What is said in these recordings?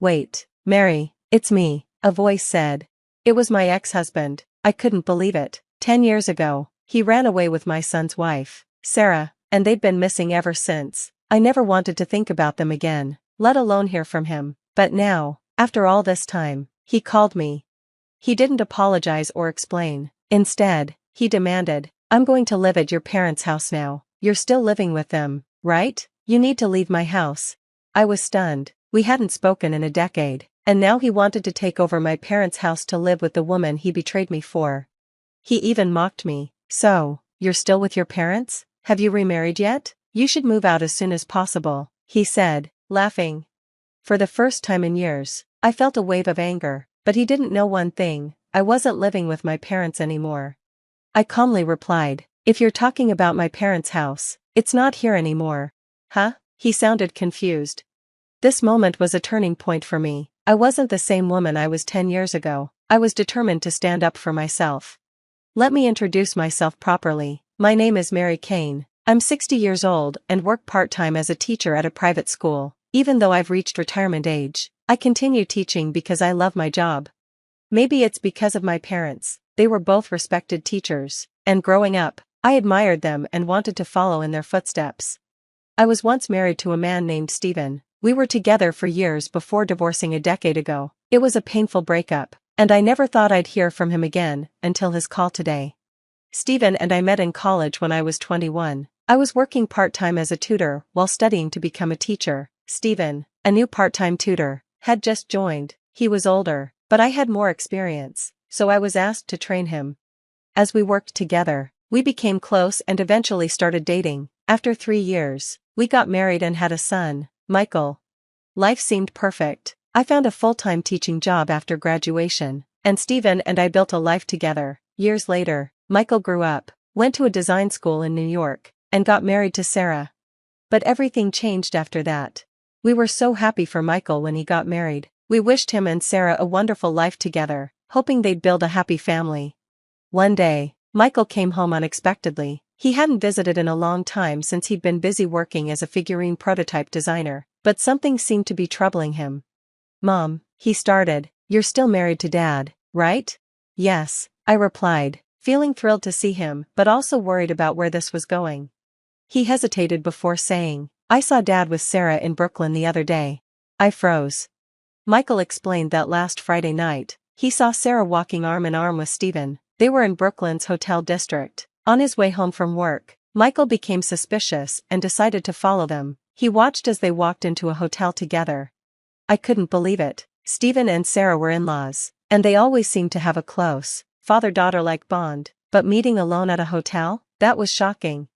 Wait, Mary, it's me, a voice said. It was my ex-husband. I couldn't believe it. 10 years ago, he ran away with my son's wife, Sarah, and they'd been missing ever since. I never wanted to think about them again, let alone hear from him. But now, after all this time, he called me. He didn't apologize or explain. Instead, he demanded, I'm going to live at your parents' house now. You're still living with them, right? You need to leave my house. I was stunned. We hadn't spoken in a decade, and now he wanted to take over my parents' house to live with the woman he betrayed me for. He even mocked me. So, you're still with your parents? Have you remarried yet? You should move out as soon as possible, he said, laughing. For the first time in years, I felt a wave of anger, but he didn't know one thing: I wasn't living with my parents anymore. I calmly replied, if you're talking about my parents' house, it's not here anymore. Huh? He sounded confused. This moment was a turning point for me. I wasn't the same woman I was 10 years ago. I was determined to stand up for myself. Let me introduce myself properly. My name is Mary Kane. I'm 60 years old and work part-time as a teacher at a private school. Even though I've reached retirement age, I continue teaching because I love my job. Maybe it's because of my parents. They were both respected teachers, and growing up, I admired them and wanted to follow in their footsteps. I was once married to a man named Stephen. We were together for years before divorcing a decade ago. It was a painful breakup, and I never thought I'd hear from him again until his call today. Stephen and I met in college when I was 21. I was working part-time as a tutor while studying to become a teacher. Stephen, a new part-time tutor, had just joined. He was older, but I had more experience, so I was asked to train him. As we worked together, we became close and eventually started dating. After 3 years, we got married and had a son, Michael. Life seemed perfect. I found a full-time teaching job after graduation, and Stephen and I built a life together. Years later, Michael grew up, went to a design school in New York, and got married to Sarah. But everything changed after that. We were so happy for Michael when he got married. We wished him and Sarah a wonderful life together, hoping they'd build a happy family. One day, Michael came home unexpectedly. He hadn't visited in a long time since he'd been busy working as a figurine prototype designer, but something seemed to be troubling him. Mom, he started, you're still married to Dad, right? Yes, I replied, feeling thrilled to see him but also worried about where this was going. He hesitated before saying, I saw Dad with Sarah in Brooklyn the other day. I froze. Michael explained that last Friday night, he saw Sarah walking arm in arm with Stephen. They were in Brooklyn's hotel district. On his way home from work, Michael became suspicious and decided to follow them. He watched as they walked into a hotel together. I couldn't believe it. Stephen and Sarah were in-laws, and they always seemed to have a close, father-daughter-like bond, but meeting alone at a hotel? That was shocking.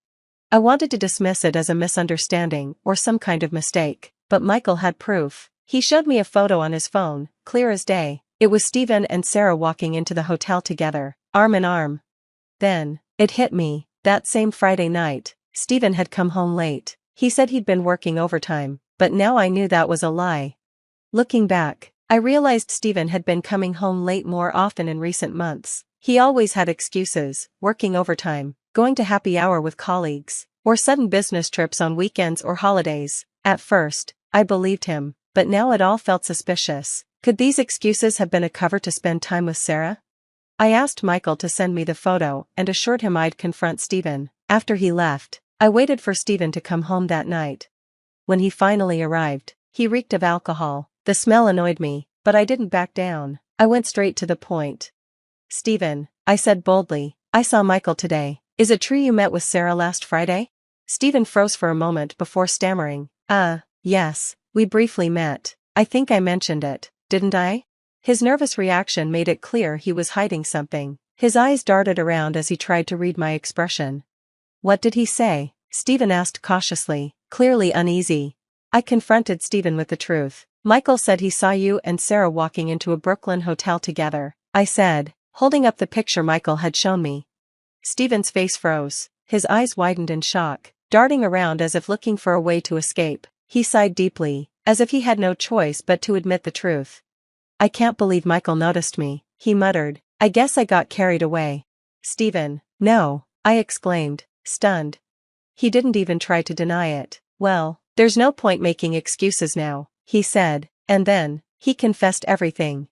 I wanted to dismiss it as a misunderstanding or some kind of mistake, but Michael had proof. He showed me a photo on his phone, clear as day. It was Stephen and Sarah walking into the hotel together, arm in arm. Then, it hit me. That same Friday night, Stephen had come home late. He said he'd been working overtime, but now I knew that was a lie. Looking back, I realized Stephen had been coming home late more often in recent months. He always had excuses: working overtime, going to happy hour with colleagues, or sudden business trips on weekends or holidays. At first, I believed him, but now it all felt suspicious. Could these excuses have been a cover to spend time with Sarah? I asked Michael to send me the photo and assured him I'd confront Stephen. After he left, I waited for Stephen to come home that night. When he finally arrived, he reeked of alcohol. The smell annoyed me, but I didn't back down. I went straight to the point. Stephen, I said boldly, I saw Michael today. Is it true you met with Sarah last Friday? Stephen froze for a moment before stammering. Yes, we briefly met. I think I mentioned it, didn't I? His nervous reaction made it clear he was hiding something. His eyes darted around as he tried to read my expression. What did he say? Stephen asked cautiously, clearly uneasy. I confronted Stephen with the truth. Michael said he saw you and Sarah walking into a Brooklyn hotel together, I said, holding up the picture Michael had shown me. Stephen's face froze. His eyes widened in shock, darting around as if looking for a way to escape. He sighed deeply, as if he had no choice but to admit the truth. I can't believe Michael noticed me, he muttered. I guess I got carried away. Stephen, no, I exclaimed, stunned. He didn't even try to deny it. Well, there's no point making excuses now, he said, and then, He confessed everything.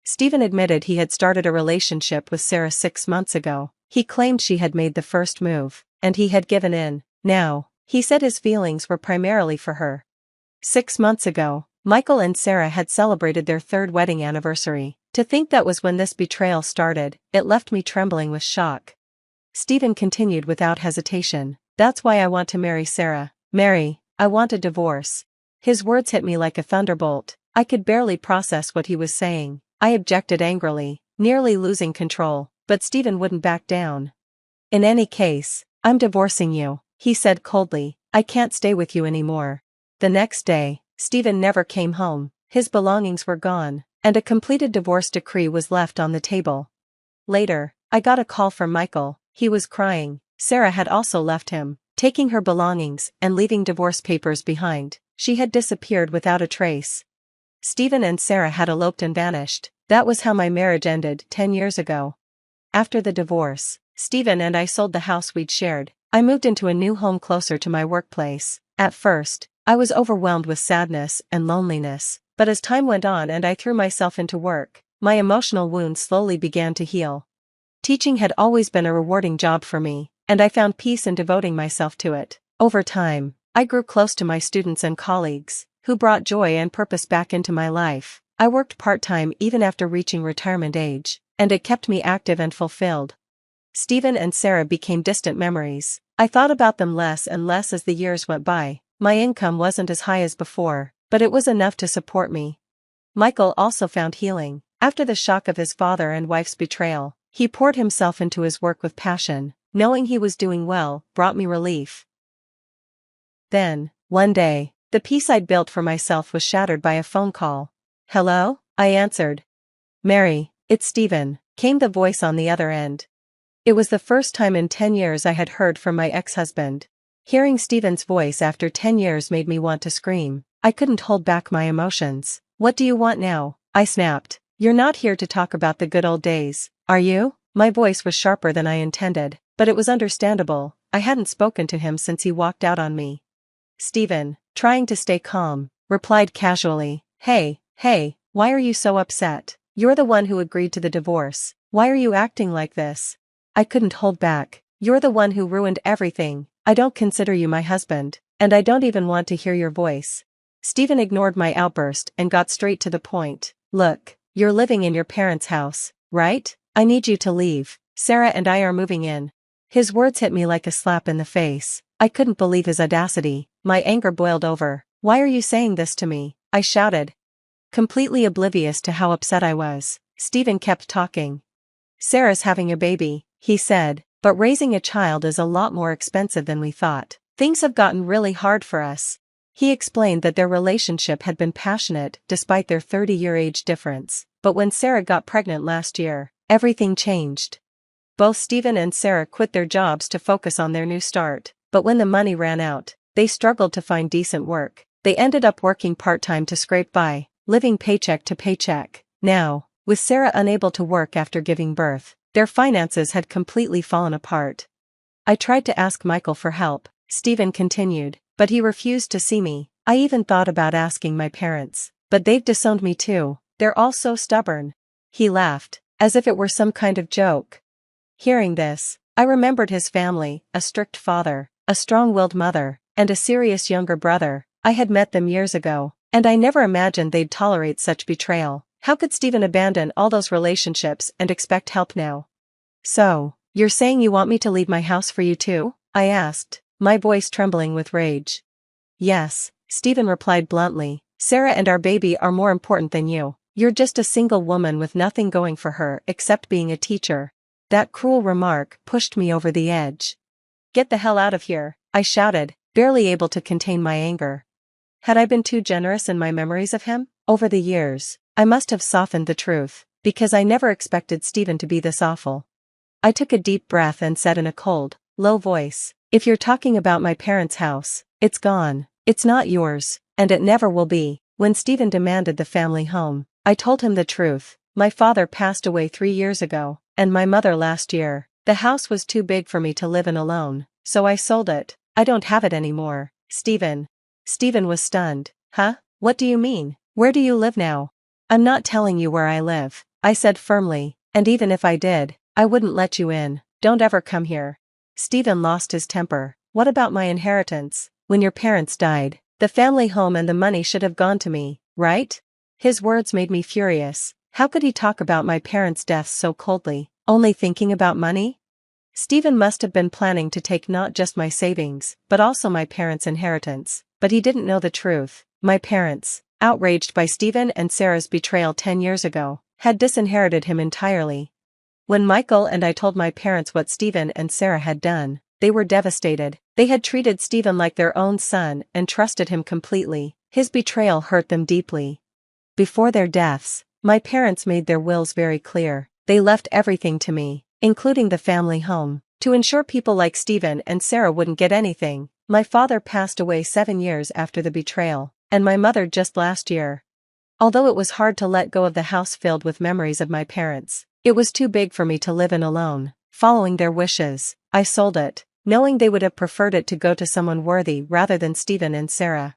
Stephen admitted he had started a relationship with Sarah 6 months ago. He claimed she had made the first move, and he had given in. Now, he said his feelings were primarily for her. 6 months ago, Michael and Sarah had celebrated their 3rd wedding anniversary. To think that was when this betrayal started, it left me trembling with shock. Stephen continued without hesitation. That's why I want to marry Sarah. Mary, I want a divorce. His words hit me like a thunderbolt. I could barely process what he was saying. I objected angrily, nearly losing control, but Stephen wouldn't back down. In any case, I'm divorcing you, he said coldly. I can't stay with you anymore. The next day, Stephen never came home. His belongings were gone, and a completed divorce decree was left on the table. Later, I got a call from Michael. He was crying. Sarah had also left him, taking her belongings and leaving divorce papers behind. She had disappeared without a trace. Stephen and Sarah had eloped and vanished. That was how my marriage ended 10 years ago. After the divorce, Stephen and I sold the house we'd shared. I moved into a new home closer to my workplace. At first, I was overwhelmed with sadness and loneliness, but as time went on and I threw myself into work, my emotional wounds slowly began to heal. Teaching had always been a rewarding job for me, and I found peace in devoting myself to it. Over time, I grew close to my students and colleagues, who brought joy and purpose back into my life. I worked part-time even after reaching retirement age, and it kept me active and fulfilled. Stephen and Sarah became distant memories. I thought about them less and less as the years went by. My income wasn't as high as before, but it was enough to support me. Michael also found healing. After the shock of his father and wife's betrayal, he poured himself into his work with passion. Knowing he was doing well brought me relief. Then, one day, the peace I'd built for myself was shattered by a phone call. "Hello?" I answered. "Mary, it's Stephen," came the voice on the other end. It was the first time in 10 years I had heard from my ex-husband. Hearing Stephen's voice after 10 years made me want to scream. I couldn't hold back my emotions. "What do you want now?" I snapped. "You're not here to talk about the good old days, are you?" My voice was sharper than I intended, but it was understandable. I hadn't spoken to him since he walked out on me. Stephen, trying to stay calm, replied casually, Hey, why are you so upset? You're the one who agreed to the divorce. Why are you acting like this?" I couldn't hold back. "You're the one who ruined everything. I don't consider you my husband, and I don't even want to hear your voice." Stephen ignored my outburst and got straight to the point. "Look, you're living in your parents' house, right? I need you to leave. Sarah and I are moving in." His words hit me like a slap in the face. I couldn't believe his audacity. My anger boiled over. "Why are you saying this to me?" I shouted. Completely oblivious to how upset I was, Stephen kept talking. "Sarah's having a baby," he said, "but raising a child is a lot more expensive than we thought. Things have gotten really hard for us." He explained that their relationship had been passionate despite their 30-year age difference, but when Sarah got pregnant last year, everything changed. Both Stephen and Sarah quit their jobs to focus on their new start, but when the money ran out, they struggled to find decent work. They ended up working part-time to scrape by, living paycheck to paycheck. Now, with Sarah unable to work after giving birth, their finances had completely fallen apart. "I tried to ask Michael for help," Stephen continued, "but he refused to see me. I even thought about asking my parents, but they've disowned me too. They're all so stubborn." He laughed, as if it were some kind of joke. Hearing this, I remembered his family, a strict father, a strong-willed mother, and a serious younger brother. I had met them years ago, and I never imagined they'd tolerate such betrayal. How could Stephen abandon all those relationships and expect help now? "So, you're saying you want me to leave my house for you too?" I asked, my voice trembling with rage. "Yes," Stephen replied bluntly. "Sarah and our baby are more important than you. You're just a single woman with nothing going for her except being a teacher." That cruel remark pushed me over the edge. "Get the hell out of here," I shouted, barely able to contain my anger. Had I been too generous in my memories of him? Over the years, I must have softened the truth, because I never expected Stephen to be this awful. I took a deep breath and said in a cold, low voice, "If you're talking about my parents' house, it's gone. It's not yours, and it never will be." When Stephen demanded the family home, I told him the truth. My father passed away 3 years ago, and my mother last year. The house was too big for me to live in alone, so I sold it. I don't have it anymore, Stephen. Stephen was stunned. "Huh? What do you mean? Where do you live now?" I'm not telling you where I live, I said firmly, and even if I did, I wouldn't let you in. Don't ever come here. Stephen lost his temper. What about my inheritance? When your parents died, the family home and the money should have gone to me, right? His words made me furious. How could he talk about my parents' deaths so coldly, only thinking about money? Stephen must have been planning to take not just my savings, but also my parents' inheritance. But he didn't know the truth. My parents, outraged by Stephen and Sarah's betrayal 10 years ago, had disinherited him entirely. When Michael and I told my parents what Stephen and Sarah had done, they were devastated. They had treated Stephen like their own son and trusted him completely. His betrayal hurt them deeply. Before their deaths, my parents made their wills very clear. They left everything to me, including the family home, to ensure people like Stephen and Sarah wouldn't get anything. My father passed away 7 years after the betrayal, and my mother just last year. Although it was hard to let go of the house filled with memories of my parents, it was too big for me to live in alone. Following their wishes, I sold it, knowing they would have preferred it to go to someone worthy rather than Stephen and Sarah.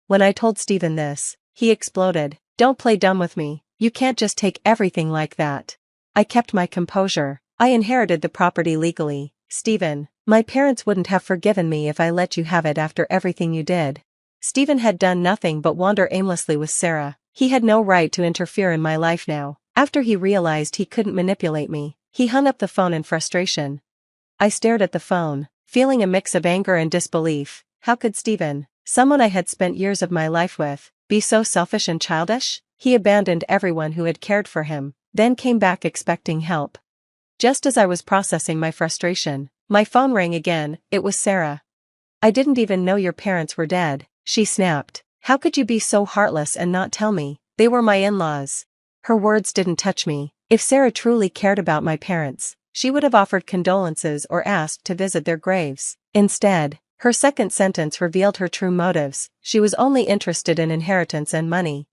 When I told Stephen this, he exploded. Don't play dumb with me, you can't just take everything like that. I kept my composure. I inherited the property legally. Stephen, my parents wouldn't have forgiven me if I let you have it after everything you did. Stephen had done nothing but wander aimlessly with Sarah. He had no right to interfere in my life now. After he realized he couldn't manipulate me, he hung up the phone in frustration. I stared at the phone, feeling a mix of anger and disbelief. How could Stephen, someone I had spent years of my life with, be so selfish and childish? He abandoned everyone who had cared for him, then came back expecting help. Just as I was processing my frustration, my phone rang again. It was Sarah. I didn't even know your parents were dead, she snapped. How could you be so heartless and not tell me? They were my in-laws. Her words didn't touch me. If Sarah truly cared about my parents, she would have offered condolences or asked to visit their graves. Instead, her second sentence revealed her true motives. She was only interested in inheritance and money.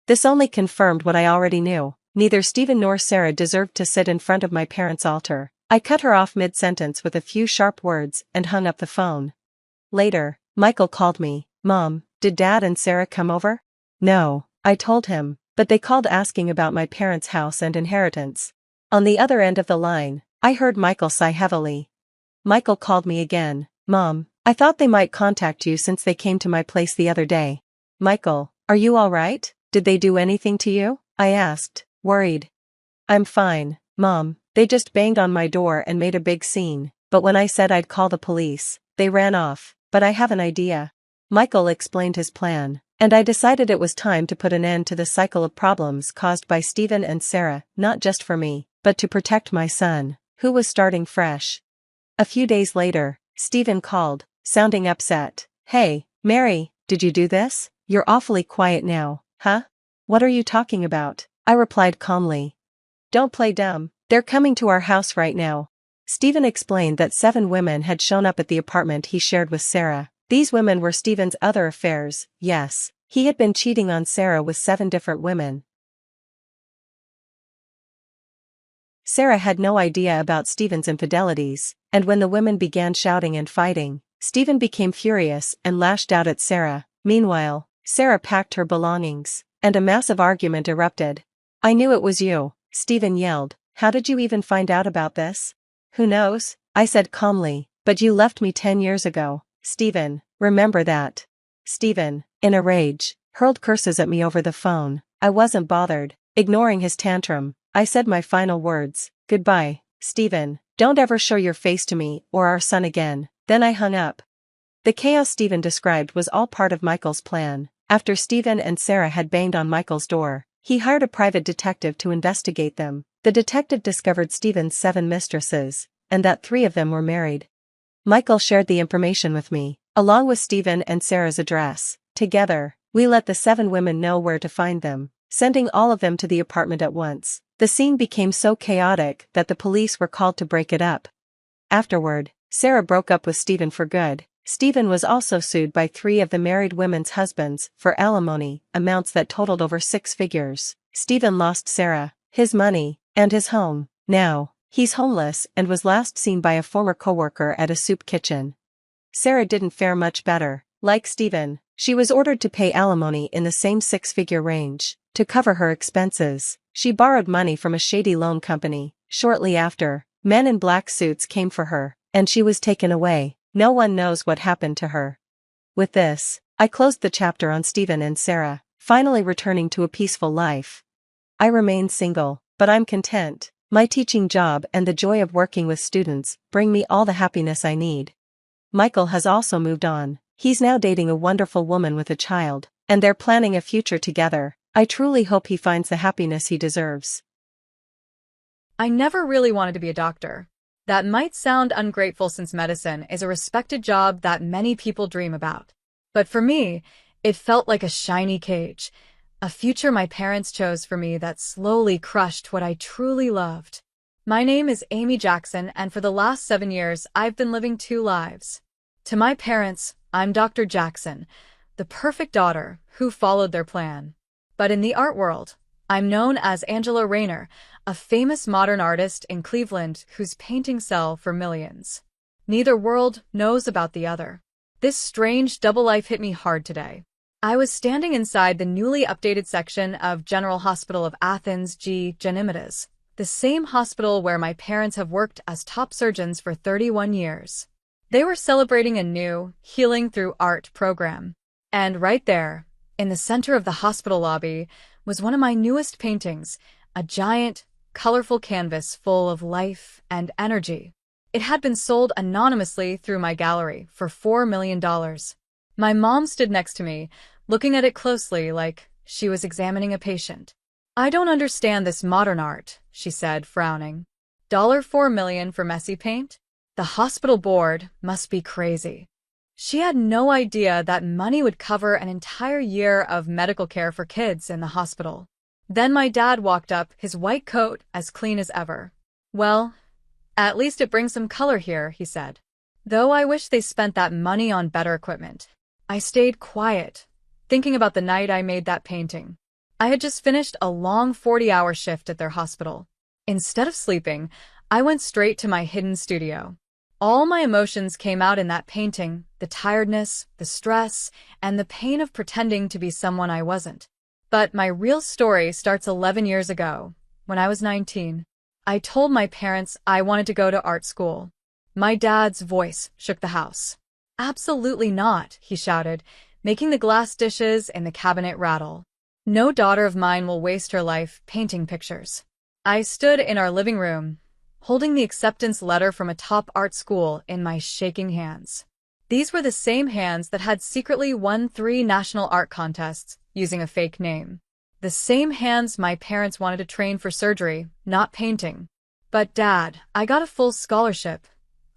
This only confirmed what I already knew. Neither Stephen nor Sarah deserved to sit in front of my parents' altar. I cut her off mid-sentence with a few sharp words and hung up the phone. Later, Michael called me. Mom, did Dad and Sarah come over? No, I told him, but they called asking about my parents' house and inheritance. On the other end of the line, I heard Michael sigh heavily. Michael called me again. Mom, I thought they might contact you since they came to my place the other day. Michael, are you all right? Did they do anything to you? I asked, worried. I'm fine, Mom. They just banged on my door and made a big scene, but when I said I'd call the police, they ran off. But I have an idea. Michael explained his plan, and I decided it was time to put an end to the cycle of problems caused by Stephen and Sarah, not just for me, but to protect my son, who was starting fresh. A few days later, Stephen called, sounding upset. Hey, Mary, did you do this? You're awfully quiet now, huh? What are you talking about? I replied calmly. Don't play dumb. They're coming to our house right now. Stephen explained that 7 women had shown up at the apartment he shared with Sarah. These women were Stephen's other affairs. Yes, he had been cheating on Sarah with 7 different women. Sarah had no idea about Stephen's infidelities, and when the women began shouting and fighting, Stephen became furious and lashed out at Sarah. Meanwhile, Sarah packed her belongings, and a massive argument erupted. I knew it was you, Stephen yelled. How did you even find out about this? Who knows? I said calmly, but you left me 10 years ago. Stephen, remember that. Stephen, in a rage, hurled curses at me over the phone. I wasn't bothered. Ignoring his tantrum, I said my final words. Goodbye, Stephen. Don't ever show your face to me or our son again. Then I hung up. The chaos Stephen described was all part of Michael's plan. After Stephen and Sarah had banged on Michael's door, he hired a private detective to investigate them. The detective discovered Stephen's 7 mistresses, and that 3 of them were married. Michael shared the information with me, along with Stephen and Sarah's address. Together, we let the 7 women know where to find them, sending all of them to the apartment at once. The scene became so chaotic that the police were called to break it up. Afterward, Sarah broke up with Stephen for good. Stephen was also sued by 3 of the married women's husbands for alimony, amounts that totaled over 6 figures. Stephen lost Sarah, his money, and his home. Now, he's homeless and was last seen by a former coworker at a soup kitchen. Sarah didn't fare much better. Like Stephen, she was ordered to pay alimony in the same 6-figure range. To cover her expenses, she borrowed money from a shady loan company. Shortly after, men in black suits came for her, and she was taken away. No one knows what happened to her. With this, I closed the chapter on Stephen and Sarah, finally returning to a peaceful life. I remain single, but I'm content. My teaching job and the joy of working with students bring me all the happiness I need. Michael has also moved on. He's now dating a wonderful woman with a child, and they're planning a future together. I truly hope he finds the happiness he deserves. I never really wanted to be a doctor. That might sound ungrateful since medicine is a respected job that many people dream about. But for me, it felt like a shiny cage, a future my parents chose for me that slowly crushed what I truly loved. My name is Amy Jackson, and for the last 7 years, I've been living 2 lives. To my parents, I'm Dr. Jackson, the perfect daughter who followed their plan. But in the art world, I'm known as Angela Rayner, a famous modern artist in Cleveland whose paintings sell for millions. Neither world knows about the other. This strange double life hit me hard today. I was standing inside the newly updated section of General Hospital of Athens G. Ganymedes, the same hospital where my parents have worked as top surgeons for 31 years. They were celebrating a new Healing Through Art program. And right there, in the center of the hospital lobby, was one of my newest paintings, a giant, colorful canvas full of life and energy. It had been sold anonymously through my gallery for $4 million. My mom stood next to me, looking at it closely like she was examining a patient. "I don't understand this modern art," she said, frowning. $4 million for messy paint? The hospital board must be crazy. She had no idea that money would cover an entire year of medical care for kids in the hospital. Then my dad walked up, his white coat as clean as ever. "Well, at least it brings some color here," he said. "Though I wish they spent that money on better equipment." I stayed quiet, thinking about the night I made that painting. I had just finished a long 40-hour shift at their hospital. Instead of sleeping, I went straight to my hidden studio. All my emotions came out in that painting, the tiredness, the stress, and the pain of pretending to be someone I wasn't. But my real story starts 11 years ago, when I was 19. I told my parents I wanted to go to art school. My dad's voice shook the house. "Absolutely not," he shouted, making the glass dishes in the cabinet rattle. "No daughter of mine will waste her life painting pictures." I stood in our living room, holding the acceptance letter from a top art school in my shaking hands. These were the same hands that had secretly won 3 national art contests using a fake name. The same hands my parents wanted to train for surgery, not painting. "But Dad, I got a full scholarship,"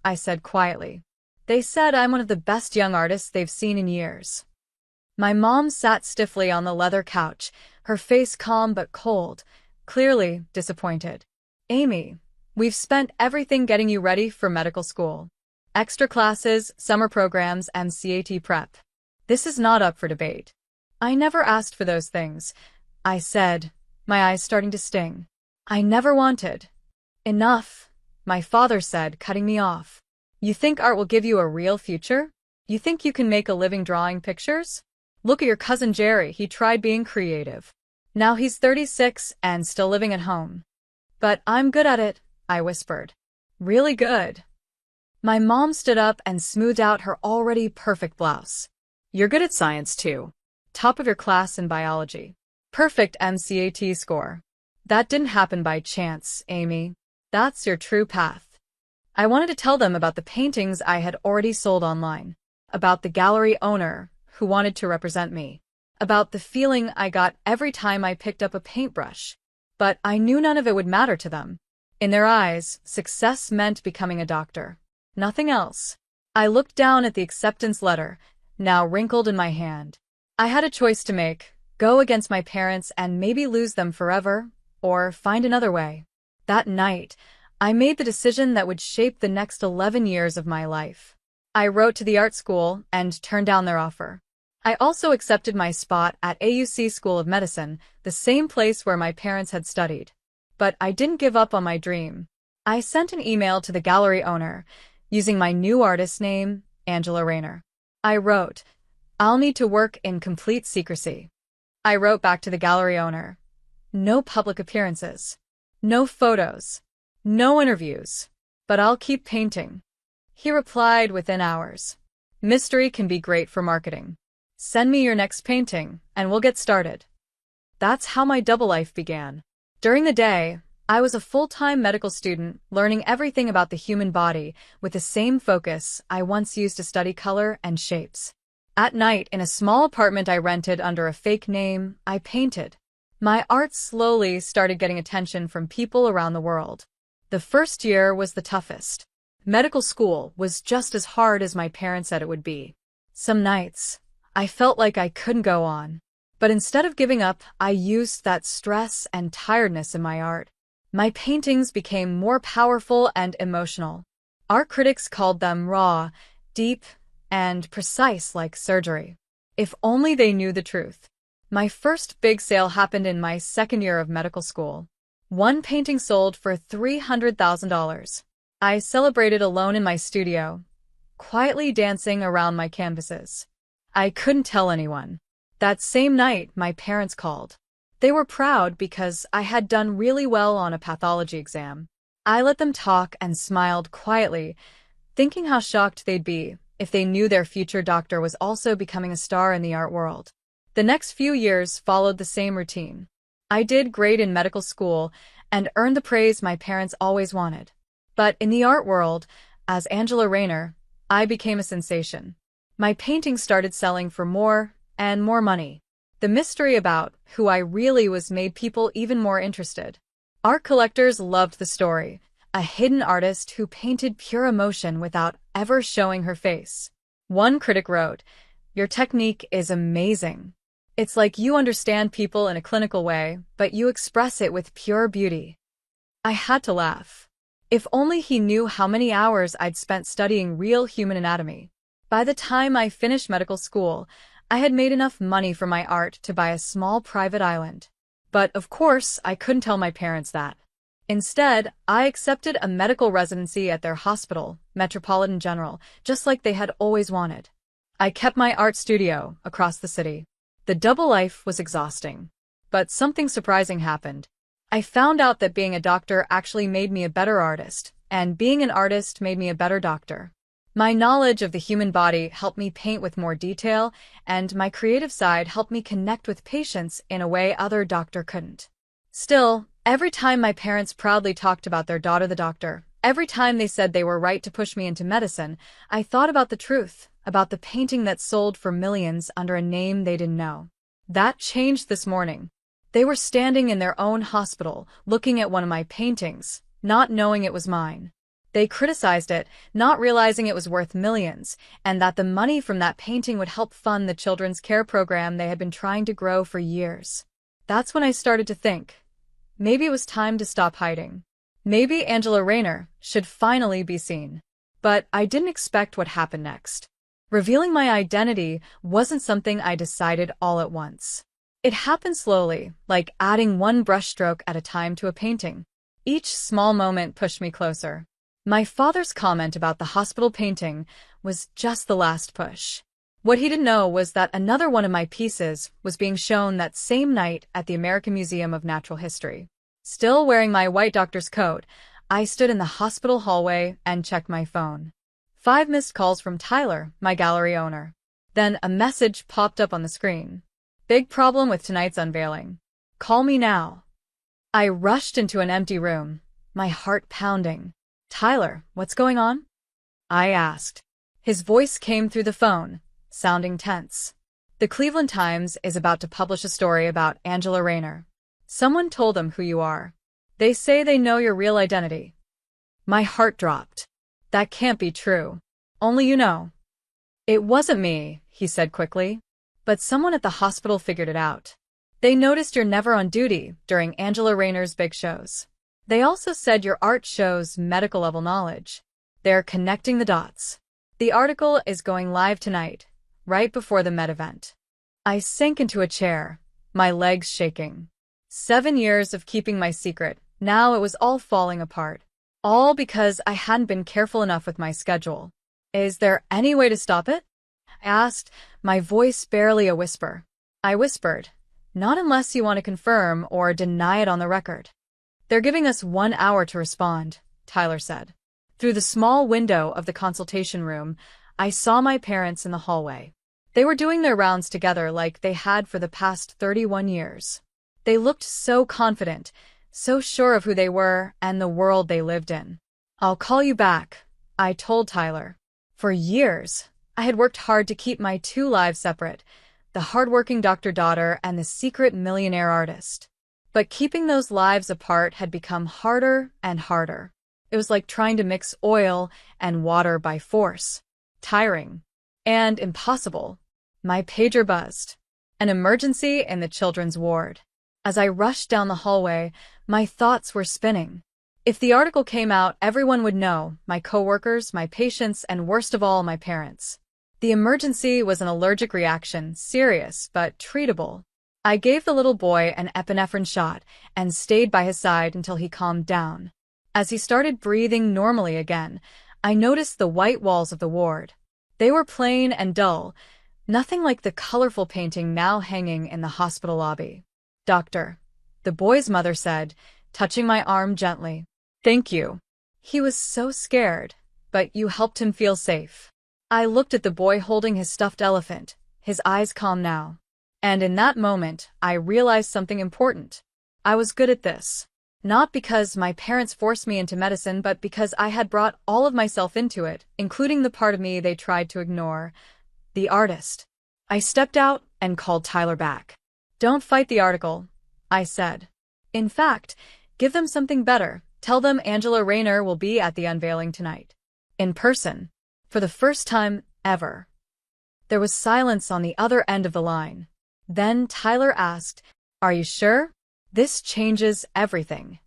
I said quietly. "They said I'm one of the best young artists they've seen in years." My mom sat stiffly on the leather couch, her face calm but cold, clearly disappointed. "Amy, we've spent everything getting you ready for medical school. Extra classes, summer programs, and CAT prep. This is not up for debate." "I never asked for those things," I said, my eyes starting to sting. "I never wanted." "Enough," my father said, cutting me off. "You think art will give you a real future? You think you can make a living drawing pictures? Look at your cousin Jerry, he tried being creative. Now he's 36 and still living at home." "But I'm good at it," I whispered. "Really good." My mom stood up and smoothed out her already perfect blouse. "You're good at science too. Top of your class in biology. Perfect MCAT score. That didn't happen by chance, Amy. That's your true path." I wanted to tell them about the paintings I had already sold online, about the gallery owner who wanted to represent me, about the feeling I got every time I picked up a paintbrush. But I knew none of it would matter to them. In their eyes, success meant becoming a doctor. Nothing else. I looked down at the acceptance letter, now wrinkled in my hand. I had a choice to make: go against my parents and maybe lose them forever, or find another way. That night, I made the decision that would shape the next 11 years of my life. I wrote to the art school and turned down their offer. I also accepted my spot at AUC School of Medicine, the same place where my parents had studied. But I didn't give up on my dream. I sent an email to the gallery owner, using my new artist name, Angela Rayner. I wrote, "I'll need to work in complete secrecy. I wrote back to the gallery owner. No public appearances. No photos. No interviews. But I'll keep painting. He replied within hours. Mystery can be great for marketing. Send me your next painting, and we'll get started. That's how my double life began. During the day, I was a full-time medical student learning everything about the human body with the same focus I once used to study color and shapes. At night, in a small apartment I rented under a fake name, I painted. My art slowly started getting attention from people around the world. The first year was the toughest. Medical school was just as hard as my parents said it would be. Some nights, I felt like I couldn't go on. But instead of giving up, I used that stress and tiredness in my art. My paintings became more powerful and emotional. Art critics called them raw, deep, and precise like surgery. If only they knew the truth. My first big sale happened in my second year of medical school. One painting sold for $300,000. I celebrated alone in my studio, quietly dancing around my canvases. I couldn't tell anyone. That same night, my parents called. They were proud because I had done really well on a pathology exam. I let them talk and smiled quietly, thinking how shocked they'd be if they knew their future doctor was also becoming a star in the art world. The next few years followed the same routine. I did great in medical school and earned the praise my parents always wanted. But in the art world, as Angela Rayner, I became a sensation. My paintings started selling for more and more money. The mystery about who I really was made people even more interested. Art collectors loved the story, a hidden artist who painted pure emotion without ever showing her face. One critic wrote, "Your technique is amazing. It's like you understand people in a clinical way, but you express it with pure beauty." I had to laugh. If only he knew how many hours I'd spent studying real human anatomy. By the time I finished medical school, I had made enough money for my art to buy a small private island. But of course, I couldn't tell my parents that. Instead, I accepted a medical residency at their hospital, Metropolitan General, just like they had always wanted. I kept my art studio across the city. The double life was exhausting. But something surprising happened. I found out that being a doctor actually made me a better artist, and being an artist made me a better doctor. My knowledge of the human body helped me paint with more detail, and my creative side helped me connect with patients in a way other doctors couldn't. Still, every time my parents proudly talked about their daughter the doctor, every time they said they were right to push me into medicine, I thought about the truth, about the painting that sold for millions under a name they didn't know. That changed this morning. They were standing in their own hospital, looking at one of my paintings, not knowing it was mine. They criticized it, not realizing it was worth millions, and that the money from that painting would help fund the children's care program they had been trying to grow for years. That's when I started to think. Maybe it was time to stop hiding. Maybe Angela Rayner should finally be seen. But I didn't expect what happened next. Revealing my identity wasn't something I decided all at once. It happened slowly, like adding one brushstroke at a time to a painting. Each small moment pushed me closer. My father's comment about the hospital painting was just the last push. What he didn't know was that another one of my pieces was being shown that same night at the American Museum of Natural History. Still wearing my white doctor's coat, I stood in the hospital hallway and checked my phone. 5 missed calls from Tyler, my gallery owner. Then a message popped up on the screen. "Big problem with tonight's unveiling. Call me now." I rushed into an empty room, my heart pounding. "Tyler, what's going on?" I asked. His voice came through the phone, sounding tense. "The Cleveland Times is about to publish a story about Angela Rayner. Someone told them who you are. They say they know your real identity." My heart dropped. "That can't be true. Only you know." "It wasn't me," he said quickly. "But someone at the hospital figured it out. They noticed you're never on duty during Angela Rayner's big shows. They also said your art shows medical-level knowledge. They're connecting the dots. The article is going live tonight, right before the Met event." I sank into a chair, my legs shaking. 7 years of keeping my secret, now it was all falling apart. All because I hadn't been careful enough with my schedule. "Is there any way to stop it?" I asked, my voice barely a whisper. I whispered, Not unless you want to confirm or deny it on the record. They're giving us 1 hour to respond, Tyler said. Through the small window of the consultation room, I saw my parents in the hallway. They were doing their rounds together like they had for the past 31 years. They looked so confident, so sure of who they were and the world they lived in. I'll call you back, I told Tyler. For years, I had worked hard to keep my 2 lives separate, the hardworking doctor-daughter and the secret millionaire artist. But keeping those lives apart had become harder and harder. It was like trying to mix oil and water by force. Tiring. And impossible. My pager buzzed. An emergency in the children's ward. As I rushed down the hallway, my thoughts were spinning. If the article came out, everyone would know, my coworkers, my patients, and worst of all, my parents. The emergency was an allergic reaction, serious but treatable. I gave the little boy an epinephrine shot and stayed by his side until he calmed down. As he started breathing normally again, I noticed the white walls of the ward. They were plain and dull, nothing like the colorful painting now hanging in the hospital lobby. "Doctor," the boy's mother said, touching my arm gently. "Thank you. He was so scared, but you helped him feel safe." I looked at the boy holding his stuffed elephant, his eyes calm now. And in that moment, I realized something important. I was good at this. Not because my parents forced me into medicine, but because I had brought all of myself into it, including the part of me they tried to ignore, the artist. I stepped out and called Tyler back. "Don't fight the article," I said. "In fact, give them something better. Tell them Angela Rayner will be at the unveiling tonight. In person. For the first time ever." There was silence on the other end of the line. Then Tyler asked, "Are you sure? This changes everything."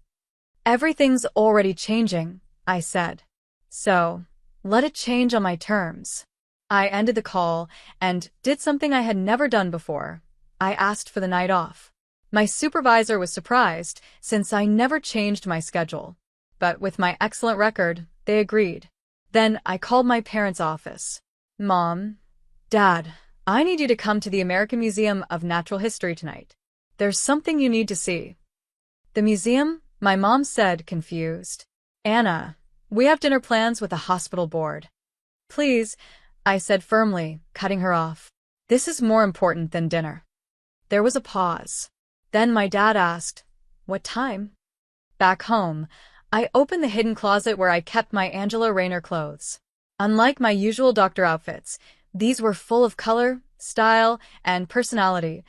"Everything's already changing," I said. "So, let it change on my terms." I ended the call and did something I had never done before. I asked for the night off. My supervisor was surprised, since I never changed my schedule. But with my excellent record, they agreed. Then I called my parents' office. "Mom, Dad, I need you to come to the American Museum of Natural History tonight. There's something you need to see." "The museum?" my mom said, confused. "Anna, we have dinner plans with the hospital board." "Please," I said firmly, cutting her off. "This is more important than dinner." There was a pause. Then my dad asked, "What time?" Back home, I opened the hidden closet where I kept my Angela Rayner clothes. Unlike my usual doctor outfits, these were full of color, style, and personality,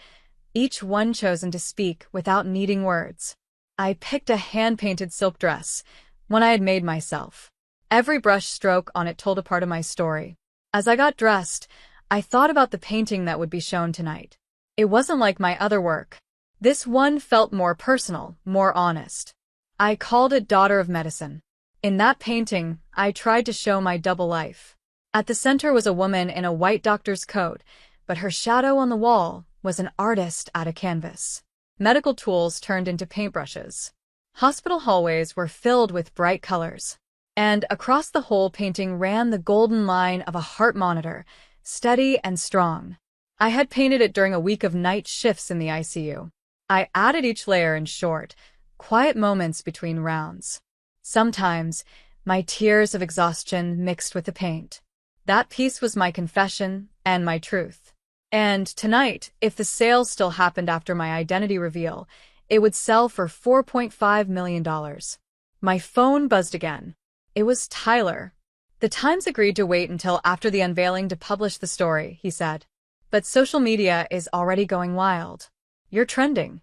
each one chosen to speak without needing words. I picked a hand-painted silk dress, one I had made myself. Every brush stroke on it told a part of my story. As I got dressed, I thought about the painting that would be shown tonight. It wasn't like my other work. This one felt more personal, more honest. I called it Daughter of Medicine. In that painting, I tried to show my double life. At the center was a woman in a white doctor's coat, but her shadow on the wall was an artist at a canvas. Medical tools turned into paintbrushes. Hospital hallways were filled with bright colors. And across the whole painting ran the golden line of a heart monitor, steady and strong. I had painted it during a week of night shifts in the ICU. I added each layer in short, quiet moments between rounds. Sometimes, my tears of exhaustion mixed with the paint. That piece was my confession and my truth. And tonight, if the sale still happened after my identity reveal, it would sell for $4.5 million. My phone buzzed again. It was Tyler. "The Times agreed to wait until after the unveiling to publish the story," he said. "But social media is already going wild. You're trending."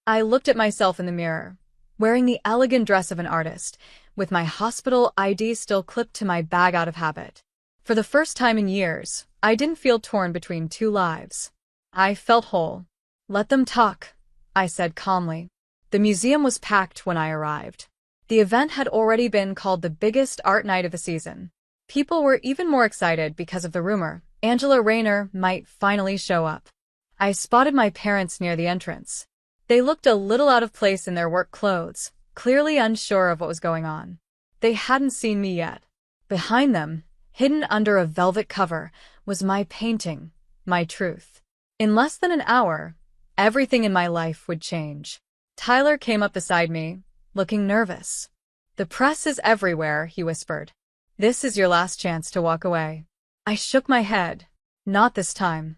I looked at myself in the mirror, wearing the elegant dress of an artist, with my hospital ID still clipped to my bag out of habit. For the first time in years, I didn't feel torn between 2 lives. I felt whole. "Let them talk," I said calmly. The museum was packed when I arrived. The event had already been called the biggest art night of the season. People were even more excited because of the rumor Angela Rayner might finally show up. I spotted my parents near the entrance. They looked a little out of place in their work clothes, clearly unsure of what was going on. They hadn't seen me yet. Behind them, hidden under a velvet cover, was my painting, my truth. In less than an hour, everything in my life would change. Tyler came up beside me, looking nervous. "The press is everywhere," he whispered. "This is your last chance to walk away." I shook my head. Not this time.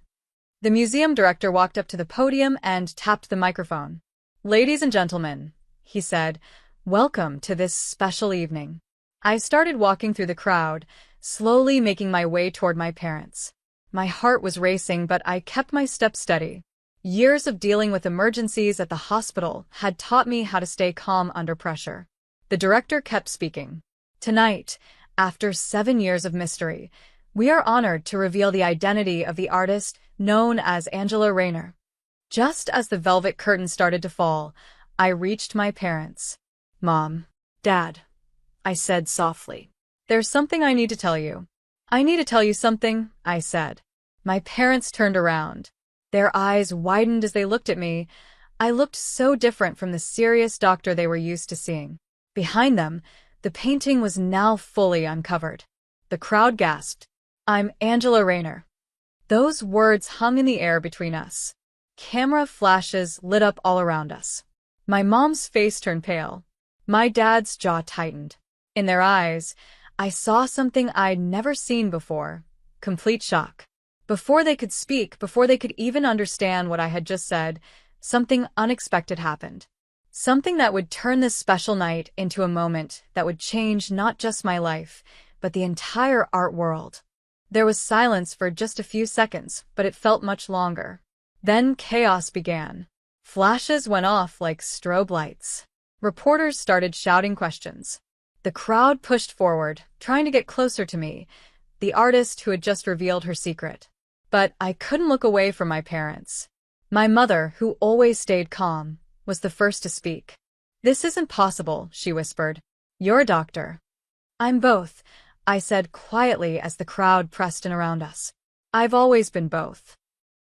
The museum director walked up to the podium and tapped the microphone. "Ladies and gentlemen," he said, "welcome to this special evening." I started walking through the crowd, slowly making my way toward my parents. My heart was racing, but I kept my steps steady. Years of dealing with emergencies at the hospital had taught me how to stay calm under pressure. The director kept speaking. "Tonight, after 7 years of mystery, we are honored to reveal the identity of the artist known as Angela Rayner." Just as the velvet curtain started to fall, I reached my parents. "Mom, Dad," I said softly. "There's something I need to tell you." "I need to tell you something," I said. My parents turned around. Their eyes widened as they looked at me. I looked so different from the serious doctor they were used to seeing. Behind them, the painting was now fully uncovered. The crowd gasped. "I'm Angela Rayner." Those words hung in the air between us. Camera flashes lit up all around us. My mom's face turned pale. My dad's jaw tightened. In their eyes, I saw something I'd never seen before. Complete shock. Before they could speak, before they could even understand what I had just said, something unexpected happened. Something that would turn this special night into a moment that would change not just my life, but the entire art world. There was silence for just a few seconds, but it felt much longer. Then chaos began. Flashes went off like strobe lights. Reporters started shouting questions. The crowd pushed forward, trying to get closer to me, the artist who had just revealed her secret. But I couldn't look away from my parents. My mother, who always stayed calm, was the first to speak. "This isn't possible," she whispered. "You're a doctor." "I'm both," I said quietly as the crowd pressed in around us. "I've always been both."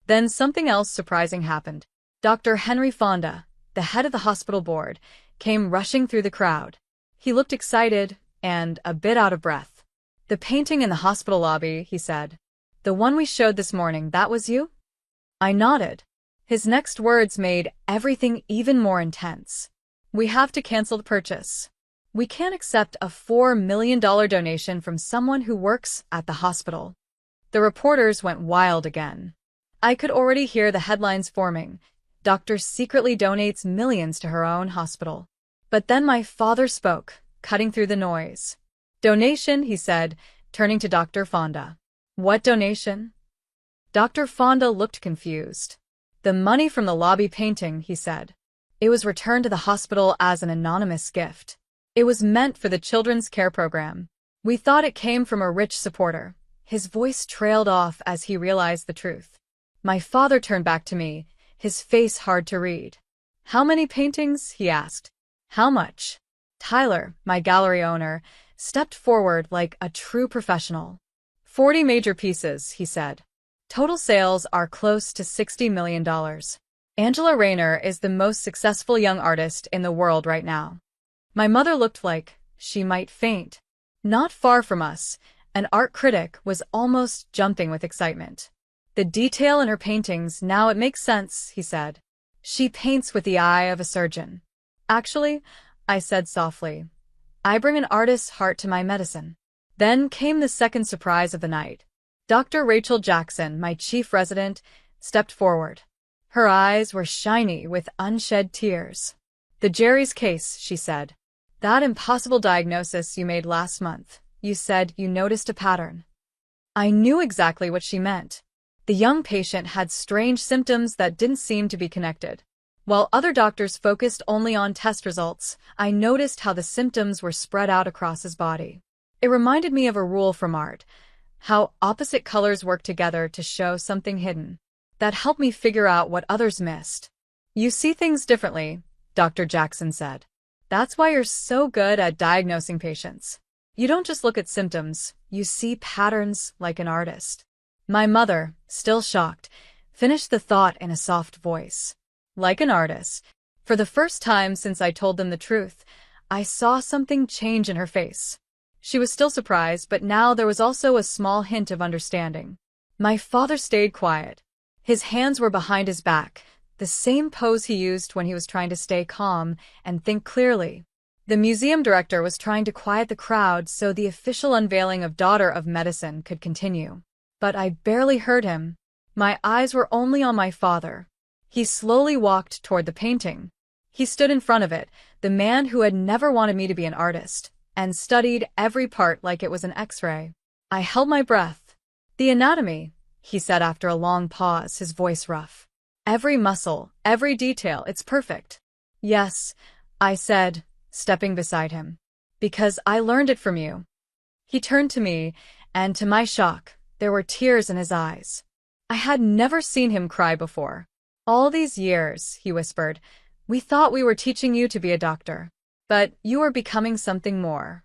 Then something else surprising happened. Dr. Henry Fonda, the head of the hospital board, came rushing through the crowd. He looked excited and a bit out of breath. "The painting in the hospital lobby," he said. "The one we showed this morning, that was you?" I nodded. His next words made everything even more intense. "We have to cancel the purchase. We can't accept a $4 million donation from someone who works at the hospital." The reporters went wild again. I could already hear the headlines forming. "Doctor secretly donates millions to her own hospital." But then my father spoke, cutting through the noise. "Donation," he said, turning to Dr. Fonda. "What donation?" Dr. Fonda looked confused. "The money from the lobby painting," he said. "It was returned to the hospital as an anonymous gift. It was meant for the children's care program. We thought it came from a rich supporter." His voice trailed off as he realized the truth. My father turned back to me, his face hard to read. "How many paintings?" he asked. "How much?" Tyler, my gallery owner, stepped forward like a true professional. 40 major pieces, he said. Total sales are close to $60 million. Angela Rayner is the most successful young artist in the world right now. My mother looked like she might faint. Not far from us, an art critic was almost jumping with excitement. "The detail in her paintings, now it makes sense," he said. "She paints with the eye of a surgeon." "Actually," I said softly, "I bring an artist's heart to my medicine." Then came the second surprise of the night. Dr. Rachel Jackson, my chief resident, stepped forward. Her eyes were shiny with unshed tears. "The Jerry's case," she said. "That impossible diagnosis you made last month. You said you noticed a pattern." I knew exactly what she meant. The young patient had strange symptoms that didn't seem to be connected. While other doctors focused only on test results, I noticed how the symptoms were spread out across his body. It reminded me of a rule from art, how opposite colors work together to show something hidden. That helped me figure out what others missed. "You see things differently," Dr. Jackson said. "That's why you're so good at diagnosing patients. You don't just look at symptoms, you see patterns like an artist." My mother, still shocked, finished the thought in a soft voice. Like an artist. For the first time since I told them the truth, I saw something change in her face. She was still surprised, but now there was also a small hint of understanding. My father stayed quiet. His hands were behind his back, the same pose he used when he was trying to stay calm and think clearly. The museum director was trying to quiet the crowd so the official unveiling of Daughter of Medicine could continue. But I barely heard him. My eyes were only on my father. He slowly walked toward the painting. He stood in front of it, the man who had never wanted me to be an artist, and studied every part like it was an X-ray. I held my breath. "The anatomy," he said after a long pause, his voice rough. "Every muscle, every detail, it's perfect." "Yes," I said, stepping beside him. "Because I learned it from you." He turned to me, and to my shock, there were tears in his eyes. I had never seen him cry before. "All these years," he whispered, "we thought we were teaching you to be a doctor. But you are becoming something more."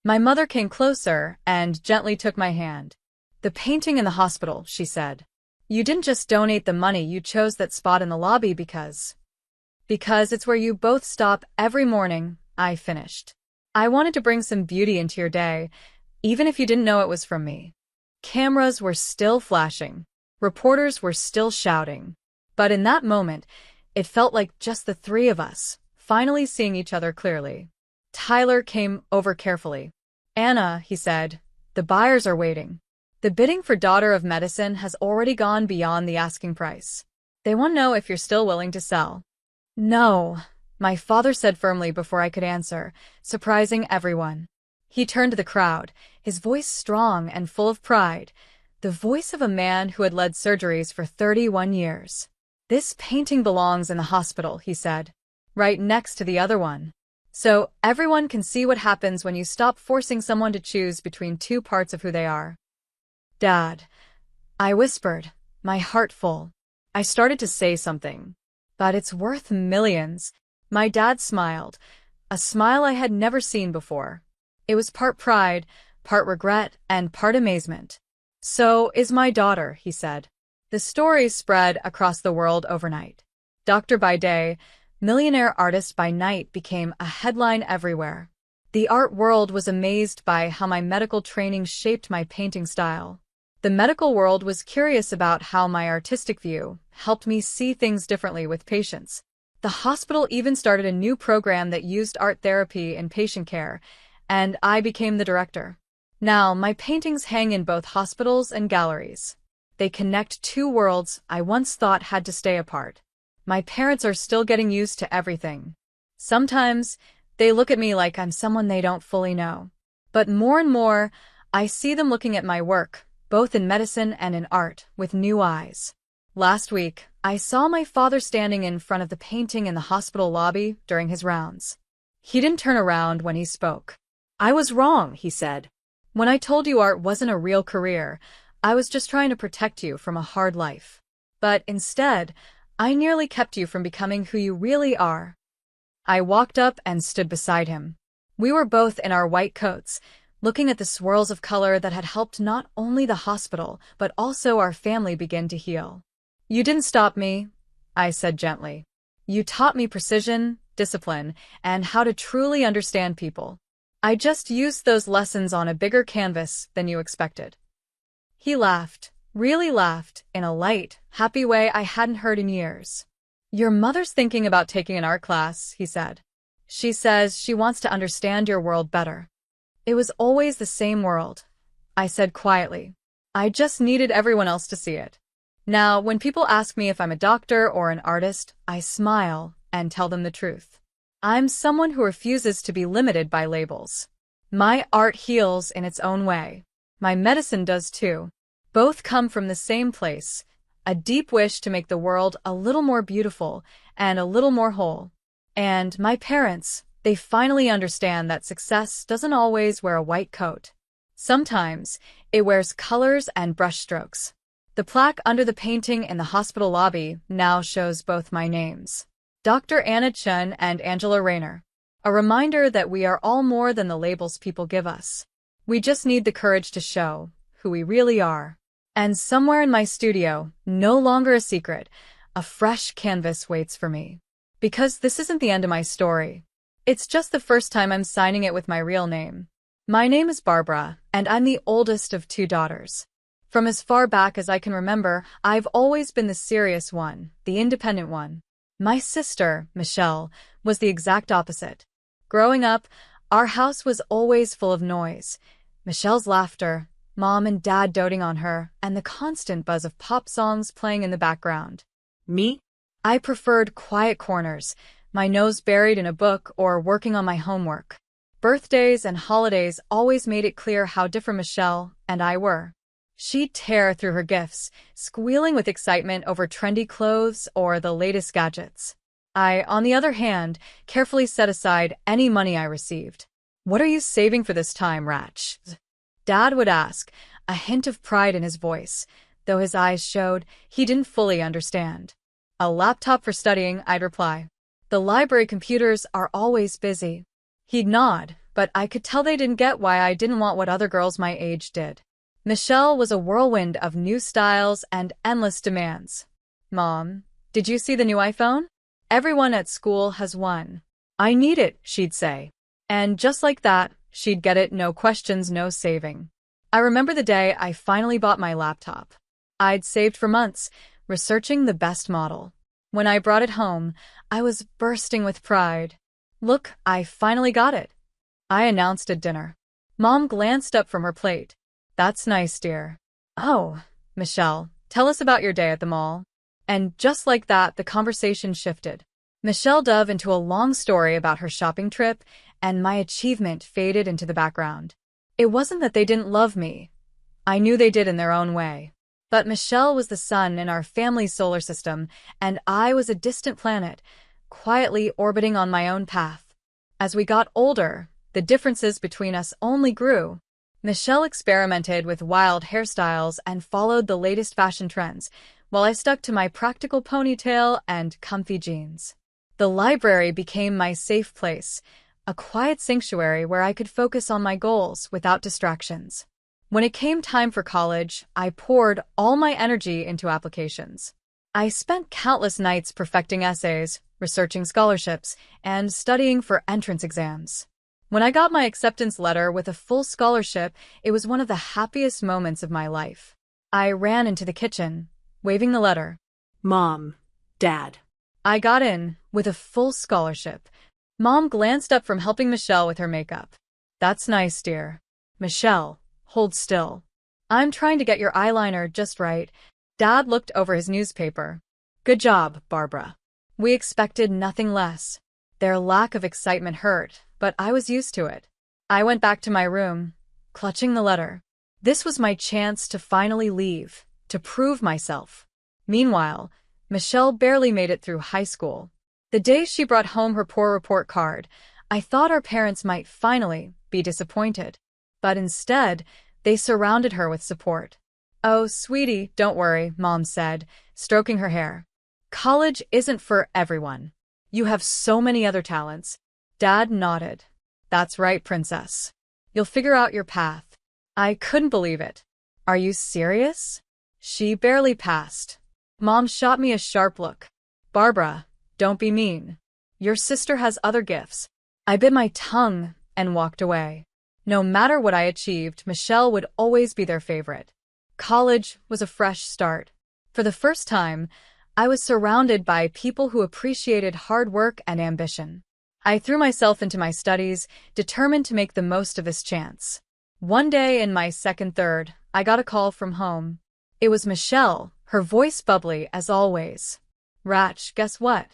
My mother came closer and gently took my hand. "The painting in the hospital," she said. "You didn't just donate the money, you chose that spot in the lobby because it's where you both stop every morning," I finished. "I wanted to bring some beauty into your day, even if you didn't know it was from me." Cameras were still flashing. Reporters were still shouting. But in that moment, it felt like just the three of us, finally seeing each other clearly. Tyler came over carefully. "Anna," he said, "the buyers are waiting. The bidding for Daughter of Medicine has already gone beyond the asking price. They want to know if you're still willing to sell." "No," my father said firmly before I could answer, surprising everyone. He turned to the crowd, his voice strong and full of pride, the voice of a man who had led surgeries for 31 years. "This painting belongs in the hospital," he said, "right next to the other one. So everyone can see what happens when you stop forcing someone to choose between two parts of who they are." "Dad," I whispered, my heart full. I started to say something. "But it's worth millions." My dad smiled, a smile I had never seen before. It was part pride, part regret, and part amazement. "So is my daughter," he said. The story spread across the world overnight. Doctor by day, millionaire artist by night became a headline everywhere. The art world was amazed by how my medical training shaped my painting style. The medical world was curious about how my artistic view helped me see things differently with patients. The hospital even started a new program that used art therapy in patient care, and I became the director. Now, my paintings hang in both hospitals and galleries. They connect two worlds I once thought had to stay apart. My parents are still getting used to everything. Sometimes, they look at me like I'm someone they don't fully know. But more and more, I see them looking at my work, both in medicine and in art, with new eyes. Last week, I saw my father standing in front of the painting in the hospital lobby during his rounds. He didn't turn around when he spoke. "I was wrong," he said. "When I told you art wasn't a real career, I was just trying to protect you from a hard life. But instead, I nearly kept you from becoming who you really are." I walked up and stood beside him. We were both in our white coats, looking at the swirls of color that had helped not only the hospital, but also our family begin to heal. "You didn't stop me," I said gently. "You taught me precision, discipline, and how to truly understand people. I just used those lessons on a bigger canvas than you expected." He laughed, really laughed, in a light, happy way I hadn't heard in years. "Your mother's thinking about taking an art class," he said. "She says she wants to understand your world better." "It was always the same world," I said quietly. "I just needed everyone else to see it." Now, when people ask me if I'm a doctor or an artist, I smile and tell them the truth. I'm someone who refuses to be limited by labels. My art heals in its own way. My medicine does too. Both come from the same place, a deep wish to make the world a little more beautiful and a little more whole. And my parents, they finally understand that success doesn't always wear a white coat. Sometimes, it wears colors and brushstrokes. The plaque under the painting in the hospital lobby now shows both my names, Dr. Anna Chen and Angela Rayner. A reminder that we are all more than the labels people give us. We just need the courage to show who we really are. And somewhere in my studio, no longer a secret, a fresh canvas waits for me. Because this isn't the end of my story. It's just the first time I'm signing it with my real name. My name is Barbara, and I'm the oldest of two daughters. From as far back as I can remember, I've always been the serious one, the independent one. My sister, Michelle, was the exact opposite. Growing up, our house was always full of noise. Michelle's laughter, Mom and Dad doting on her, and the constant buzz of pop songs playing in the background. Me? I preferred quiet corners, my nose buried in a book or working on my homework. Birthdays and holidays always made it clear how different Michelle and I were. She'd tear through her gifts, squealing with excitement over trendy clothes or the latest gadgets. I, on the other hand, carefully set aside any money I received. "What are you saving for this time, Ratch?" Dad would ask, a hint of pride in his voice, though his eyes showed he didn't fully understand. "A laptop for studying," I'd reply. "The library computers are always busy." He'd nod, but I could tell they didn't get why I didn't want what other girls my age did. Michelle was a whirlwind of new styles and endless demands. "Mom, did you see the new iPhone? Everyone at school has one." "I need it," she'd say. And just like that, she'd get it, no questions, no saving. I remember the day I finally bought my laptop. I'd saved for months, researching the best model. When I brought it home, I was bursting with pride. "Look, I finally got it," I announced at dinner. Mom glanced up from her plate. "That's nice, dear." "Oh, Michelle, tell us about your day at the mall." And just like that, the conversation shifted. Michelle dove into a long story about her shopping trip, and my achievement faded into the background. It wasn't that they didn't love me. I knew they did in their own way. But Michelle was the sun in our family's solar system, and I was a distant planet, quietly orbiting on my own path. As we got older, the differences between us only grew. Michelle experimented with wild hairstyles and followed the latest fashion trends, while I stuck to my practical ponytail and comfy jeans. The library became my safe place, a quiet sanctuary where I could focus on my goals without distractions. When it came time for college, I poured all my energy into applications. I spent countless nights perfecting essays, researching scholarships, and studying for entrance exams. When I got my acceptance letter with a full scholarship, it was one of the happiest moments of my life. I ran into the kitchen, waving the letter. Mom, Dad. I got in with a full scholarship. Mom glanced up from helping Michelle with her makeup. "That's nice, dear." "Michelle, hold still. I'm trying to get your eyeliner just right." Dad looked over his newspaper. "Good job, Barbara." We expected nothing less. Their lack of excitement hurt, but I was used to it. I went back to my room, clutching the letter. This was my chance to finally leave, to prove myself. Meanwhile, Michelle barely made it through high school. The day she brought home her poor report card, I thought our parents might finally be disappointed. But instead, they surrounded her with support. "Oh, sweetie, don't worry," Mom said, stroking her hair. "College isn't for everyone. You have so many other talents." Dad nodded. "That's right, princess. You'll figure out your path." I couldn't believe it. "Are you serious?" She barely passed. Mom shot me a sharp look. "Barbara, don't be mean. Your sister has other gifts." I bit my tongue and walked away. No matter what I achieved, Michelle would always be their favorite. College was a fresh start. For the first time, I was surrounded by people who appreciated hard work and ambition. I threw myself into my studies, determined to make the most of this chance. One day in my second third, I got a call from home. It was Michelle, her voice bubbly as always. "Ratch, guess what?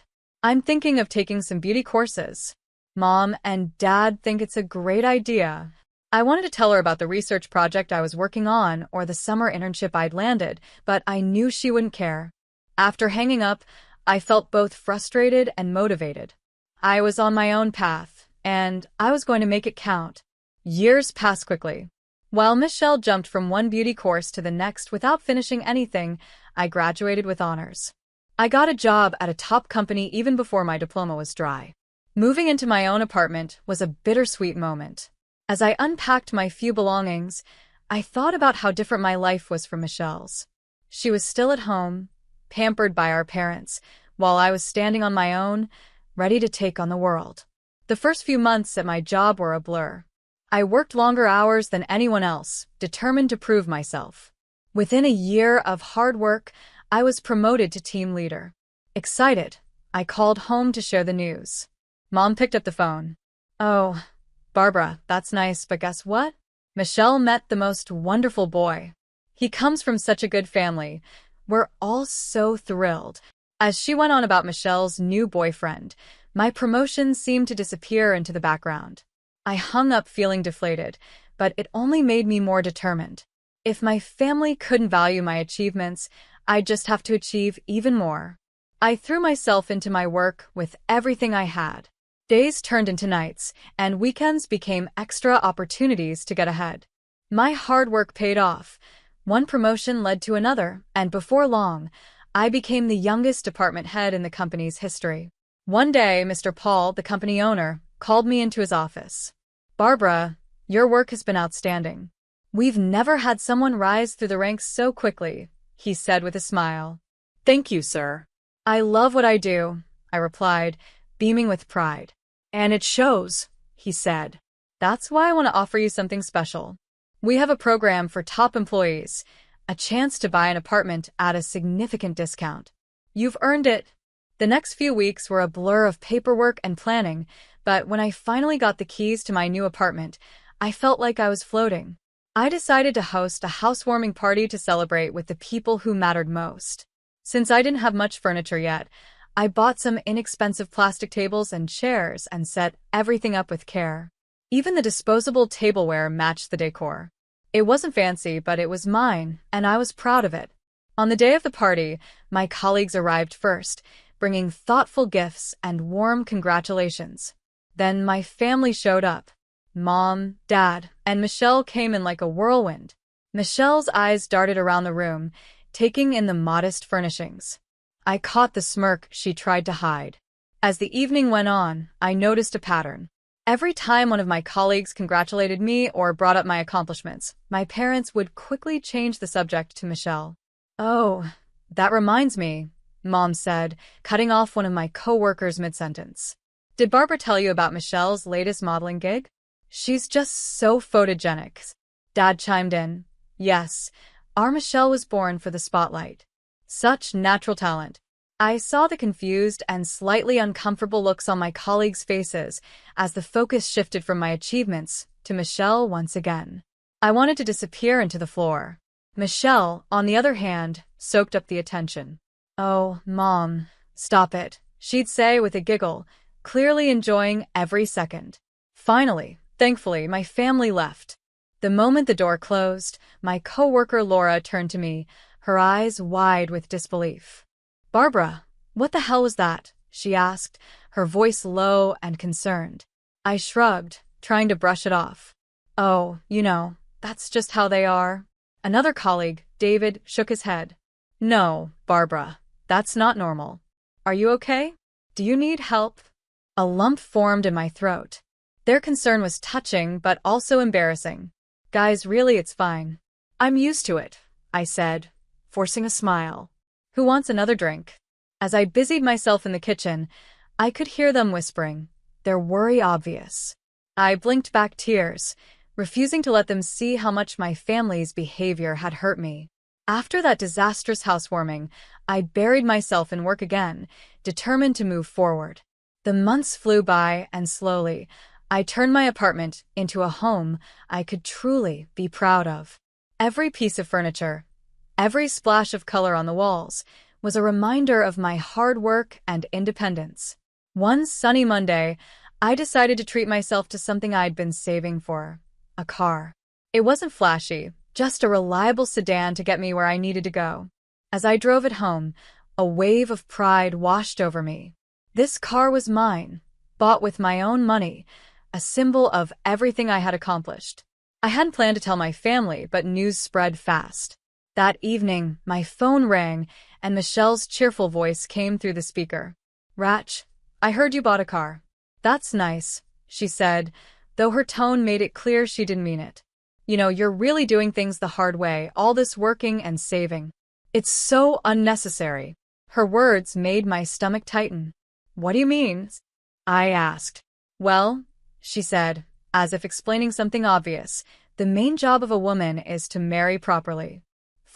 I'm thinking of taking some beauty courses. Mom and Dad think it's a great idea." I wanted to tell her about the research project I was working on or the summer internship I'd landed, but I knew she wouldn't care. After hanging up, I felt both frustrated and motivated. I was on my own path, and I was going to make it count. Years passed quickly. While Michelle jumped from one beauty course to the next without finishing anything, I graduated with honors. I got a job at a top company even before my diploma was dry. Moving into my own apartment was a bittersweet moment. As I unpacked my few belongings, I thought about how different my life was from Michelle's. She was still at home, pampered by our parents, while I was standing on my own, ready to take on the world. The first few months at my job were a blur. I worked longer hours than anyone else, determined to prove myself. Within a year of hard work, I was promoted to team leader. Excited, I called home to share the news. Mom picked up the phone. "Oh, Barbara, that's nice, but guess what? Michelle met the most wonderful boy. He comes from such a good family. We're all so thrilled." As she went on about Michelle's new boyfriend, my promotion seemed to disappear into the background. I hung up feeling deflated, but it only made me more determined. If my family couldn't value my achievements, I'd just have to achieve even more. I threw myself into my work with everything I had. Days turned into nights, and weekends became extra opportunities to get ahead. My hard work paid off. One promotion led to another, and before long, I became the youngest department head in the company's history. One day, Mr. Paul, the company owner, called me into his office. "Barbara, your work has been outstanding. We've never had someone rise through the ranks so quickly," he said with a smile. Thank you, sir. "I love what I do," I replied, beaming with pride. And it shows, he said. "That's why I want to offer you something special. We have a program for top employees, a chance to buy an apartment at a significant discount. You've earned it." The next few weeks were a blur of paperwork and planning, but when I finally got the keys to my new apartment, I felt like I was floating. I decided to host a housewarming party to celebrate with the people who mattered most. Since I didn't have much furniture yet, I bought some inexpensive plastic tables and chairs and set everything up with care. Even the disposable tableware matched the decor. It wasn't fancy, but it was mine, and I was proud of it. On the day of the party, my colleagues arrived first, bringing thoughtful gifts and warm congratulations. Then my family showed up. Mom, Dad, and Michelle came in like a whirlwind. Michelle's eyes darted around the room, taking in the modest furnishings. I caught the smirk she tried to hide. As the evening went on, I noticed a pattern. Every time one of my colleagues congratulated me or brought up my accomplishments, my parents would quickly change the subject to Michelle. "Oh, that reminds me," Mom said, cutting off one of my co-workers mid-sentence. "Did Barbara tell you about Michelle's latest modeling gig? She's just so photogenic." Dad chimed in. "Yes, our Michelle was born for the spotlight. Such natural talent." I saw the confused and slightly uncomfortable looks on my colleagues' faces as the focus shifted from my achievements to Michelle once again. I wanted to disappear into the floor. Michelle, on the other hand, soaked up the attention. "Oh, Mom, stop it," she'd say with a giggle, clearly enjoying every second. Finally, thankfully, my family left. The moment the door closed, my coworker Laura turned to me, her eyes wide with disbelief. "Barbara, what the hell was that?" she asked, her voice low and concerned. I shrugged, trying to brush it off. "Oh, that's just how they are." Another colleague, David, shook his head. "No, Barbara, that's not normal. Are you okay? Do you need help?" A lump formed in my throat. Their concern was touching but also embarrassing. "Guys, really, it's fine. I'm used to it," I said, forcing a smile. "Who wants another drink?" As I busied myself in the kitchen, I could hear them whispering, their worry obvious. I blinked back tears, refusing to let them see how much my family's behavior had hurt me. After that disastrous housewarming, I buried myself in work again, determined to move forward. The months flew by, and slowly, I turned my apartment into a home I could truly be proud of. Every piece of furniture, every splash of color on the walls, was a reminder of my hard work and independence. One sunny Monday, I decided to treat myself to something I'd been saving for: a car. It wasn't flashy, just a reliable sedan to get me where I needed to go. As I drove it home, a wave of pride washed over me. This car was mine, bought with my own money, a symbol of everything I had accomplished. I hadn't planned to tell my family, but news spread fast. That evening, my phone rang, and Michelle's cheerful voice came through the speaker. "Rach, I heard you bought a car." "That's nice," she said, though her tone made it clear she didn't mean it. You're really doing things the hard way, all this working and saving. It's so unnecessary." Her words made my stomach tighten. "What do you mean?" I asked. "Well," she said, as if explaining something obvious, "the main job of a woman is to marry properly.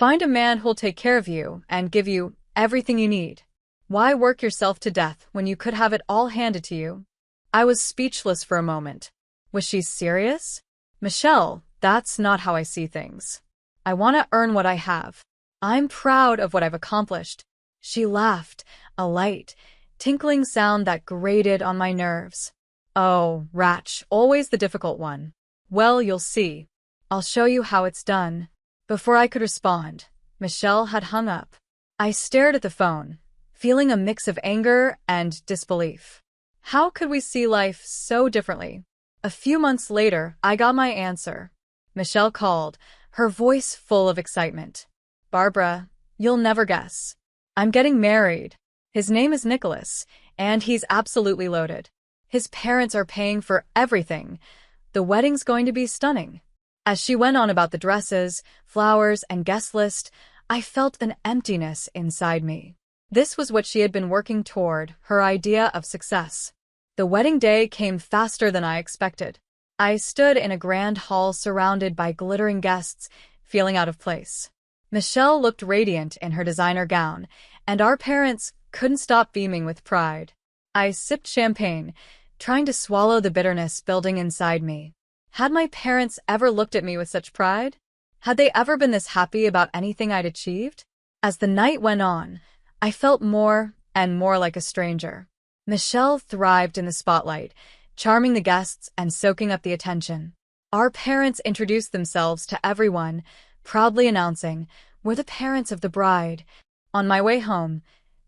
Find a man who'll take care of you and give you everything you need. Why work yourself to death when you could have it all handed to you? I was speechless for a moment. Was she serious? Michelle, that's not how I see things. I want to earn what I have. I'm proud of what I've accomplished. She laughed, a light, tinkling sound that grated on my nerves. Oh, Ratch, always the difficult one. Well, you'll see. I'll show you how it's done. Before I could respond, Michelle had hung up. I stared at the phone, feeling a mix of anger and disbelief. How could we see life so differently? A few months later, I got my answer. Michelle called, her voice full of excitement. Barbara, you'll never guess. I'm getting married. His name is Nicholas, and he's absolutely loaded. His parents are paying for everything. The wedding's going to be stunning. As she went on about the dresses, flowers, and guest list, I felt an emptiness inside me. This was what she had been working toward, her idea of success. The wedding day came faster than I expected. I stood in a grand hall surrounded by glittering guests, feeling out of place. Michelle looked radiant in her designer gown, and our parents couldn't stop beaming with pride. I sipped champagne, trying to swallow the bitterness building inside me. Had my parents ever looked at me with such pride? Had they ever been this happy about anything I'd achieved? As the night went on, I felt more and more like a stranger. Michelle thrived in the spotlight, charming the guests and soaking up the attention. Our parents introduced themselves to everyone, proudly announcing, "We're the parents of the bride." On my way home,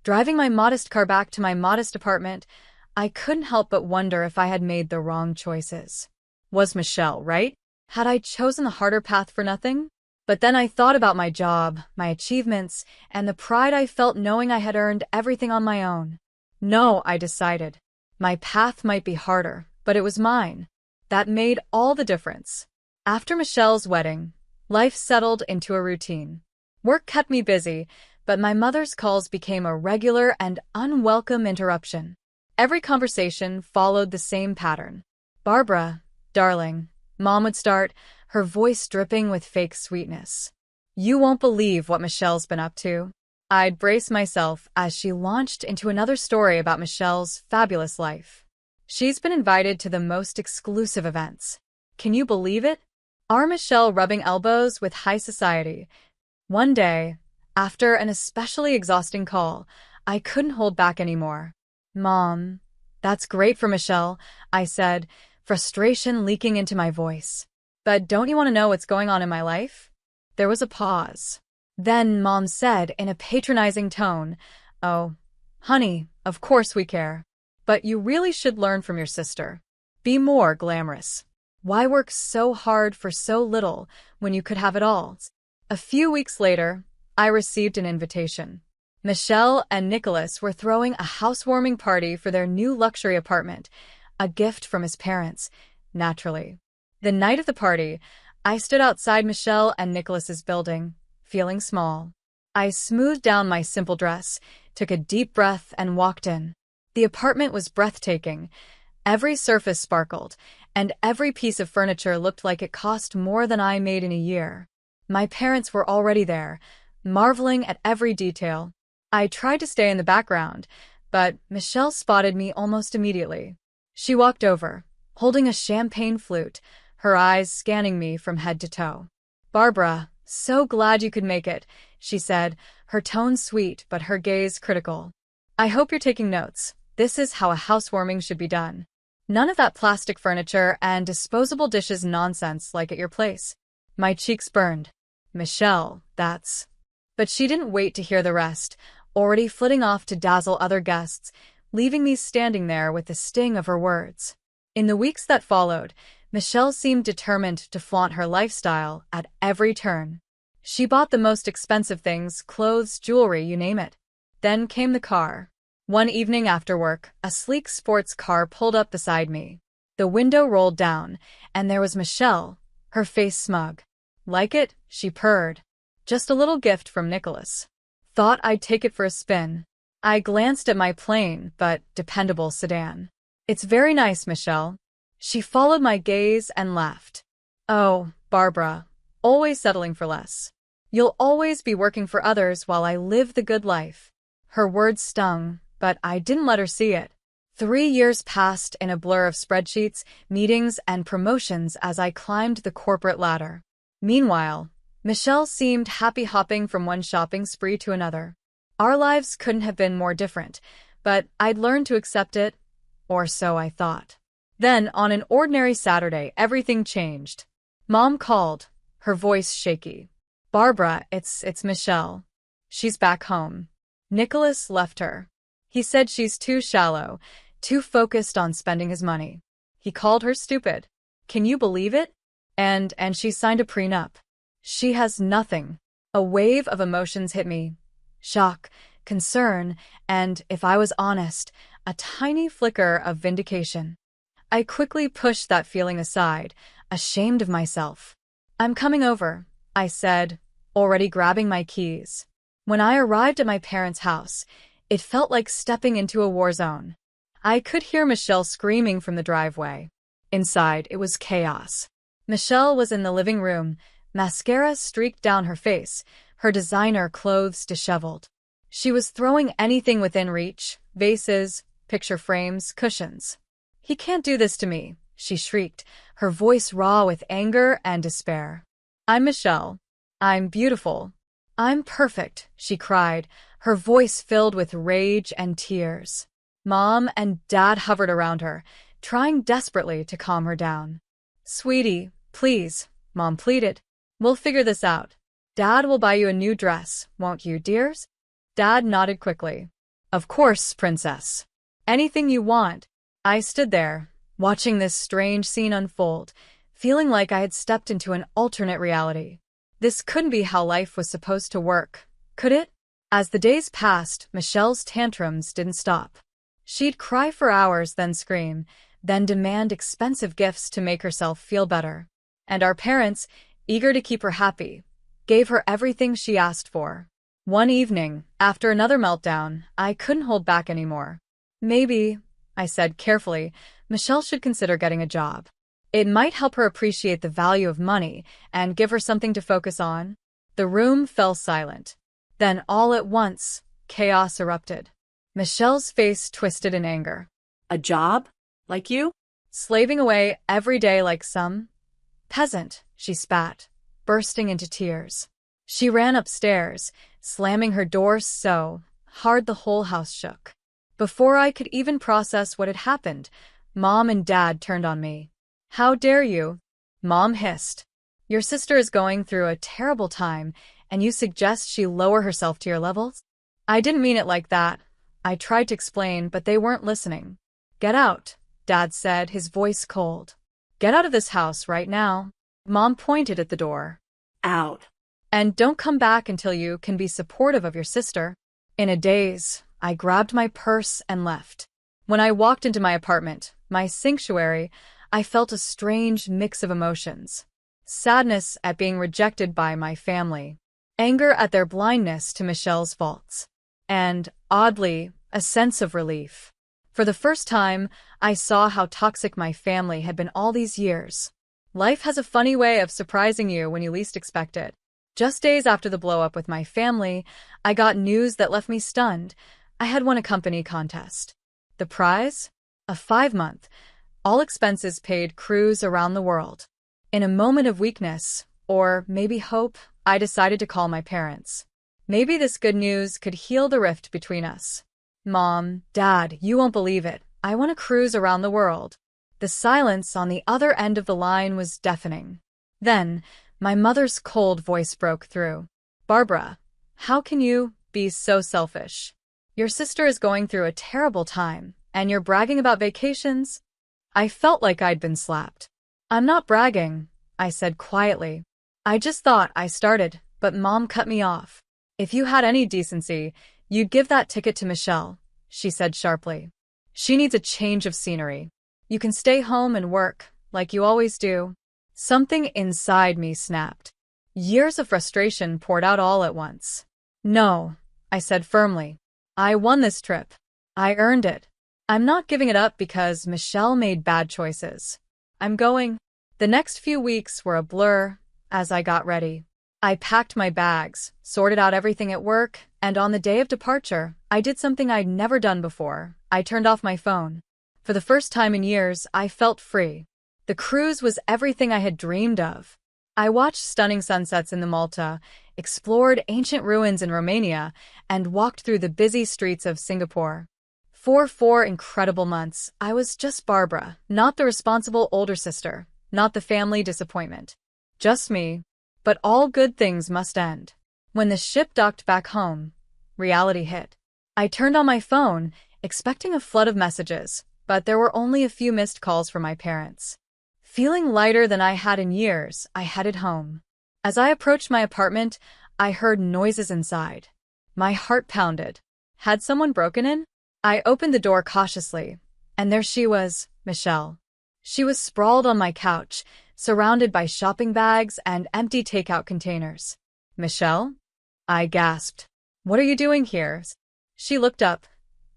driving my modest car back to my modest apartment, I couldn't help but wonder if I had made the wrong choices. Was Michelle right? Had I chosen the harder path for nothing? But then I thought about my job, my achievements, and the pride I felt knowing I had earned everything on my own. No, I decided. My path might be harder, but it was mine. That made all the difference. After Michelle's wedding, life settled into a routine. Work kept me busy, but my mother's calls became a regular and unwelcome interruption. Every conversation followed the same pattern. "Barbara, darling," Mom would start, her voice dripping with fake sweetness. "You won't believe what Michelle's been up to." I'd brace myself as she launched into another story about Michelle's fabulous life. She's been invited to the most exclusive events. Can you believe it? Our Michelle rubbing elbows with high society. One day, after an especially exhausting call, I couldn't hold back anymore. "Mom, that's great for Michelle," I said, frustration leaking into my voice. "But don't you want to know what's going on in my life?" There was a pause. Then Mom said in a patronizing tone, "Oh, honey, of course we care. But you really should learn from your sister. Be more glamorous. Why work so hard for so little when you could have it all?" A few weeks later, I received an invitation. Michelle and Nicholas were throwing a housewarming party for their new luxury apartment, a gift from his parents, naturally. The night of the party, I stood outside Michelle and Nicholas's building, feeling small. I smoothed down my simple dress, took a deep breath, and walked in. The apartment was breathtaking. Every surface sparkled, and every piece of furniture looked like it cost more than I made in a year. My parents were already there, marveling at every detail. I tried to stay in the background, but Michelle spotted me almost immediately. She walked over, holding a champagne flute, her eyes scanning me from head to toe. "Barbara, so glad you could make it," she said, her tone sweet but her gaze critical. "I hope you're taking notes. This is how a housewarming should be done. None of that plastic furniture and disposable dishes nonsense like at your place." My cheeks burned. "Michelle, that's..." But she didn't wait to hear the rest, already flitting off to dazzle other guests, leaving me standing there with the sting of her words. In the weeks that followed, Michelle seemed determined to flaunt her lifestyle at every turn. She bought the most expensive things, clothes, jewelry, you name it. Then came the car. One evening after work, a sleek sports car pulled up beside me. The window rolled down, and there was Michelle, her face smug. "Like it?" she purred. "Just a little gift from Nicholas. Thought I'd take it for a spin." I glanced at my plain but dependable sedan. "It's very nice, Michelle." She followed my gaze and laughed. "Oh, Barbara, always settling for less. You'll always be working for others while I live the good life. Her words stung, but I didn't let her see it. 3 years passed in a blur of spreadsheets, meetings, and promotions as I climbed the corporate ladder. Meanwhile, Michelle seemed happy hopping from one shopping spree to another. Our lives couldn't have been more different, but I'd learned to accept it, or so I thought. Then, on an ordinary Saturday, everything changed. Mom called, her voice shaky. "Barbara, it's Michelle. She's back home. Nicholas left her. He said she's too shallow, too focused on spending his money. He called her stupid. Can you believe it? And she signed a prenup. She has nothing." A wave of emotions hit me. Shock, concern, and, if I was honest, a tiny flicker of vindication. I quickly pushed that feeling aside, ashamed of myself. "I'm coming over," I said, already grabbing my keys. When I arrived at my parents' house, it felt like stepping into a war zone. I could hear Michelle screaming from the driveway. Inside, it was chaos. Michelle was in the living room, mascara streaked down her face, her designer clothes disheveled. She was throwing anything within reach: vases, picture frames, cushions. "He can't do this to me," she shrieked, her voice raw with anger and despair. "I'm Michelle. I'm beautiful. I'm perfect," she cried, her voice filled with rage and tears. Mom and Dad hovered around her, trying desperately to calm her down. "Sweetie, please," Mom pleaded. "We'll figure this out. Dad will buy you a new dress, won't you, dears?" Dad nodded quickly. "Of course, princess. Anything you want." I stood there, watching this strange scene unfold, feeling like I had stepped into an alternate reality. This couldn't be how life was supposed to work, could it? As the days passed, Michelle's tantrums didn't stop. She'd cry for hours, then scream, then demand expensive gifts to make herself feel better. And our parents, eager to keep her happy, gave her everything she asked for. One evening, after another meltdown, I couldn't hold back anymore. "Maybe," I said carefully, "Michelle should consider getting a job. It might help her appreciate the value of money and give her something to focus on." The room fell silent. Then, all at once, chaos erupted. Michelle's face twisted in anger. "A job? Like you?" "Slaving away every day like some peasant," she spat, bursting into tears. She ran upstairs, slamming her door so hard the whole house shook. Before I could even process what had happened, Mom and Dad turned on me. "How dare you?" Mom hissed. "Your sister is going through a terrible time, and you suggest she lower herself to your levels?" "I didn't mean it like that." I tried to explain, but they weren't listening. "Get out," Dad said, his voice cold. "Get out of this house right now." Mom pointed at the door. "Out. "And don't come back until you can be supportive of your sister." In a daze, I grabbed my purse and left. When I walked into my apartment, my sanctuary, I felt a strange mix of emotions. Sadness at being rejected by my family, anger at their blindness to Michelle's faults, and, oddly, a sense of relief. For the first time, I saw how toxic my family had been all these years. Life has a funny way of surprising you when you least expect it. Just days after the blow-up with my family, I got news that left me stunned. I had won a company contest. The prize? A 5-month, all-expenses-paid cruise around the world. In a moment of weakness, or maybe hope, I decided to call my parents. Maybe this good news could heal the rift between us. "Mom, Dad, you won't believe it. I want to cruise around the world." The silence on the other end of the line was deafening. Then, my mother's cold voice broke through. "Barbara, how can you be so selfish? Your sister is going through a terrible time, and you're bragging about vacations?" I felt like I'd been slapped. "I'm not bragging," I said quietly. "I just thought I started, but Mom cut me off." "If you had any decency, you'd give that ticket to Michelle," she said sharply. "She needs a change of scenery. You can stay home and work, like you always do." Something inside me snapped. Years of frustration poured out all at once. "No," I said firmly. "I won this trip. I earned it. I'm not giving it up because Michelle made bad choices. I'm going." The next few weeks were a blur as I got ready. I packed my bags, sorted out everything at work, and on the day of departure, I did something I'd never done before. I turned off my phone. For the first time in years, I felt free. The cruise was everything I had dreamed of. I watched stunning sunsets in the Malta, explored ancient ruins in Romania, and walked through the busy streets of Singapore. For 4 incredible months, I was just Barbara, not the responsible older sister, not the family disappointment. Just me. But all good things must end. When the ship docked back home, reality hit. I turned on my phone, expecting a flood of messages, but there were only a few missed calls from my parents. Feeling lighter than I had in years, I headed home. As I approached my apartment, I heard noises inside. My heart pounded. Had someone broken in? I opened the door cautiously, and there she was, Michelle. She was sprawled on my couch, surrounded by shopping bags and empty takeout containers. Michelle? I gasped. What are you doing here? She looked up,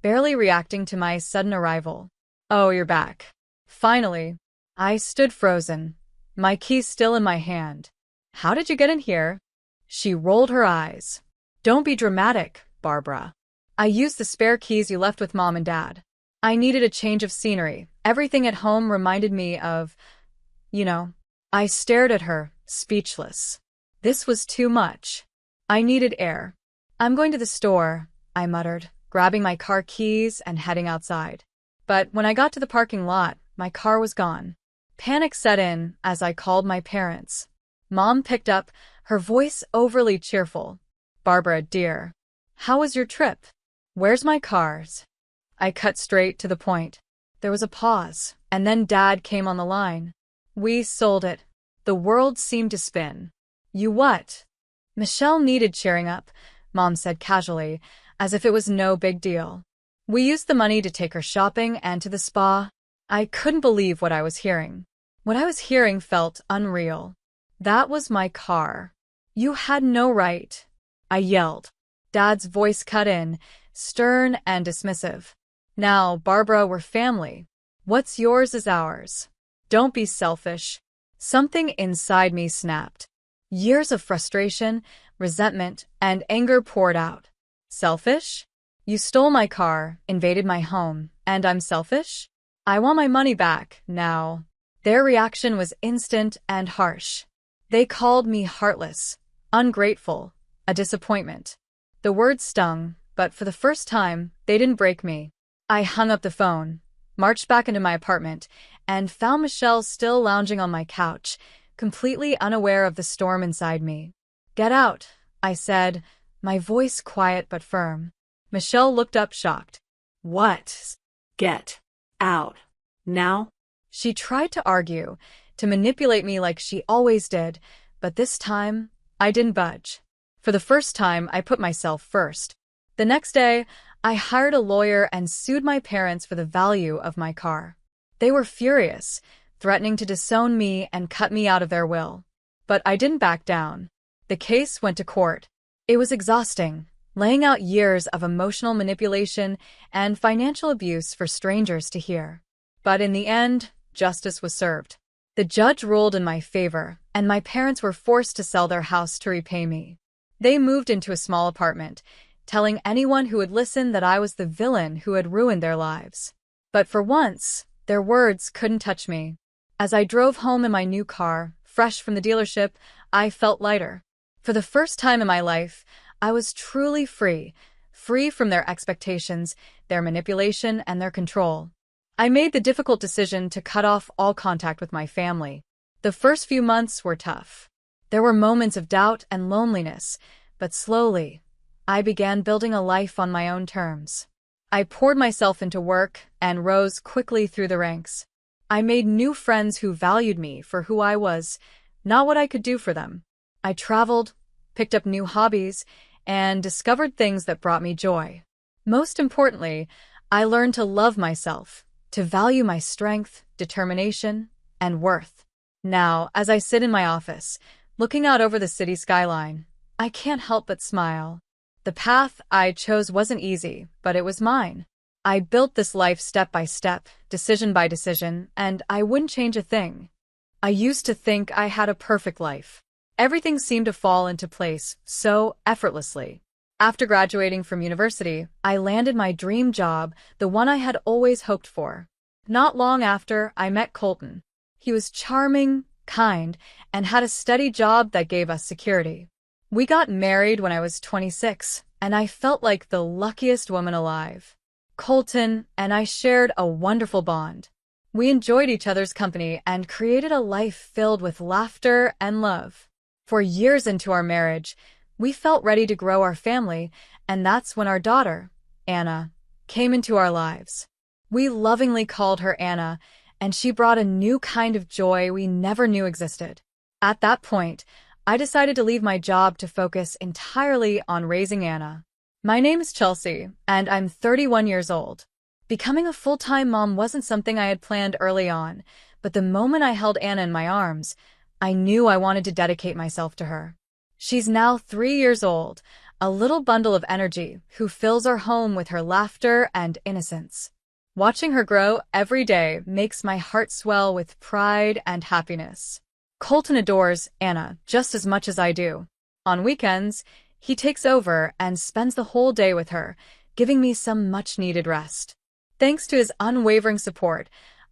barely reacting to my sudden arrival. Oh, you're back. Finally. I stood frozen, my keys still in my hand. How did you get in here? She rolled her eyes. Don't be dramatic, Barbara. I used the spare keys you left with Mom and Dad. I needed a change of scenery. Everything at home reminded me of, I stared at her, speechless. This was too much. I needed air. I'm going to the store, I muttered, grabbing my car keys and heading outside. But when I got to the parking lot, my car was gone. Panic set in as I called my parents. Mom picked up, her voice overly cheerful. Barbara, dear. How was your trip? Where's my cars? I cut straight to the point. There was a pause, and then Dad came on the line. We sold it. The world seemed to spin. You what? Michelle needed cheering up, Mom said casually, as if it was no big deal. We used the money to take her shopping and to the spa. I couldn't believe what I was hearing. What I was hearing felt unreal. That was my car. You had no right. I yelled. Dad's voice cut in, stern and dismissive. Now, Barbara, we're family. What's yours is ours. Don't be selfish. Something inside me snapped. Years of frustration, resentment, and anger poured out. Selfish? You stole my car, invaded my home, and I'm selfish? I want my money back, now. Their reaction was instant and harsh. They called me heartless, ungrateful, a disappointment. The words stung, but for the first time, they didn't break me. I hung up the phone, marched back into my apartment, and found Michelle still lounging on my couch, completely unaware of the storm inside me. Get out, I said, my voice quiet but firm. Michelle looked up shocked. What? Get out. Now? She tried to argue, to manipulate me like she always did, but this time, I didn't budge. For the first time, I put myself first. The next day, I hired a lawyer and sued my parents for the value of my car. They were furious, threatening to disown me and cut me out of their will. But I didn't back down. The case went to court. It was exhausting, laying out years of emotional manipulation and financial abuse for strangers to hear. But in the end, justice was served. The judge ruled in my favor, and my parents were forced to sell their house to repay me. They moved into a small apartment, telling anyone who would listen that I was the villain who had ruined their lives. But for once, their words couldn't touch me. As I drove home in my new car, fresh from the dealership, I felt lighter. For the first time in my life, I was truly free, free from their expectations, their manipulation, and their control. I made the difficult decision to cut off all contact with my family. The first few months were tough. There were moments of doubt and loneliness, but slowly, I began building a life on my own terms. I poured myself into work and rose quickly through the ranks. I made new friends who valued me for who I was, not what I could do for them. I traveled, picked up new hobbies, and discovered things that brought me joy. Most importantly, I learned to love myself, to value my strength, determination, and worth. Now, as I sit in my office, looking out over the city skyline, I can't help but smile. The path I chose wasn't easy, but it was mine. I built this life step by step, decision by decision, and I wouldn't change a thing. I used to think I had a perfect life. Everything seemed to fall into place so effortlessly. After graduating from university, I landed my dream job, the one I had always hoped for. Not long after, I met Colton. He was charming, kind, and had a steady job that gave us security. We got married when I was 26, and I felt like the luckiest woman alive. Colton and I shared a wonderful bond. We enjoyed each other's company and created a life filled with laughter and love. For years into our marriage, we felt ready to grow our family, and that's when our daughter, Anna, came into our lives. We lovingly called her Anna, and she brought a new kind of joy we never knew existed. At that point, I decided to leave my job to focus entirely on raising Anna. My name is Chelsea, and I'm 31 years old. Becoming a full-time mom wasn't something I had planned early on, but the moment I held Anna in my arms, I knew I wanted to dedicate myself to her. She's now 3 years old, a little bundle of energy who fills our home with her laughter and innocence. Watching her grow every day makes my heart swell with pride and happiness. Colton adores Anna just as much as I do. On weekends, he takes over and spends the whole day with her, giving me some much-needed rest. Thanks to his unwavering support,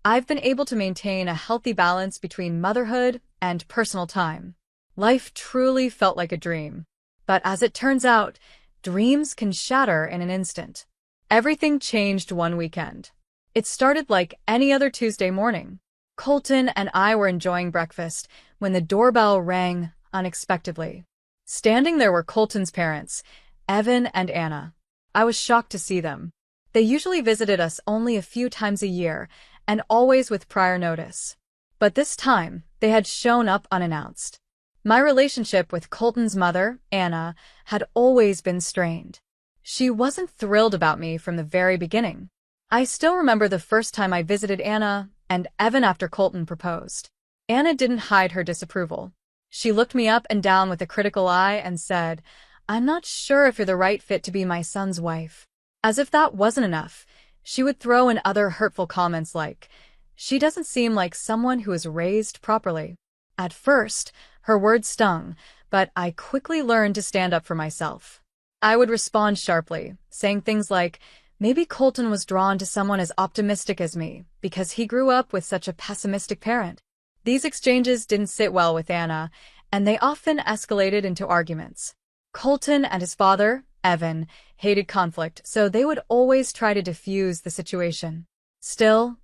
I've been able to maintain a healthy balance between motherhood and personal time. Life truly felt like a dream. But as it turns out, dreams can shatter in an instant. Everything changed one weekend. It started like any other Tuesday morning. Colton and I were enjoying breakfast when the doorbell rang unexpectedly. Standing there were Colton's parents, Evan and Anna. I was shocked to see them. They usually visited us only a few times a year, and always with prior notice. But this time, they had shown up unannounced. My relationship with Colton's mother, Anna, had always been strained. She wasn't thrilled about me from the very beginning. I still remember the first time I visited Anna and Evan after Colton proposed. Anna didn't hide her disapproval. She looked me up and down with a critical eye and said, "I'm not sure if you're the right fit to be my son's wife." As if that wasn't enough, she would throw in other hurtful comments like, "She doesn't seem like someone who was raised properly." At first, her words stung, but I quickly learned to stand up for myself. I would respond sharply, saying things like, "Maybe Colton was drawn to someone as optimistic as me because he grew up with such a pessimistic parent." These exchanges didn't sit well with Anna, and they often escalated into arguments. Colton and his father, Evan, hated conflict, so they would always try to diffuse the situation. Still,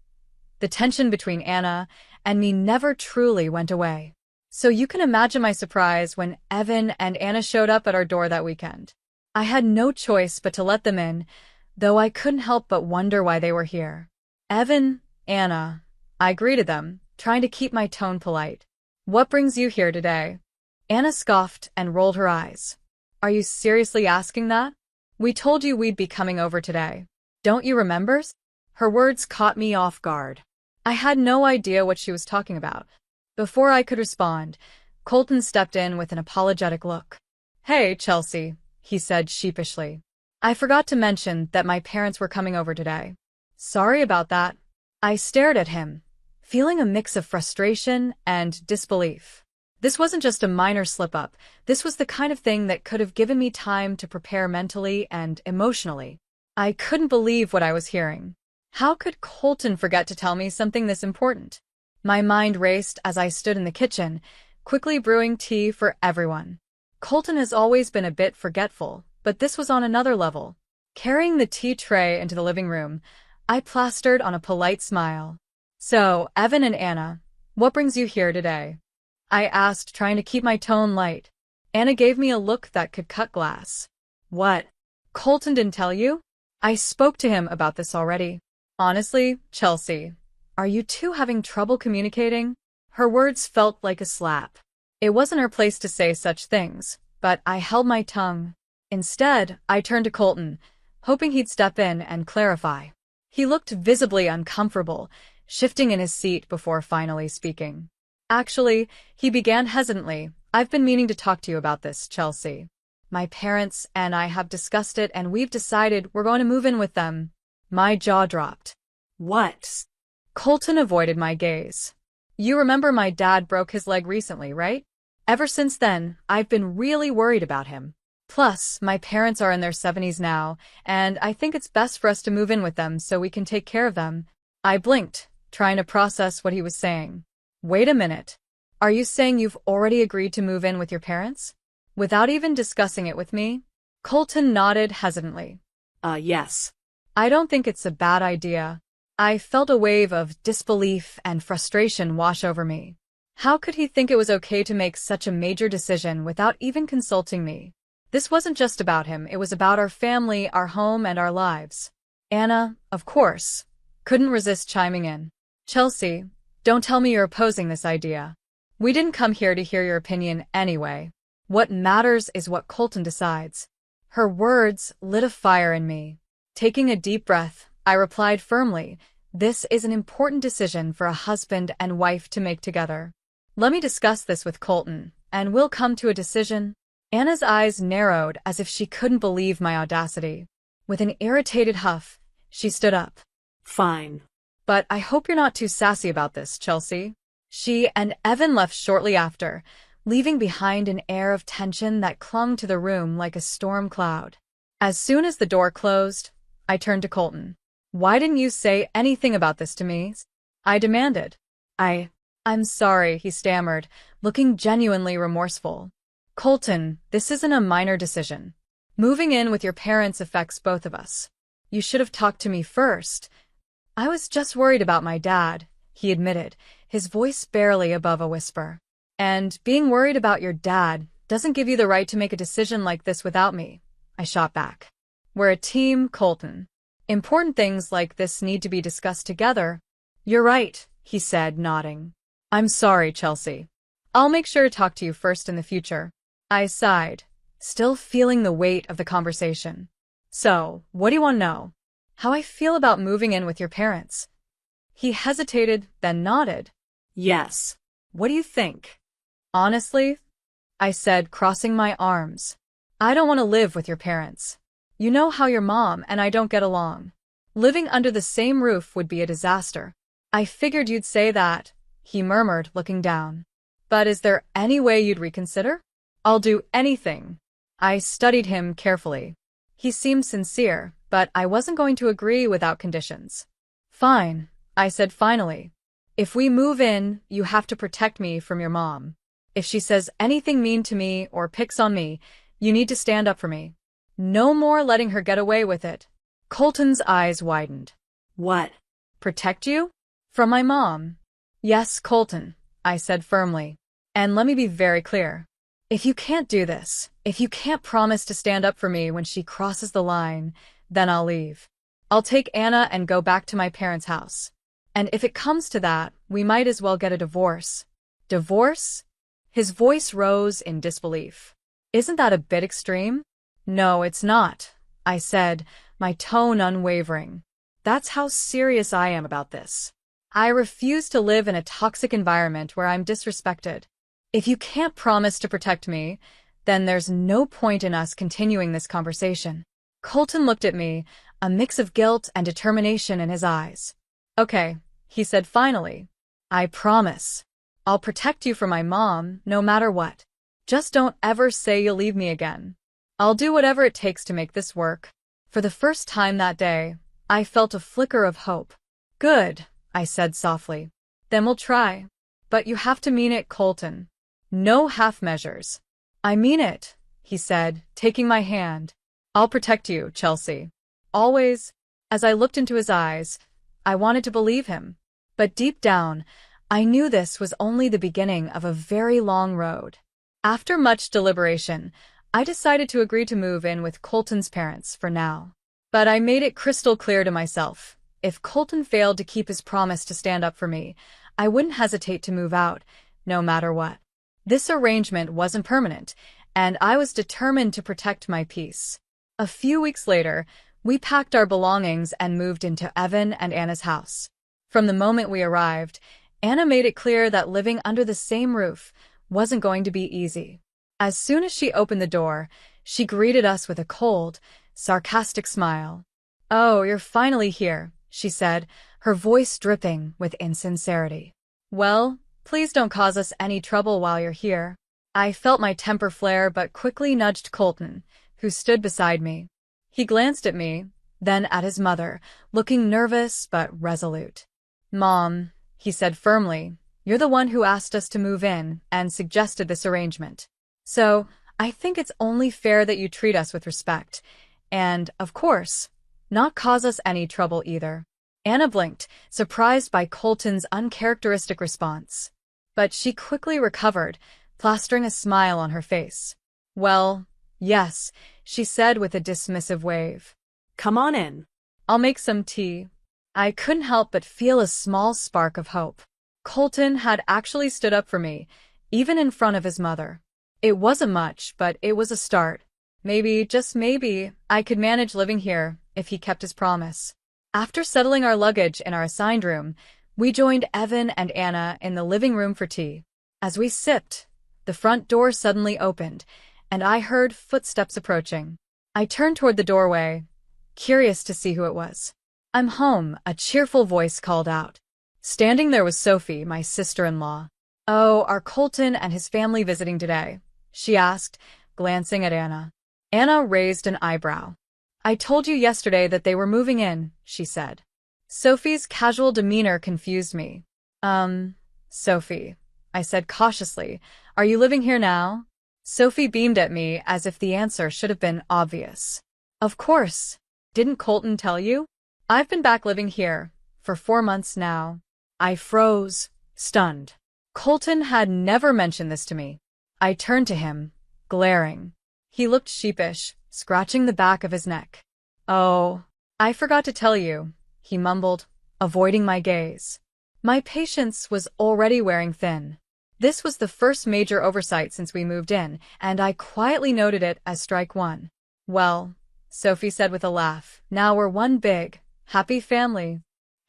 the tension between Anna and me never truly went away. So you can imagine my surprise when Evan and Anna showed up at our door that weekend. I had no choice but to let them in, though I couldn't help but wonder why they were here. "Evan, Anna," I greeted them, trying to keep my tone polite. "What brings you here today?" Anna scoffed and rolled her eyes. "Are you seriously asking that? We told you we'd be coming over today. Don't you remember?" Her words caught me off guard. I had no idea what she was talking about. Before I could respond, Colton stepped in with an apologetic look. "Hey, Chelsea," he said sheepishly. "I forgot to mention that my parents were coming over today." "Sorry about that." I stared at him, feeling a mix of frustration and disbelief. This wasn't just a minor slip-up. This was the kind of thing that could have given me time to prepare mentally and emotionally. I couldn't believe what I was hearing. How could Colton forget to tell me something this important? My mind raced as I stood in the kitchen, quickly brewing tea for everyone. Colton has always been a bit forgetful, but this was on another level. Carrying the tea tray into the living room, I plastered on a polite smile. "So, Evan and Anna, what brings you here today?" I asked, trying to keep my tone light. Anna gave me a look that could cut glass. "What? Colton didn't tell you?" I spoke to him about this already. "Honestly, Chelsea, are you two having trouble communicating?" Her words felt like a slap. It wasn't her place to say such things, but I held my tongue. Instead, I turned to Colton, hoping he'd step in and clarify. He looked visibly uncomfortable, shifting in his seat before finally speaking. "Actually," he began hesitantly, "I've been meaning to talk to you about this, Chelsea. My parents and I have discussed it, and we've decided we're going to move in with them." My jaw dropped. What? Colton avoided my gaze. "You remember my dad broke his leg recently, right?" Ever since then, I've been really worried about him. Plus, my parents are in their 70s now, and I think it's best for us to move in with them so we can take care of them. I blinked, trying to process what he was saying. Wait a minute. Are you saying you've already agreed to move in with your parents? Without even discussing it with me? Colton nodded hesitantly. Yes. I don't think it's a bad idea. I felt a wave of disbelief and frustration wash over me. How could he think it was okay to make such a major decision without even consulting me? This wasn't just about him, it was about our family, our home, and our lives. Anna, of course, couldn't resist chiming in. Chelsea, don't tell me you're opposing this idea. We didn't come here to hear your opinion anyway. What matters is what Colton decides. Her words lit a fire in me. Taking a deep breath, I replied firmly, this is an important decision for a husband and wife to make together. Let me discuss this with Colton, and we'll come to a decision. Anna's eyes narrowed as if she couldn't believe my audacity. With an irritated huff, she stood up. Fine. But I hope you're not too sassy about this, Chelsea. She and Evan left shortly after, leaving behind an air of tension that clung to the room like a storm cloud. As soon as the door closed, I turned to Colton. Why didn't you say anything about this to me? I demanded. I'm sorry, he stammered, looking genuinely remorseful. Colton, this isn't a minor decision. Moving in with your parents affects both of us. You should have talked to me first. I was just worried about my dad, he admitted, his voice barely above a whisper. And being worried about your dad doesn't give you the right to make a decision like this without me, I shot back. We're a team, Colton. Important things like this need to be discussed together. You're right, he said, nodding. I'm sorry, Chelsea. I'll make sure to talk to you first in the future. I sighed, still feeling the weight of the conversation. So, what do you want to know? How I feel about moving in with your parents? He hesitated, then nodded. Yes. What do you think? Honestly, I said, crossing my arms. I don't want to live with your parents. You know how your mom and I don't get along. Living under the same roof would be a disaster. I figured you'd say that, he murmured, looking down. But is there any way you'd reconsider? I'll do anything. I studied him carefully. He seemed sincere, but I wasn't going to agree without conditions. Fine, I said finally. If we move in, you have to protect me from your mom. If she says anything mean to me or picks on me, you need to stand up for me. No more letting her get away with it. Colton's eyes widened. What? Protect you? From my mom. Yes, Colton, I said firmly. And let me be very clear. If you can't do this, if you can't promise to stand up for me when she crosses the line, then I'll leave. I'll take Anna and go back to my parents' house. And if it comes to that, we might as well get a divorce. Divorce? His voice rose in disbelief. Isn't that a bit extreme? No, it's not, I said, my tone unwavering. That's how serious I am about this. I refuse to live in a toxic environment where I'm disrespected. If you can't promise to protect me, then there's no point in us continuing this conversation. Colton looked at me, a mix of guilt and determination in his eyes. Okay, he said finally. I promise. I'll protect you from my mom, no matter what. Just don't ever say you'll leave me again. I'll do whatever it takes to make this work. For the first time that day, I felt a flicker of hope. Good, I said softly. Then we'll try. But you have to mean it, Colton. No half measures. I mean it, he said, taking my hand. I'll protect you, Chelsea. Always. As I looked into his eyes, I wanted to believe him. But deep down, I knew this was only the beginning of a very long road. After much deliberation, I decided to agree to move in with Colton's parents for now. But I made it crystal clear to myself, if Colton failed to keep his promise to stand up for me, I wouldn't hesitate to move out, no matter what. This arrangement wasn't permanent, and I was determined to protect my peace. A few weeks later, we packed our belongings and moved into Evan and Anna's house. From the moment we arrived, Anna made it clear that living under the same roof wasn't going to be easy. As soon as she opened the door, she greeted us with a cold, sarcastic smile. "Oh, you're finally here," she said, her voice dripping with insincerity. "Well, please don't cause us any trouble while you're here. I felt my temper flare but quickly nudged Colton, who stood beside me. He glanced at me, then at his mother, looking nervous but resolute. "Mom," he said firmly, "you're the one who asked us to move in and suggested this arrangement. So, I think it's only fair that you treat us with respect. And, of course, not cause us any trouble either." Anna blinked, surprised by Colton's uncharacteristic response. But she quickly recovered, plastering a smile on her face. "Well, yes," she said with a dismissive wave. Come on in. "I'll make some tea." I couldn't help but feel a small spark of hope. Colton had actually stood up for me, even in front of his mother. It wasn't much, but it was a start. Maybe, just maybe, I could manage living here if he kept his promise. After settling our luggage in our assigned room, we joined Evan and Anna in the living room for tea. As we sipped, the front door suddenly opened, and I heard footsteps approaching. I turned toward the doorway, curious to see who it was. "I'm home," a cheerful voice called out. Standing there was Sophie, my sister-in-law. "Oh, are Colton and his family visiting today?" she asked, glancing at Anna. Anna raised an eyebrow. "I told you yesterday that they were moving in," she said. Sophie's casual demeanor confused me. Sophie," I said cautiously, "are you living here now?" Sophie beamed at me as if the answer should have been obvious. "Of course. Didn't Colton tell you? I've been back living here for 4 months now." I froze, stunned. Colton had never mentioned this to me. I turned to him, glaring. He looked sheepish, scratching the back of his neck. "Oh, I forgot to tell you," he mumbled, avoiding my gaze. My patience was already wearing thin. This was the first major oversight since we moved in, and I quietly noted it as strike one. "Well," Sophie said with a laugh, "now we're one big, happy family."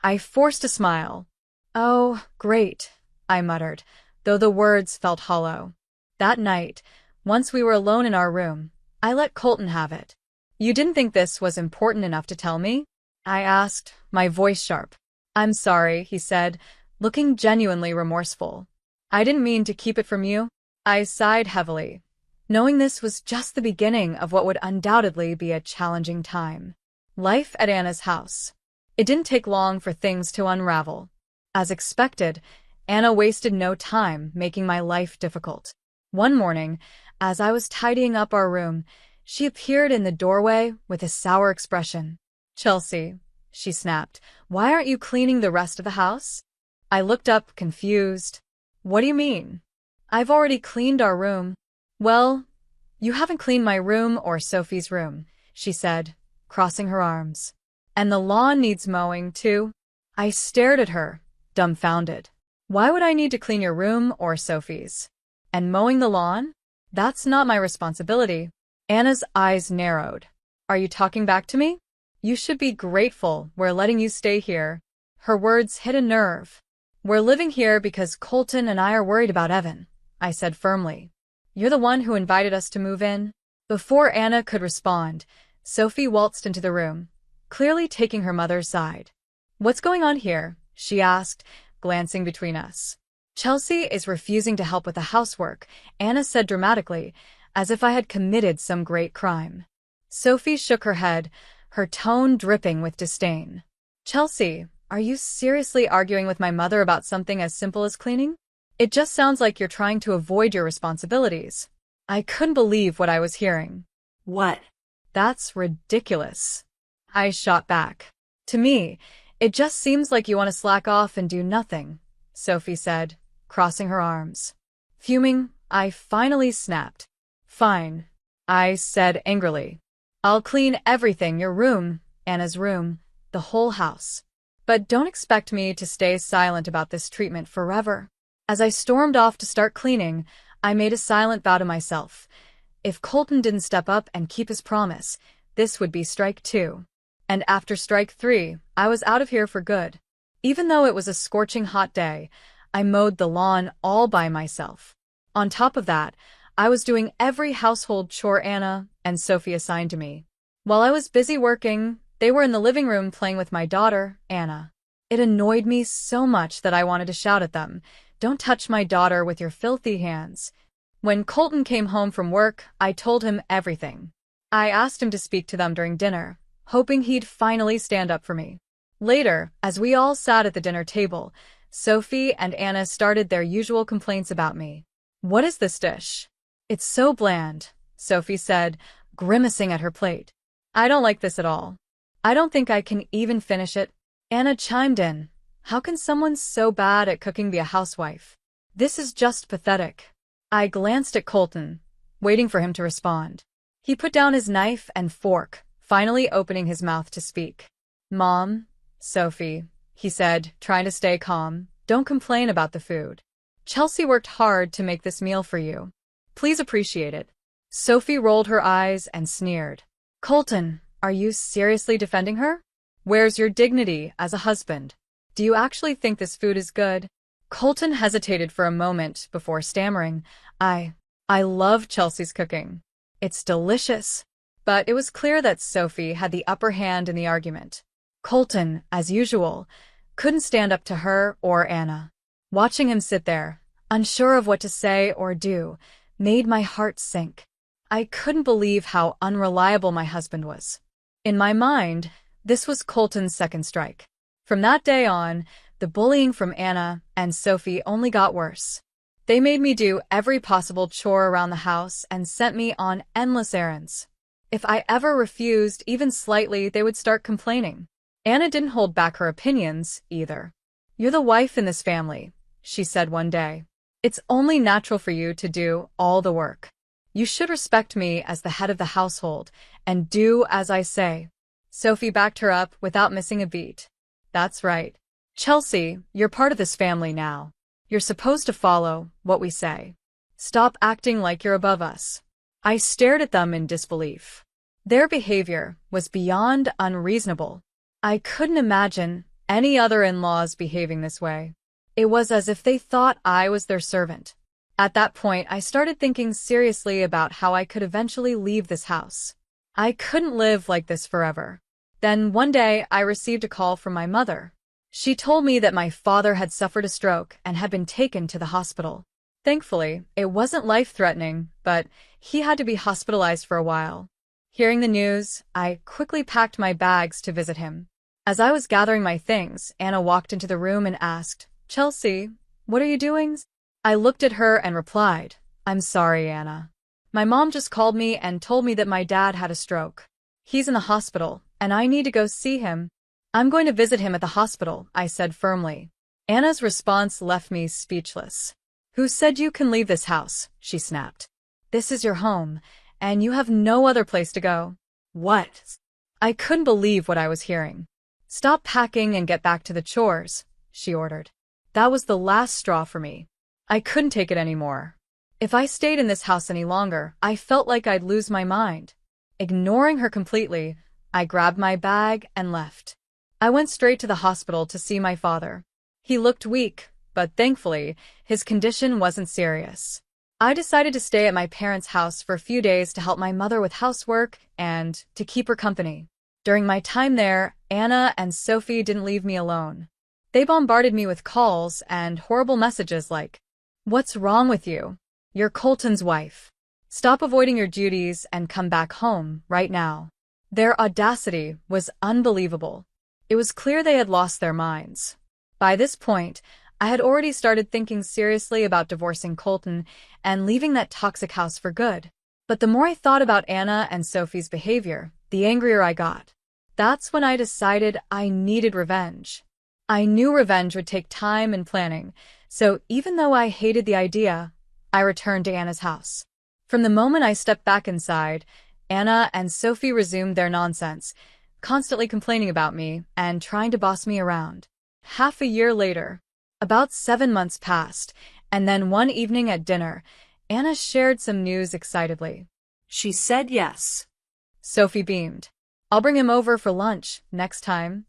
I forced a smile. "Oh, great," I muttered, though the words felt hollow. That night, once we were alone in our room, I let Colton have it. "You didn't think this was important enough to tell me?" I asked, my voice sharp. "I'm sorry," he said, looking genuinely remorseful. "I didn't mean to keep it from you." I sighed heavily, knowing this was just the beginning of what would undoubtedly be a challenging time. Life at Anna's house. It didn't take long for things to unravel. As expected, Anna wasted no time making my life difficult. One morning, as I was tidying up our room, she appeared in the doorway with a sour expression. "Chelsea," she snapped, "why aren't you cleaning the rest of the house?" I looked up, confused. "What do you mean?" "I've already cleaned our room." "Well, you haven't cleaned my room or Sophie's room," she said, crossing her arms. "And the lawn needs mowing, too." I stared at her, dumbfounded. "Why would I need to clean your room or Sophie's? And mowing the lawn? That's not my responsibility." Anna's eyes narrowed. "Are you talking back to me? You should be grateful we're letting you stay here." Her words hit a nerve. "We're living here because Colton and I are worried about Evan," I said firmly. "You're the one who invited us to move in." Before Anna could respond, Sophie waltzed into the room, clearly taking her mother's side. "What's going on here?" she asked, glancing between us. "Chelsea is refusing to help with the housework," Anna said dramatically, as if I had committed some great crime. Sophie shook her head, her tone dripping with disdain. "Chelsea, are you seriously arguing with my mother about something as simple as cleaning? It just sounds like you're trying to avoid your responsibilities." I couldn't believe what I was hearing. What? "That's ridiculous," I shot back. "To me, it just seems like you want to slack off and do nothing," Sophie said, crossing her arms. Fuming, I finally snapped. "Fine," I said angrily. "I'll clean everything, your room, Anna's room, the whole house. But don't expect me to stay silent about this treatment forever." As I stormed off to start cleaning, I made a silent vow to myself. If Colton didn't step up and keep his promise, this would be strike 2. And after strike 3, I was out of here for good. Even though it was a scorching hot day, I mowed the lawn all by myself. On top of that, I was doing every household chore Anna and Sophie assigned to me. While I was busy working, they were in the living room playing with my daughter, Anna. It annoyed me so much that I wanted to shout at them, "Don't touch my daughter with your filthy hands." When Colton came home from work, I told him everything. I asked him to speak to them during dinner, hoping he'd finally stand up for me. Later, as we all sat at the dinner table, Sophie and Anna started their usual complaints about me. "What is this dish? It's so bland," Sophie said, grimacing at her plate. "I don't like this at all. I don't think I can even finish it." Anna chimed in. "How can someone so bad at cooking be a housewife? This is just pathetic." I glanced at Colton, waiting for him to respond. He put down his knife and fork, finally opening his mouth to speak. "Mom, Sophie," he said, trying to stay calm, "don't complain about the food. Chelsea worked hard to make this meal for you. Please appreciate it." Sophie rolled her eyes and sneered. "Colton, are you seriously defending her? Where's your dignity as a husband? Do you actually think this food is good?" Colton hesitated for a moment before stammering, I love Chelsea's cooking. It's delicious." But it was clear that Sophie had the upper hand in the argument. Colton, as usual, couldn't stand up to her or Anna. Watching him sit there, unsure of what to say or do, made my heart sink. I couldn't believe how unreliable my husband was. In my mind, this was Colton's second strike. From that day on, the bullying from Anna and Sophie only got worse. They made me do every possible chore around the house and sent me on endless errands. If I ever refused, even slightly, they would start complaining. Anna didn't hold back her opinions, either. "You're the wife in this family," she said one day. "It's only natural for you to do all the work. You should respect me as the head of the household and do as I say." Sophie backed her up without missing a beat. "That's right. Chelsea, you're part of this family now. You're supposed to follow what we say. Stop acting like you're above us." I stared at them in disbelief. Their behavior was beyond unreasonable. I couldn't imagine any other in-laws behaving this way. It was as if they thought I was their servant. At that point, I started thinking seriously about how I could eventually leave this house. I couldn't live like this forever. Then one day, I received a call from my mother. She told me that my father had suffered a stroke and had been taken to the hospital. Thankfully, it wasn't life-threatening, but he had to be hospitalized for a while. Hearing the news, I quickly packed my bags to visit him. As I was gathering my things, Anna walked into the room and asked, "Chelsea, what are you doing?" I looked at her and replied, "I'm sorry, Anna. My mom just called me and told me that my dad had a stroke. He's in the hospital, and I need to go see him." "I'm going to visit him at the hospital," I said firmly. Anna's response left me speechless. "Who said you can leave this house?" she snapped. "This is your home, and you have no other place to go." "What?" I couldn't believe what I was hearing. "Stop packing and get back to the chores," she ordered. That was the last straw for me. I couldn't take it anymore. If I stayed in this house any longer, I felt like I'd lose my mind. Ignoring her completely, I grabbed my bag and left. I went straight to the hospital to see my father. He looked weak, but thankfully, his condition wasn't serious. I decided to stay at my parents' house for a few days to help my mother with housework and to keep her company. During my time there, Anna and Sophie didn't leave me alone. They bombarded me with calls and horrible messages like, "What's wrong with you? You're Colton's wife. Stop avoiding your duties and come back home right now." Their audacity was unbelievable. It was clear they had lost their minds. By this point, I had already started thinking seriously about divorcing Colton and leaving that toxic house for good. But the more I thought about Anna and Sophie's behavior, the angrier I got. That's when I decided I needed revenge. I knew revenge would take time and planning, so even though I hated the idea, I returned to Anna's house. From the moment I stepped back inside, Anna and Sophie resumed their nonsense, constantly complaining about me and trying to boss me around. Half a year later, about 7 months passed, and then one evening at dinner, Anna shared some news excitedly. "She said yes." Sophie beamed. "I'll bring him over for lunch next time."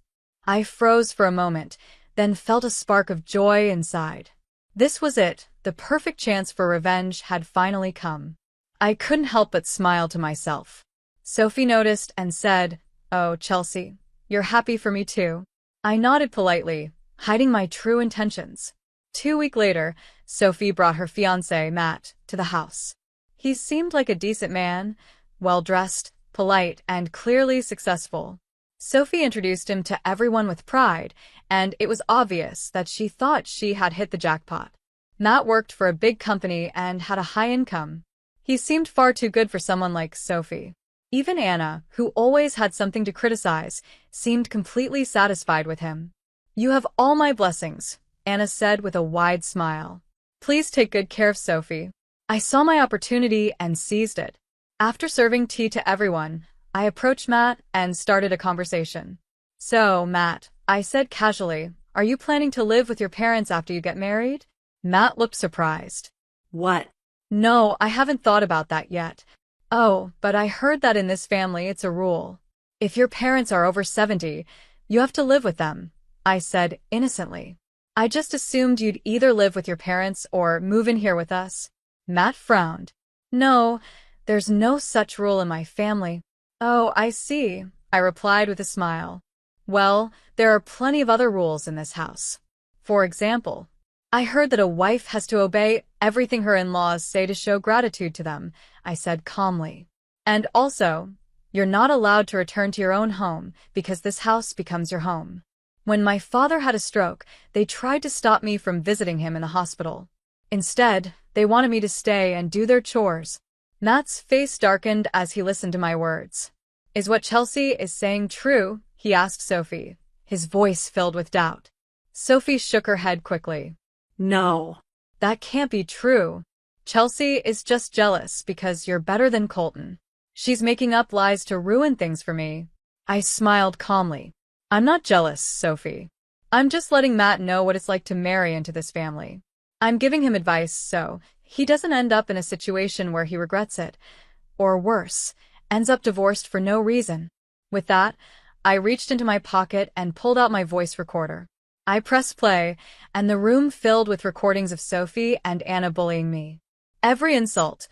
I froze for a moment, then felt a spark of joy inside. This was it. The perfect chance for revenge had finally come. I couldn't help but smile to myself. Sophie noticed and said, "Oh, Chelsea, you're happy for me too?" I nodded politely, hiding my true intentions. 2 weeks later, Sophie brought her fiancé, Matt, to the house. He seemed like a decent man, well-dressed, polite, and clearly successful. Sophie introduced him to everyone with pride, and it was obvious that she thought she had hit the jackpot. Matt worked for a big company and had a high income. He seemed far too good for someone like Sophie. Even Anna, who always had something to criticize, seemed completely satisfied with him. "You have all my blessings," Anna said with a wide smile. "Please take good care of Sophie." I saw my opportunity and seized it. After serving tea to everyone, I approached Matt and started a conversation. "So, Matt," I said casually, "are you planning to live with your parents after you get married?" Matt looked surprised. What? "No, I haven't thought about that yet. Oh, but I heard that in this family it's a rule. If your parents are over 70, you have to live with them," I said innocently. "I just assumed you'd either live with your parents or move in here with us." Matt frowned. "No, there's no such rule in my family." "Oh, I see," I replied with a smile. "Well, there are plenty of other rules in this house. For example, I heard that a wife has to obey everything her in-laws say to show gratitude to them," I said calmly. "And also, you're not allowed to return to your own home because this house becomes your home. When my father had a stroke, they tried to stop me from visiting him in the hospital. Instead, they wanted me to stay and do their chores." Matt's face darkened as he listened to my words. "Is what Chelsea is saying true?" he asked Sophie, his voice filled with doubt. Sophie shook her head quickly. No. "That can't be true. Chelsea is just jealous because you're better than Colton. She's making up lies to ruin things for me." I smiled calmly. "I'm not jealous, Sophie. I'm just letting Matt know what it's like to marry into this family. I'm giving him advice so he doesn't end up in a situation where he regrets it, or worse, ends up divorced for no reason." With that, I reached into my pocket and pulled out my voice recorder. I pressed play, and the room filled with recordings of Sophie and Anna bullying me. Every insult,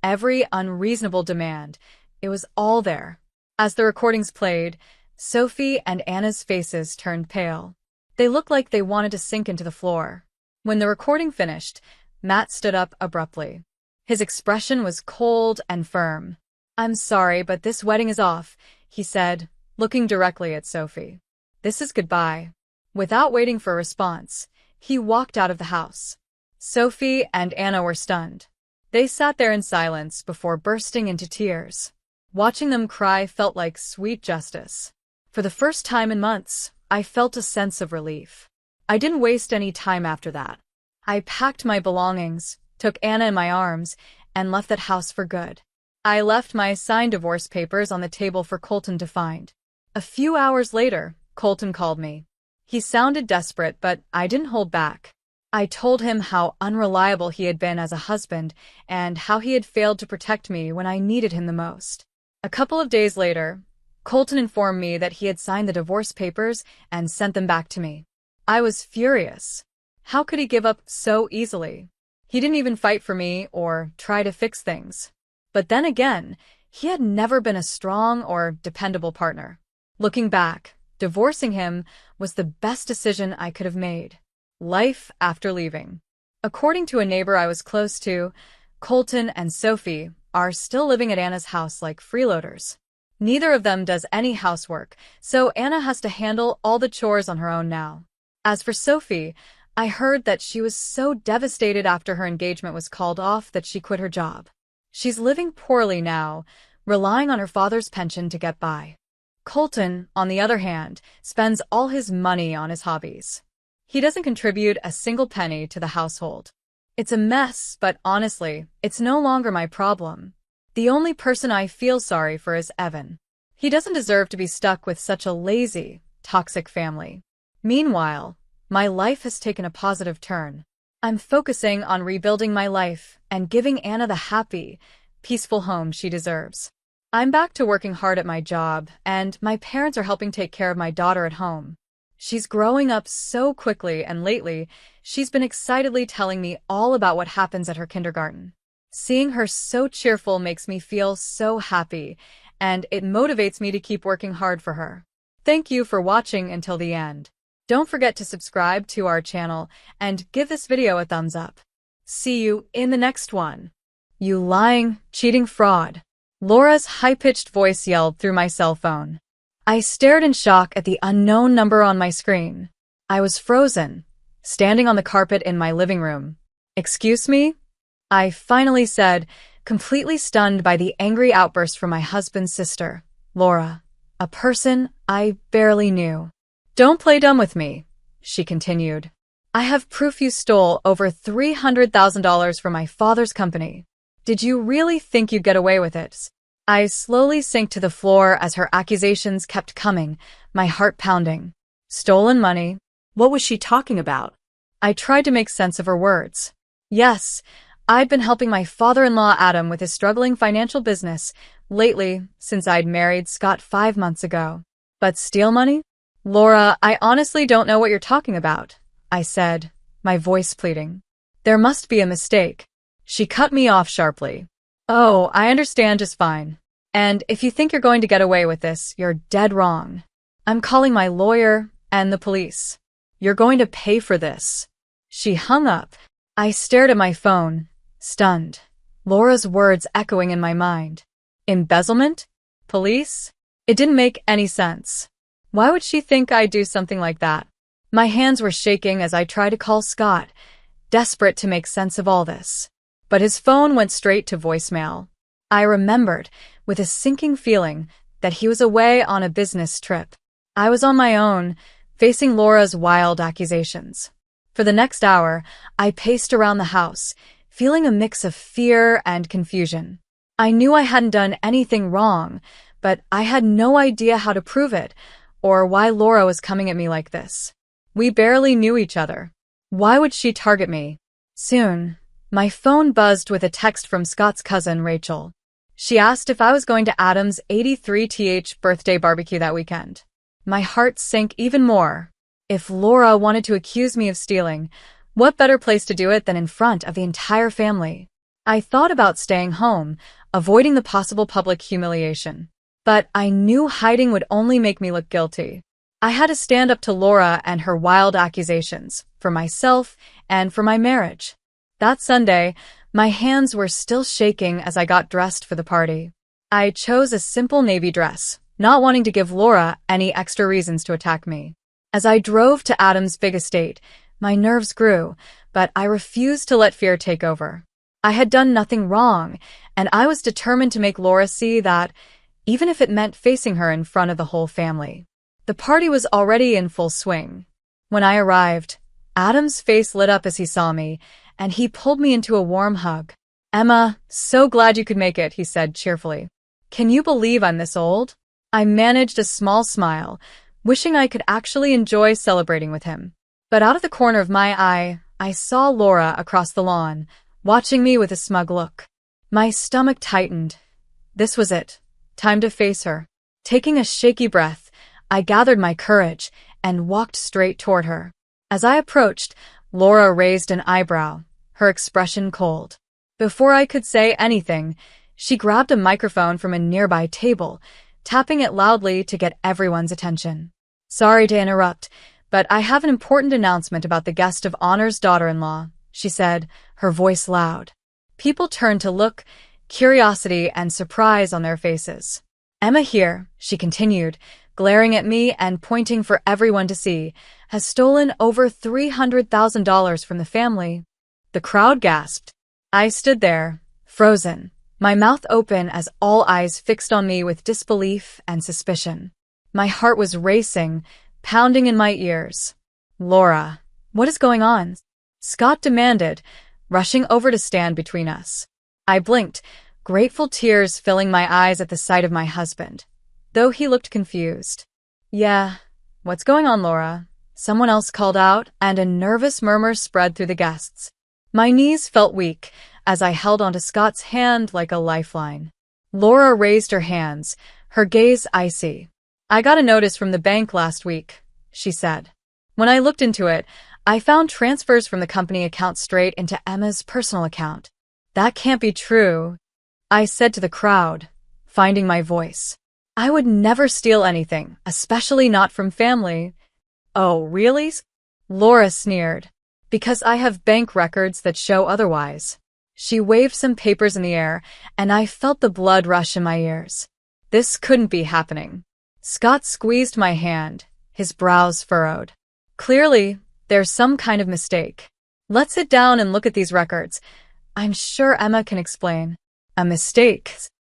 every unreasonable demand, it was all there. As the recordings played, Sophie and Anna's faces turned pale. They looked like they wanted to sink into the floor. When the recording finished, Matt stood up abruptly. His expression was cold and firm. "I'm sorry, but this wedding is off," he said, looking directly at Sophie. "This is goodbye." Without waiting for a response, he walked out of the house. Sophie and Anna were stunned. They sat there in silence before bursting into tears. Watching them cry felt like sweet justice. For the first time in months, I felt a sense of relief. I didn't waste any time after that. I packed my belongings, took Anna in my arms, and left that house for good. I left my signed divorce papers on the table for Colton to find. A few hours later, Colton called me. He sounded desperate, but I didn't hold back. I told him how unreliable he had been as a husband and how he had failed to protect me when I needed him the most. A couple of days later, Colton informed me that he had signed the divorce papers and sent them back to me. I was furious. How could he give up so easily? He didn't even fight for me or try to fix things. But then again, he had never been a strong or dependable partner. Looking back, divorcing him was the best decision I could have made. Life after leaving. According to a neighbor I was close to, Colton and Sophie are still living at Anna's house like freeloaders. Neither of them does any housework, so Anna has to handle all the chores on her own now. As for Sophie, I heard that she was so devastated after her engagement was called off that she quit her job. She's living poorly now, relying on her father's pension to get by. Colton, on the other hand, spends all his money on his hobbies. He doesn't contribute a single penny to the household. It's a mess, but honestly, it's no longer my problem. The only person I feel sorry for is Evan. He doesn't deserve to be stuck with such a lazy, toxic family. Meanwhile, my life has taken a positive turn. I'm focusing on rebuilding my life and giving Anna the happy, peaceful home she deserves. I'm back to working hard at my job, and my parents are helping take care of my daughter at home. She's growing up so quickly, and lately, she's been excitedly telling me all about what happens at her kindergarten. Seeing her so cheerful makes me feel so happy, and it motivates me to keep working hard for her. Thank you for watching until the end. Don't forget to subscribe to our channel and give this video a thumbs up. See you in the next one. You lying, cheating fraud. Laura's high-pitched voice yelled through my cell phone. I stared in shock at the unknown number on my screen. I was frozen, standing on the carpet in my living room. Excuse me? I finally said, completely stunned by the angry outburst from my husband's sister, Laura, a person I barely knew. Don't play dumb with me, she continued. I have proof you stole over $300,000 from my father's company. Did you really think you'd get away with it? I slowly sank to the floor as her accusations kept coming, my heart pounding. Stolen money? What was she talking about? I tried to make sense of her words. Yes, I'd been helping my father-in-law Adam with his struggling financial business lately since I'd married Scott 5 months ago. But steal money? Laura, I honestly don't know what you're talking about, I said, my voice pleading. There must be a mistake. She cut me off sharply. Oh, I understand just fine. And if you think you're going to get away with this, you're dead wrong. I'm calling my lawyer and the police. You're going to pay for this. She hung up. I stared at my phone, stunned. Laura's words echoing in my mind. Embezzlement? Police? It didn't make any sense. Why would she think I'd do something like that? My hands were shaking as I tried to call Scott, desperate to make sense of all this. But his phone went straight to voicemail. I remembered, with a sinking feeling, that he was away on a business trip. I was on my own, facing Laura's wild accusations. For the next hour, I paced around the house, feeling a mix of fear and confusion. I knew I hadn't done anything wrong, but I had no idea how to prove it, or why Laura was coming at me like this. We barely knew each other. Why would she target me? Soon, my phone buzzed with a text from Scott's cousin, Rachel. She asked if I was going to Adam's 83th birthday barbecue that weekend. My heart sank even more. If Laura wanted to accuse me of stealing, what better place to do it than in front of the entire family? I thought about staying home, avoiding the possible public humiliation. But I knew hiding would only make me look guilty. I had to stand up to Laura and her wild accusations, for myself and for my marriage. That Sunday, my hands were still shaking as I got dressed for the party. I chose a simple navy dress, not wanting to give Laura any extra reasons to attack me. As I drove to Adam's big estate, my nerves grew, but I refused to let fear take over. I had done nothing wrong, and I was determined to make Laura see that, even if it meant facing her in front of the whole family. The party was already in full swing. When I arrived, Adam's face lit up as he saw me, and he pulled me into a warm hug. Emma, so glad you could make it, he said cheerfully. Can you believe I'm this old? I managed a small smile, wishing I could actually enjoy celebrating with him. But out of the corner of my eye, I saw Laura across the lawn, watching me with a smug look. My stomach tightened. This was it. Time to face her. Taking a shaky breath, I gathered my courage and walked straight toward her. As I approached, Laura raised an eyebrow, her expression cold. Before I could say anything, she grabbed a microphone from a nearby table, tapping it loudly to get everyone's attention. Sorry to interrupt, but I have an important announcement about the guest of honor's daughter-in-law, she said, her voice loud. People turned to look, curiosity and surprise on their faces. Emma here, she continued, glaring at me and pointing for everyone to see, has stolen over $300,000 from the family. The crowd gasped. I stood there, frozen, my mouth open as all eyes fixed on me with disbelief and suspicion. My heart was racing, pounding in my ears. Laura, what is going on? Scott demanded, rushing over to stand between us. I blinked, grateful tears filling my eyes at the sight of my husband, though he looked confused. Yeah, what's going on, Laura? Someone else called out, and a nervous murmur spread through the guests. My knees felt weak as I held onto Scott's hand like a lifeline. Laura raised her hands, her gaze icy. I got a notice from the bank last week, she said. When I looked into it, I found transfers from the company account straight into Emma's personal account. That can't be true, I said to the crowd, finding my voice. I would never steal anything, especially not from family. Oh, really? Laura sneered. Because I have bank records that show otherwise. She waved some papers in the air, and I felt the blood rush in my ears. This couldn't be happening. Scott squeezed my hand, his brows furrowed. Clearly, there's some kind of mistake. Let's sit down and look at these records. I'm sure Emma can explain. A mistake?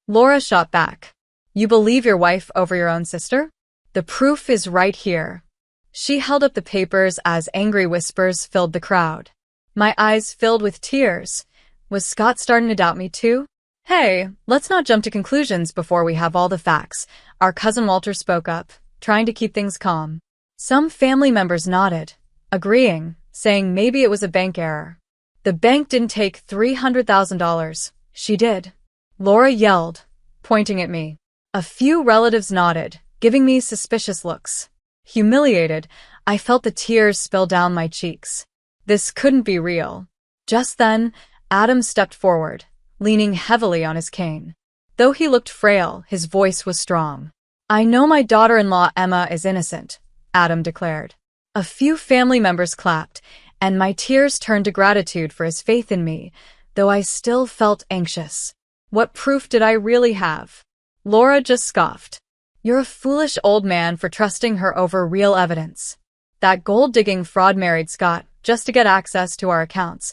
Laura shot back. You believe your wife over your own sister? The proof is right here. She held up the papers as angry whispers filled the crowd. My eyes filled with tears. Was Scott starting to doubt me too? Hey, let's not jump to conclusions before we have all the facts. Our cousin Walter spoke up, trying to keep things calm. Some family members nodded, agreeing, saying maybe it was a bank error. The bank didn't take $300,000. She did. Laura yelled, pointing at me. A few relatives nodded, giving me suspicious looks. Humiliated, I felt the tears spill down my cheeks. This couldn't be real. Just then, Adam stepped forward, leaning heavily on his cane. Though he looked frail, his voice was strong. I know my daughter-in-law Emma is innocent, Adam declared. A few family members clapped, and my tears turned to gratitude for his faith in me, though I still felt anxious. What proof did I really have? Laura just scoffed. You're a foolish old man for trusting her over real evidence. That gold-digging fraud married Scott just to get access to our accounts.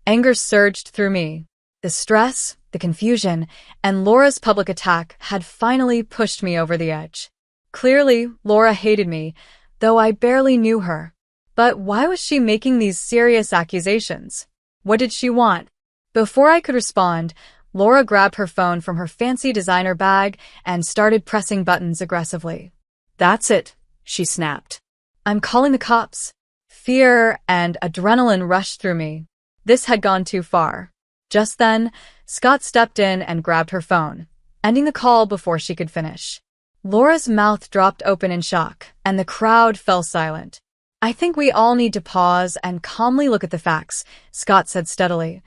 Anger surged through me. The stress, the confusion, and Laura's public attack had finally pushed me over the edge. Clearly, Laura hated me, though I barely knew her. But why was she making these serious accusations? What did she want? Before I could respond, Laura grabbed her phone from her fancy designer bag and started pressing buttons aggressively. That's it, she snapped. I'm calling the cops. Fear and adrenaline rushed through me. This had gone too far. Just then, Scott stepped in and grabbed her phone, ending the call before she could finish. Laura's mouth dropped open in shock, and the crowd fell silent. I think we all need to pause and calmly look at the facts, Scott said steadily,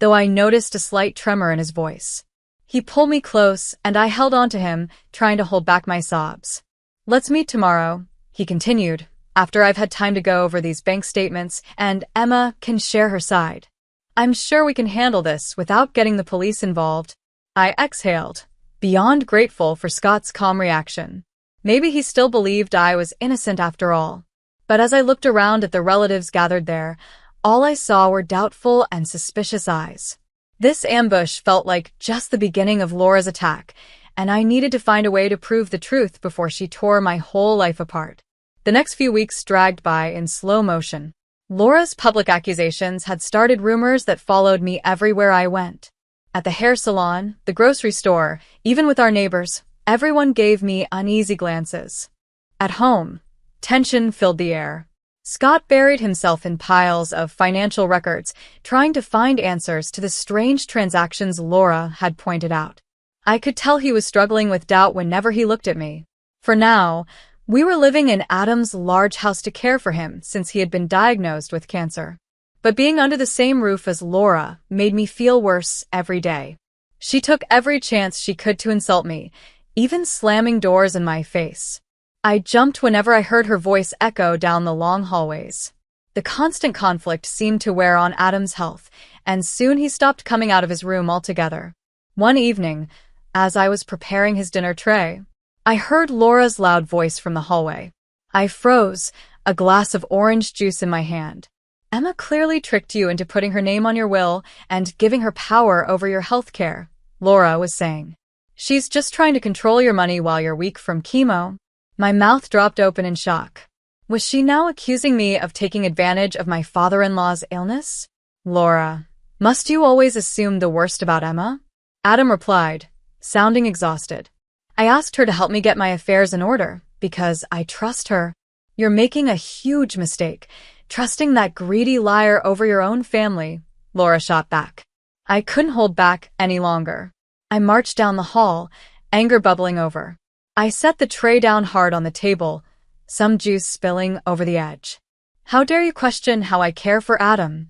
though I noticed a slight tremor in his voice. He pulled me close, and I held on to him, trying to hold back my sobs. Let's meet tomorrow, he continued, after I've had time to go over these bank statements and Emma can share her side. I'm sure we can handle this without getting the police involved. I exhaled, beyond grateful for Scott's calm reaction. Maybe he still believed I was innocent after all. But as I looked around at the relatives gathered there, all I saw were doubtful and suspicious eyes. This ambush felt like just the beginning of Laura's attack, and I needed to find a way to prove the truth before she tore my whole life apart. The next few weeks dragged by in slow motion. Laura's public accusations had started rumors that followed me everywhere I went. At the hair salon, the grocery store, even with our neighbors, everyone gave me uneasy glances. At home, tension filled the air. Scott buried himself in piles of financial records, trying to find answers to the strange transactions Laura had pointed out. I could tell he was struggling with doubt whenever he looked at me. For now, we were living in Adam's large house to care for him since he had been diagnosed with cancer. But being under the same roof as Laura made me feel worse every day. She took every chance she could to insult me, even slamming doors in my face. I jumped whenever I heard her voice echo down the long hallways. The constant conflict seemed to wear on Adam's health, and soon he stopped coming out of his room altogether. One evening, as I was preparing his dinner tray, I heard Laura's loud voice from the hallway. I froze, a glass of orange juice in my hand. Emma clearly tricked you into putting her name on your will and giving her power over your health care, Laura was saying. She's just trying to control your money while you're weak from chemo. My mouth dropped open in shock. Was she now accusing me of taking advantage of my father-in-law's illness? Laura, must you always assume the worst about Emma? Adam replied, sounding exhausted. I asked her to help me get my affairs in order, because I trust her. You're making a huge mistake, trusting that greedy liar over your own family, Laura shot back. I couldn't hold back any longer. I marched down the hall, anger bubbling over. I set the tray down hard on the table, some juice spilling over the edge. How dare you question how I care for Adam?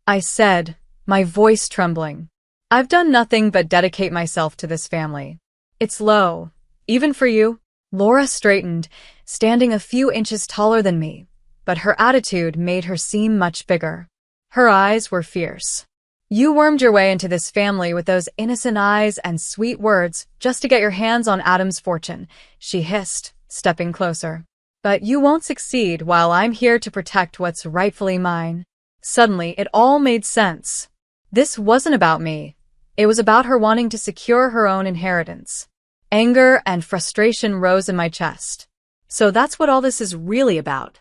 I said, my voice trembling. I've done nothing but dedicate myself to this family. It's low, even for you. Laura straightened, standing a few inches taller than me, but her attitude made her seem much bigger. Her eyes were fierce. "You wormed your way into this family with those innocent eyes and sweet words just to get your hands on Adam's fortune," she hissed, stepping closer. "But you won't succeed while I'm here to protect what's rightfully mine." Suddenly, it all made sense. This wasn't about me. It was about her wanting to secure her own inheritance. Anger and frustration rose in my chest. So that's what all this is really about.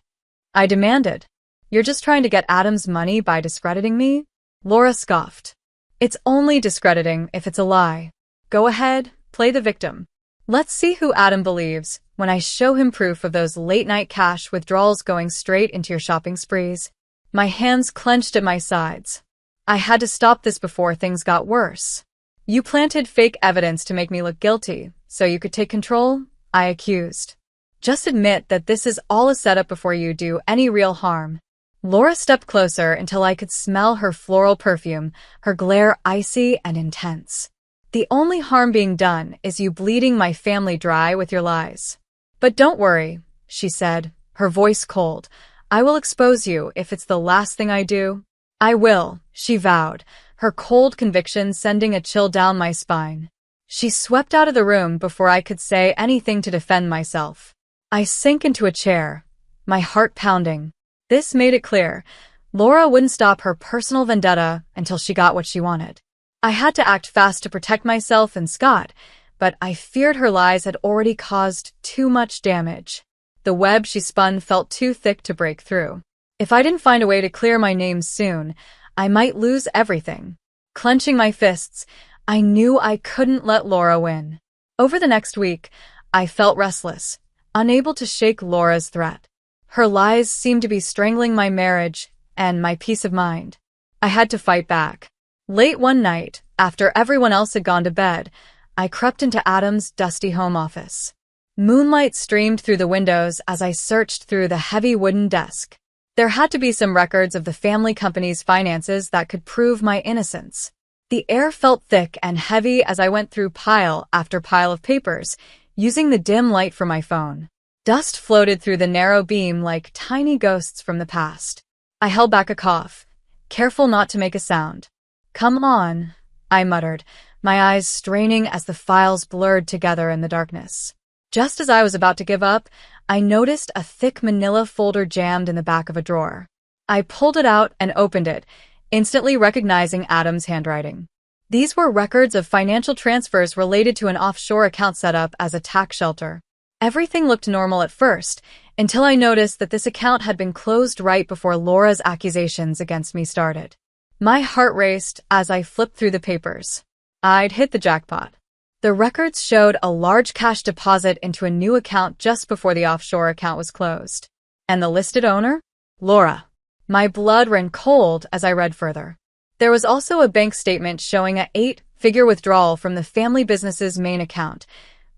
I demanded. "You're just trying to get Adam's money by discrediting me?" Laura scoffed. "It's only discrediting if it's a lie. Go ahead, play the victim. Let's see who Adam believes when I show him proof of those late-night cash withdrawals going straight into your shopping sprees." My hands clenched at my sides. I had to stop this before things got worse. "You planted fake evidence to make me look guilty, so you could take control?" I accused. "Just admit that this is all a setup before you do any real harm." Laura stepped closer until I could smell her floral perfume, her glare icy and intense. "The only harm being done is you bleeding my family dry with your lies. But don't worry," she said, her voice cold. "I will expose you if it's the last thing I do." "I will," she vowed, her cold conviction sending a chill down my spine. She swept out of the room before I could say anything to defend myself. I sank into a chair, my heart pounding. This made it clear. Laura wouldn't stop her personal vendetta until she got what she wanted. I had to act fast to protect myself and Scott, but I feared her lies had already caused too much damage. The web she spun felt too thick to break through. If I didn't find a way to clear my name soon, I might lose everything. Clenching my fists, I knew I couldn't let Laura win. Over the next week, I felt restless, unable to shake Laura's threat. Her lies seemed to be strangling my marriage and my peace of mind. I had to fight back. Late one night, after everyone else had gone to bed, I crept into Adam's dusty home office. Moonlight streamed through the windows as I searched through the heavy wooden desk. There had to be some records of the family company's finances that could prove my innocence. The air felt thick and heavy as I went through pile after pile of papers, using the dim light from my phone. Dust floated through the narrow beam like tiny ghosts from the past. I held back a cough, careful not to make a sound. "Come on," I muttered, my eyes straining as the files blurred together in the darkness. Just as I was about to give up, I noticed a thick manila folder jammed in the back of a drawer. I pulled it out and opened it, instantly recognizing Adam's handwriting. These were records of financial transfers related to an offshore account set up as a tax shelter. Everything looked normal at first, until I noticed that this account had been closed right before Laura's accusations against me started. My heart raced as I flipped through the papers. I'd hit the jackpot. The records showed a large cash deposit into a new account just before the offshore account was closed. And the listed owner? Laura. My blood ran cold as I read further. There was also a bank statement showing an 8-figure withdrawal from the family business's main account,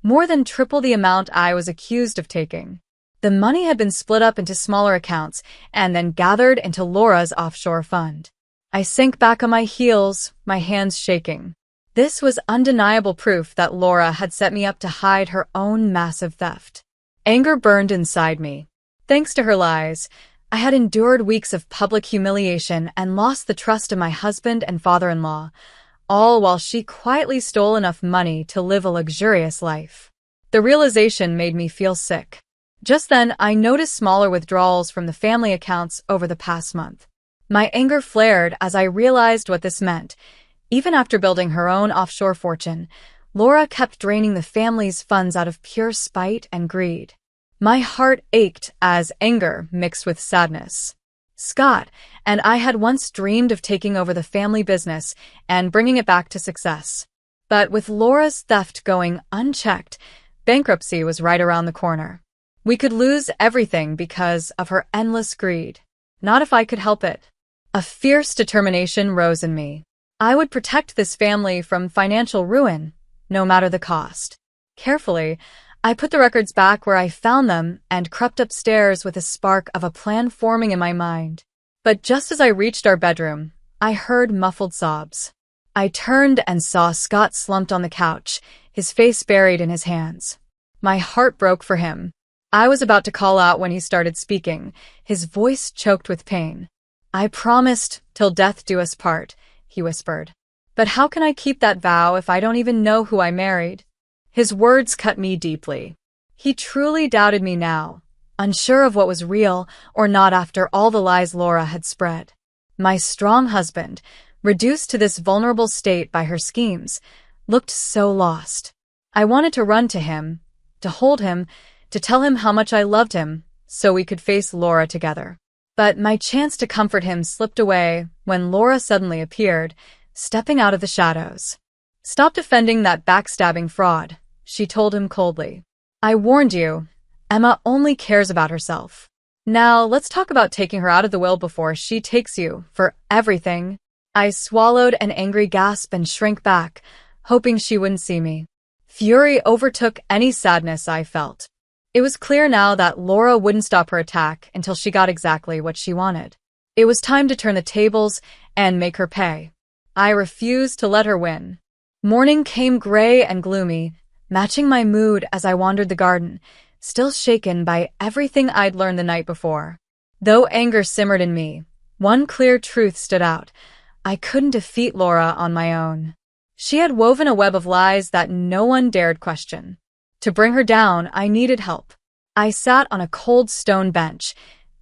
more than triple the amount I was accused of taking. The money had been split up into smaller accounts and then gathered into Laura's offshore fund. I sank back on my heels, my hands shaking. This was undeniable proof that Laura had set me up to hide her own massive theft. Anger burned inside me. Thanks to her lies, I had endured weeks of public humiliation and lost the trust of my husband and father-in-law, all while she quietly stole enough money to live a luxurious life. The realization made me feel sick. Just then, I noticed smaller withdrawals from the family accounts over the past month. My anger flared as I realized what this meant. Even after building her own offshore fortune, Laura kept draining the family's funds out of pure spite and greed. My heart ached as anger mixed with sadness. Scott and I had once dreamed of taking over the family business and bringing it back to success. But with Laura's theft going unchecked, bankruptcy was right around the corner. We could lose everything because of her endless greed. Not if I could help it. A fierce determination rose in me. I would protect this family from financial ruin, no matter the cost. Carefully, I put the records back where I found them and crept upstairs with a spark of a plan forming in my mind. But just as I reached our bedroom, I heard muffled sobs. I turned and saw Scott slumped on the couch, his face buried in his hands. My heart broke for him. I was about to call out when he started speaking, his voice choked with pain. "I promised, till death do us part," he whispered. "But how can I keep that vow if I don't even know who I married?" His words cut me deeply. He truly doubted me now, unsure of what was real or not after all the lies Laura had spread. My strong husband, reduced to this vulnerable state by her schemes, looked so lost. I wanted to run to him, to hold him, to tell him how much I loved him, so we could face Laura together. But my chance to comfort him slipped away when Laura suddenly appeared, stepping out of the shadows. "Stop defending that backstabbing fraud," she told him coldly. "I warned you. Emma only cares about herself. Now let's talk about taking her out of the will before she takes you for everything." I swallowed an angry gasp and shrank back, hoping she wouldn't see me. Fury overtook any sadness I felt. It was clear now that Laura wouldn't stop her attack until she got exactly what she wanted. It was time to turn the tables and make her pay. I refused to let her win. Morning came gray and gloomy, matching my mood as I wandered the garden, still shaken by everything I'd learned the night before. Though anger simmered in me, one clear truth stood out. I couldn't defeat Laura on my own. She had woven a web of lies that no one dared question. To bring her down, I needed help. I sat on a cold stone bench,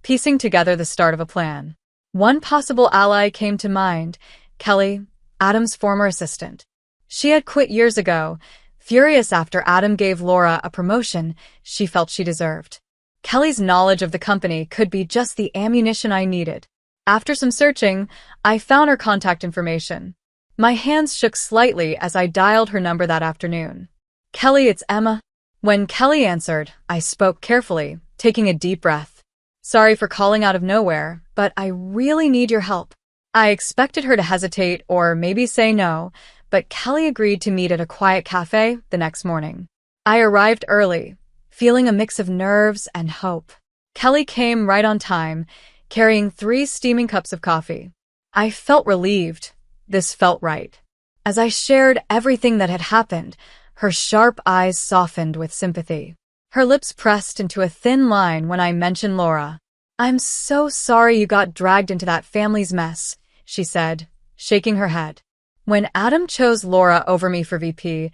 piecing together the start of a plan. One possible ally came to mind, Kelly, Adam's former assistant. She had quit years ago, furious after Adam gave Laura a promotion she felt she deserved. Kelly's knowledge of the company could be just the ammunition I needed. After some searching, I found her contact information. My hands shook slightly as I dialed her number that afternoon. "Kelly, it's Emma." When Kelly answered, I spoke carefully, taking a deep breath. "Sorry for calling out of nowhere, but I really need your help." I expected her to hesitate or maybe say no, but Kelly agreed to meet at a quiet cafe the next morning. I arrived early, feeling a mix of nerves and hope. Kelly came right on time, carrying 3 steaming cups of coffee. I felt relieved. This felt right. As I shared everything that had happened, her sharp eyes softened with sympathy. Her lips pressed into a thin line when I mentioned Laura. "I'm so sorry you got dragged into that family's mess," she said, shaking her head. When Adam chose Laura over me for VP,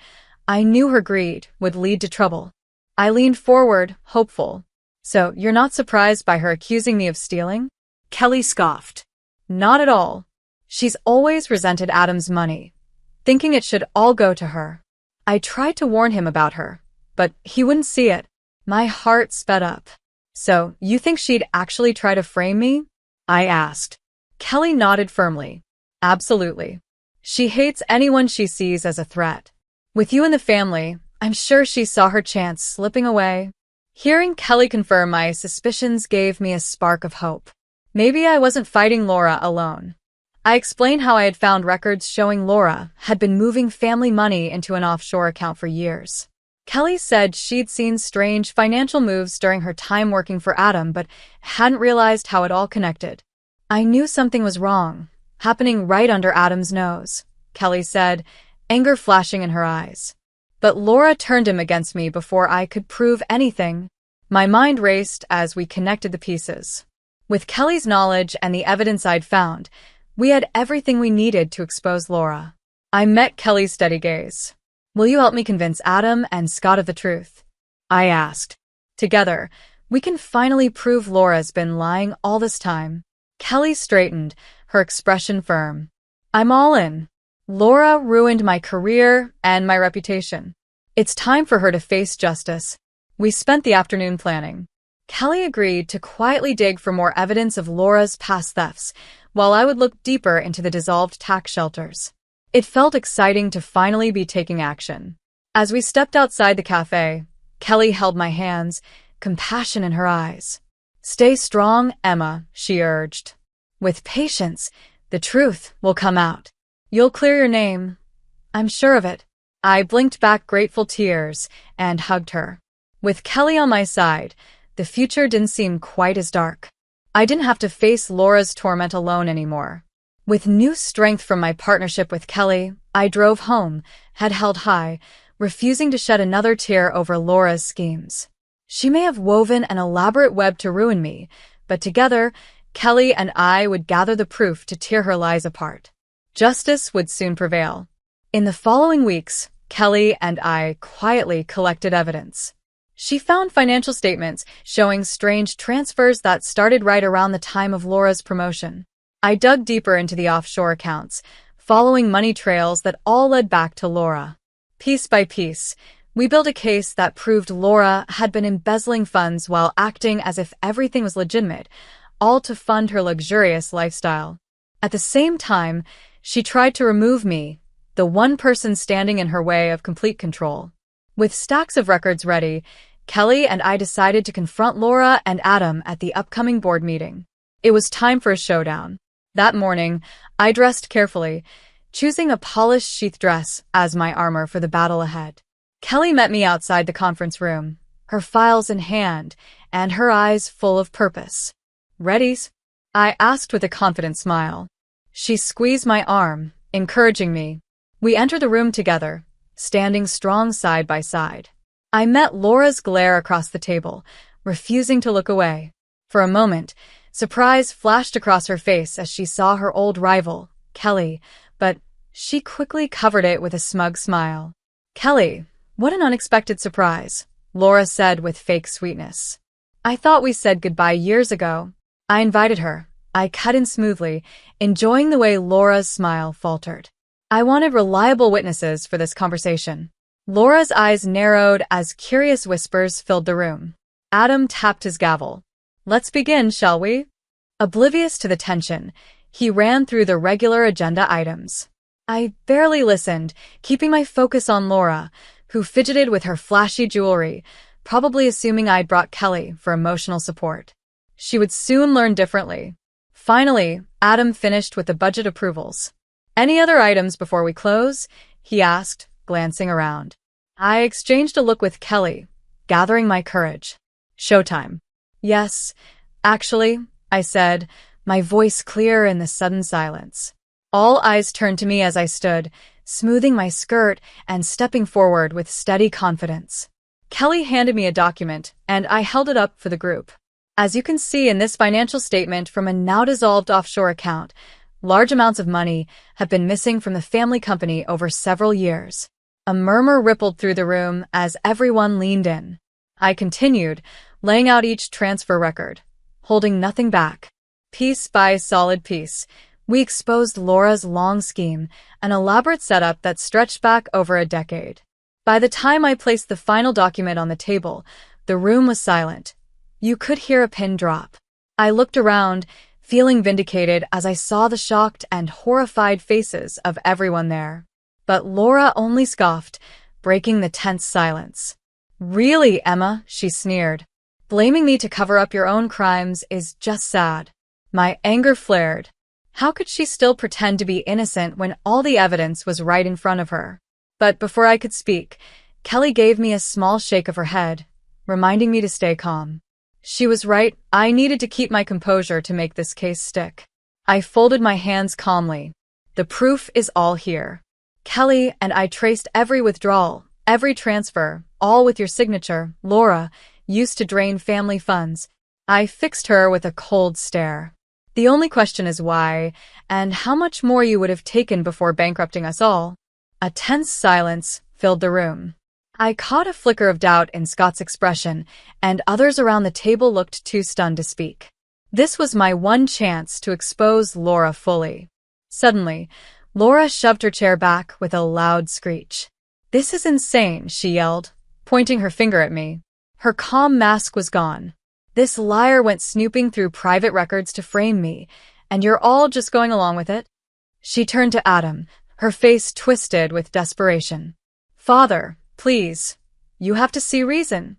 I knew her greed would lead to trouble. I leaned forward, hopeful. "So you're not surprised by her accusing me of stealing?" Kelly scoffed. "Not at all. She's always resented Adam's money, thinking it should all go to her. I tried to warn him about her, but he wouldn't see it." My heart sped up. "So you think she'd actually try to frame me?" I asked. Kelly nodded firmly. "Absolutely. She hates anyone she sees as a threat. With you in the family, I'm sure she saw her chance slipping away." Hearing Kelly confirm my suspicions gave me a spark of hope. Maybe I wasn't fighting Laura alone. I explained how I had found records showing Laura had been moving family money into an offshore account for years. Kelly said she'd seen strange financial moves during her time working for Adam, but hadn't realized how it all connected. I knew something was wrong, happening right under Adam's nose, Kelly said, anger flashing in her eyes. But Laura turned him against me before I could prove anything. My mind raced as we connected the pieces. With Kelly's knowledge and the evidence I'd found, we had everything we needed to expose Laura. I met Kelly's steady gaze. "Will you help me convince Adam and Scott of the truth?" I asked. "Together, we can finally prove Laura's been lying all this time." Kelly straightened, her expression firm. "I'm all in. Laura ruined my career and my reputation. It's time for her to face justice." We spent the afternoon planning. Kelly agreed to quietly dig for more evidence of Laura's past thefts, while I would look deeper into the dissolved tax shelters. It felt exciting to finally be taking action. As we stepped outside the cafe, Kelly held my hands, compassion in her eyes. "Stay strong, Emma," she urged. "With patience, the truth will come out. You'll clear your name. I'm sure of it." I blinked back grateful tears and hugged her. With Kelly on my side, the future didn't seem quite as dark. I didn't have to face Laura's torment alone anymore. With new strength from my partnership with Kelly, I drove home, head held high, refusing to shed another tear over Laura's schemes. She may have woven an elaborate web to ruin me, but together, Kelly and I would gather the proof to tear her lies apart. Justice would soon prevail. In the following weeks, Kelly and I quietly collected evidence. She found financial statements showing strange transfers that started right around the time of Laura's promotion. I dug deeper into the offshore accounts, following money trails that all led back to Laura. Piece by piece, we built a case that proved Laura had been embezzling funds while acting as if everything was legitimate, all to fund her luxurious lifestyle. At the same time, she tried to remove me, the one person standing in her way of complete control. With stacks of records ready, Kelly and I decided to confront Laura and Adam at the upcoming board meeting. It was time for a showdown. That morning, I dressed carefully, choosing a polished sheath dress as my armor for the battle ahead. Kelly met me outside the conference room, her files in hand and her eyes full of purpose. "Readies?" I asked with a confident smile. She squeezed my arm, encouraging me. We entered the room together, standing strong side by side. I met Laura's glare across the table, refusing to look away. For a moment, surprise flashed across her face as she saw her old rival, Kelly, but she quickly covered it with a smug smile. "Kelly, what an unexpected surprise," Laura said with fake sweetness. "I thought we said goodbye years ago." I invited her. I cut in smoothly, enjoying the way Laura's smile faltered. "I wanted reliable witnesses for this conversation." Laura's eyes narrowed as curious whispers filled the room. Adam tapped his gavel. "Let's begin, shall we?" Oblivious to the tension, he ran through the regular agenda items. I barely listened, keeping my focus on Laura, who fidgeted with her flashy jewelry, probably assuming I'd brought Kelly for emotional support. She would soon learn differently. Finally, Adam finished with the budget approvals. "Any other items before we close?" he asked, glancing around. I exchanged a look with Kelly, gathering my courage. "Showtime." "Yes, actually," I said, my voice clear in the sudden silence. All eyes turned to me as I stood, smoothing my skirt and stepping forward with steady confidence. Kelly handed me a document, and I held it up for the group. "As you can see in this financial statement from a now-dissolved offshore account, large amounts of money have been missing from the family company over several years." A murmur rippled through the room as everyone leaned in. I continued, laying out each transfer record, holding nothing back. Piece by solid piece, we exposed Laura's long scheme, an elaborate setup that stretched back over a decade. By the time I placed the final document on the table, the room was silent. You could hear a pin drop. I looked around, feeling vindicated as I saw the shocked and horrified faces of everyone there. But Laura only scoffed, breaking the tense silence. "Really, Emma," she sneered. "Blaming me to cover up your own crimes is just sad." My anger flared. How could she still pretend to be innocent when all the evidence was right in front of her? But before I could speak, Kelly gave me a small shake of her head, reminding me to stay calm. She was right, I needed to keep my composure to make this case stick. I folded my hands calmly. The proof is all here. Kelly and I traced every withdrawal, every transfer, all with your signature. Laura used to drain family funds. I fixed her with a cold stare. "The only question is why, and how much more you would have taken before bankrupting us all." A tense silence filled the room. I caught a flicker of doubt in Scott's expression, and others around the table looked too stunned to speak. This was my one chance to expose Laura fully. Suddenly, Laura shoved her chair back with a loud screech. "This is insane," she yelled, pointing her finger at me. Her calm mask was gone. "This liar went snooping through private records to frame me, and you're all just going along with it?" She turned to Adam, her face twisted with desperation. "Father, please, you have to see reason."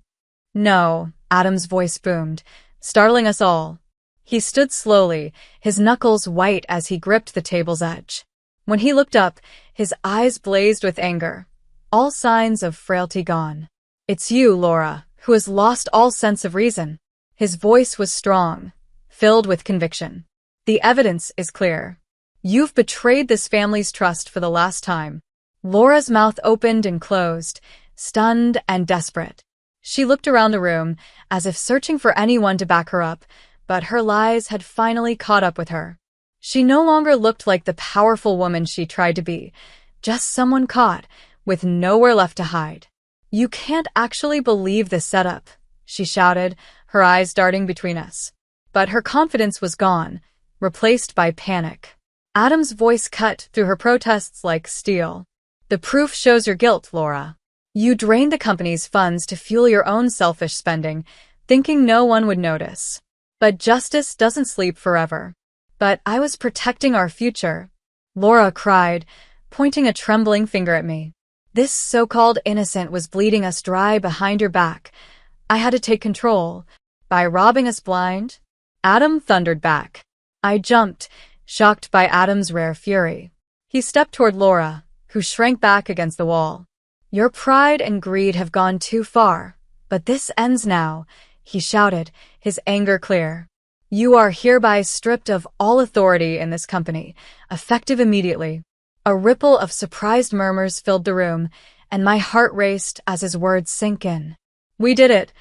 "No," Adam's voice boomed, startling us all. He stood slowly, his knuckles white as he gripped the table's edge. When he looked up, his eyes blazed with anger, all signs of frailty gone. "It's you, Laura, who has lost all sense of reason." His voice was strong, filled with conviction. "The evidence is clear. You've betrayed this family's trust for the last time." Laura's mouth opened and closed, stunned and desperate. She looked around the room, as if searching for anyone to back her up, but her lies had finally caught up with her. She no longer looked like the powerful woman she tried to be, just someone caught, with nowhere left to hide. "You can't actually believe this setup," she shouted, her eyes darting between us. But her confidence was gone, replaced by panic. Adam's voice cut through her protests like steel. "The proof shows your guilt, Laura. You drained the company's funds to fuel your own selfish spending, thinking no one would notice. But justice doesn't sleep forever." "But I was protecting our future," Laura cried, pointing a trembling finger at me. "This so-called innocent was bleeding us dry behind your back. I had to take control. By robbing us blind?" Adam thundered back. I jumped, shocked by Adam's rare fury. He stepped toward Laura, who shrank back against the wall. "Your pride and greed have gone too far, but this ends now," he shouted, his anger clear. "You are hereby stripped of all authority in this company, effective immediately." A ripple of surprised murmurs filled the room, and my heart raced as his words sank in. We did it.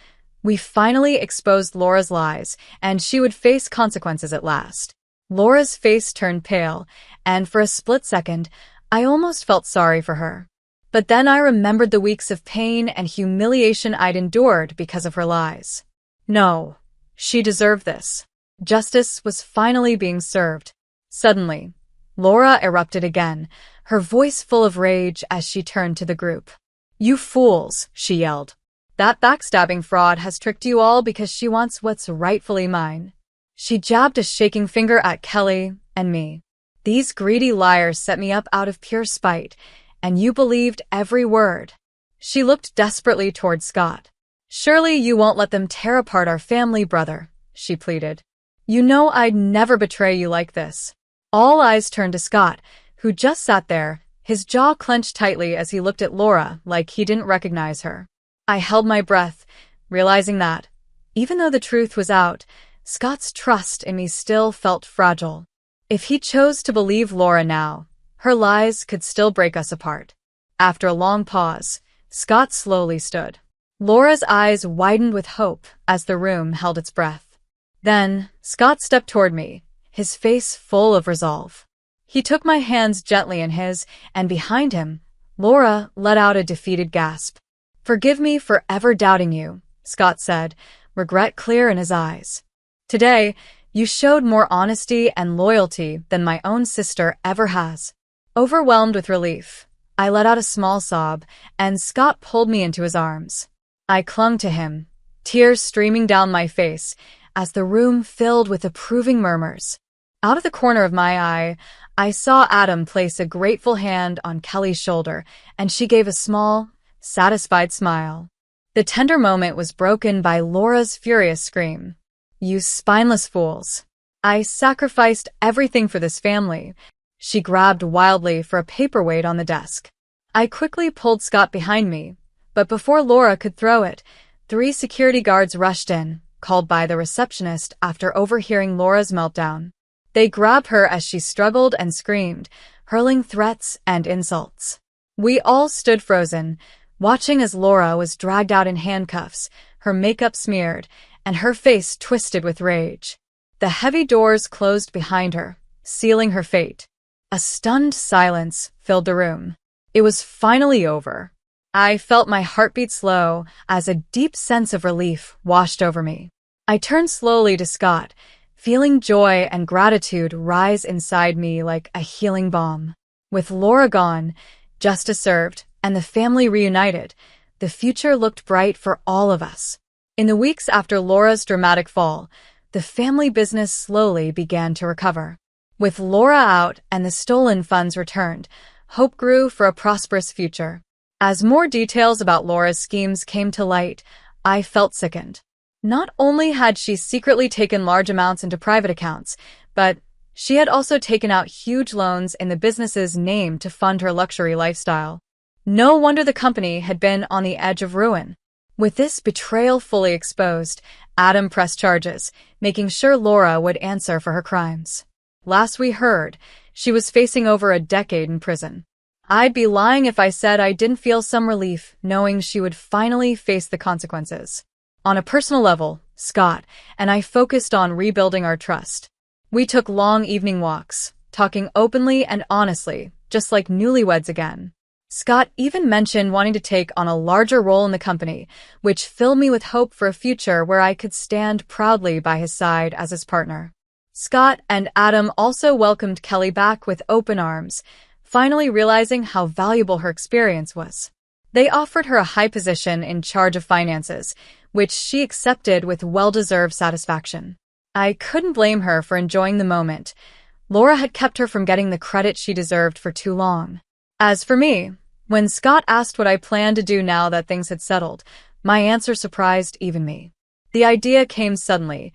We finally exposed Laura's lies, and she would face consequences at last. Laura's face turned pale, and for a split second, I almost felt sorry for her. But then I remembered the weeks of pain and humiliation I'd endured because of her lies. No, she deserved this. Justice was finally being served. Suddenly, Laura erupted again, her voice full of rage as she turned to the group. "You fools," she yelled. "That backstabbing fraud has tricked you all because she wants what's rightfully mine." She jabbed a shaking finger at Kelly and me. "These greedy liars set me up out of pure spite, and you believed every word." She looked desperately toward Scott. "Surely you won't let them tear apart our family, brother," she pleaded. "You know I'd never betray you like this." All eyes turned to Scott, who just sat there, his jaw clenched tightly as he looked at Laura like he didn't recognize her. I held my breath, realizing that, even though the truth was out, Scott's trust in me still felt fragile. If he chose to believe Laura now, her lies could still break us apart. After a long pause, Scott slowly stood. Laura's eyes widened with hope as the room held its breath. Then, Scott stepped toward me, his face full of resolve. He took my hands gently in his, and behind him, Laura let out a defeated gasp. "Forgive me for ever doubting you," Scott said, regret clear in his eyes. "Today, you showed more honesty and loyalty than my own sister ever has." Overwhelmed with relief, I let out a small sob, and Scott pulled me into his arms. I clung to him, tears streaming down my face, as the room filled with approving murmurs. Out of the corner of my eye, I saw Adam place a grateful hand on Kelly's shoulder, and she gave a small, satisfied smile. The tender moment was broken by Laura's furious scream. "You spineless fools. I sacrificed everything for this family." She grabbed wildly for a paperweight on the desk. I quickly pulled Scott behind me, but before Laura could throw it, 3 security guards rushed in, called by the receptionist after overhearing Laura's meltdown. They grabbed her as she struggled and screamed, hurling threats and insults. We all stood frozen, watching as Laura was dragged out in handcuffs, her makeup smeared, and her face twisted with rage. The heavy doors closed behind her, sealing her fate. A stunned silence filled the room. It was finally over. I felt my heartbeat slow as a deep sense of relief washed over me. I turned slowly to Scott, feeling joy and gratitude rise inside me like a healing balm. With Laura gone, justice served, and the family reunited, the future looked bright for all of us. In the weeks after Laura's dramatic fall, the family business slowly began to recover. With Laura out and the stolen funds returned, hope grew for a prosperous future. As more details about Laura's schemes came to light, I felt sickened. Not only had she secretly taken large amounts into private accounts, but she had also taken out huge loans in the business's name to fund her luxury lifestyle. No wonder the company had been on the edge of ruin. With this betrayal fully exposed, Adam pressed charges, making sure Laura would answer for her crimes. Last we heard, she was facing over a decade in prison. I'd be lying if I said I didn't feel some relief knowing she would finally face the consequences. On a personal level, Scott and I focused on rebuilding our trust. We took long evening walks, talking openly and honestly, just like newlyweds again. Scott even mentioned wanting to take on a larger role in the company, which filled me with hope for a future where I could stand proudly by his side as his partner. Scott and Adam also welcomed Kelly back with open arms, finally realizing how valuable her experience was. They offered her a high position in charge of finances, which she accepted with well-deserved satisfaction. I couldn't blame her for enjoying the moment. Laura had kept her from getting the credit she deserved for too long. As for me, when Scott asked what I planned to do now that things had settled, my answer surprised even me. The idea came suddenly.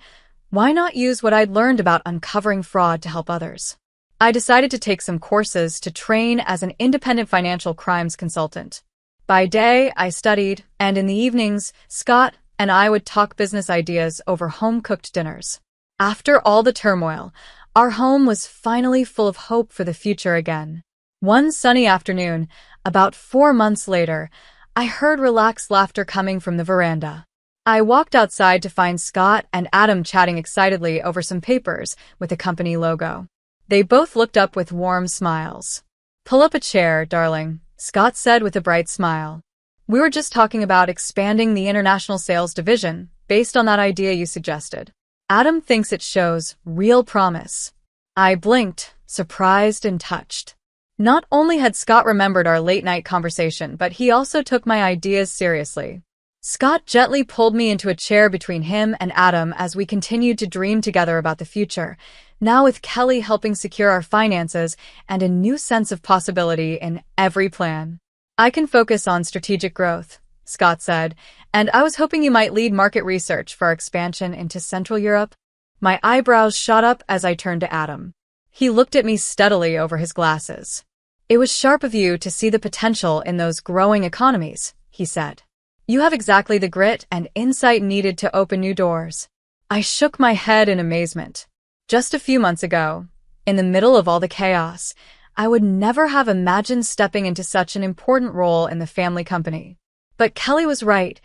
Why not use what I'd learned about uncovering fraud to help others? I decided to take some courses to train as an independent financial crimes consultant. By day, I studied, and in the evenings, Scott and I would talk business ideas over home-cooked dinners. After all the turmoil, our home was finally full of hope for the future again. One sunny afternoon, about 4 months later, I heard relaxed laughter coming from the veranda. I walked outside to find Scott and Adam chatting excitedly over some papers with the company logo. They both looked up with warm smiles. "Pull up a chair, darling," Scott said with a bright smile. "We were just talking about expanding the international sales division based on that idea you suggested. Adam thinks it shows real promise." I blinked, surprised and touched. Not only had Scott remembered our late-night conversation, but he also took my ideas seriously. Scott gently pulled me into a chair between him and Adam as we continued to dream together about the future, now with Kelly helping secure our finances and a new sense of possibility in every plan. "I can focus on strategic growth," Scott said, "and I was hoping you might lead market research for our expansion into Central Europe." My eyebrows shot up as I turned to Adam. He looked at me steadily over his glasses. "It was sharp of you to see the potential in those growing economies," he said. "You have exactly the grit and insight needed to open new doors." I shook my head in amazement. Just a few months ago, in the middle of all the chaos, I would never have imagined stepping into such an important role in the family company. But Kelly was right.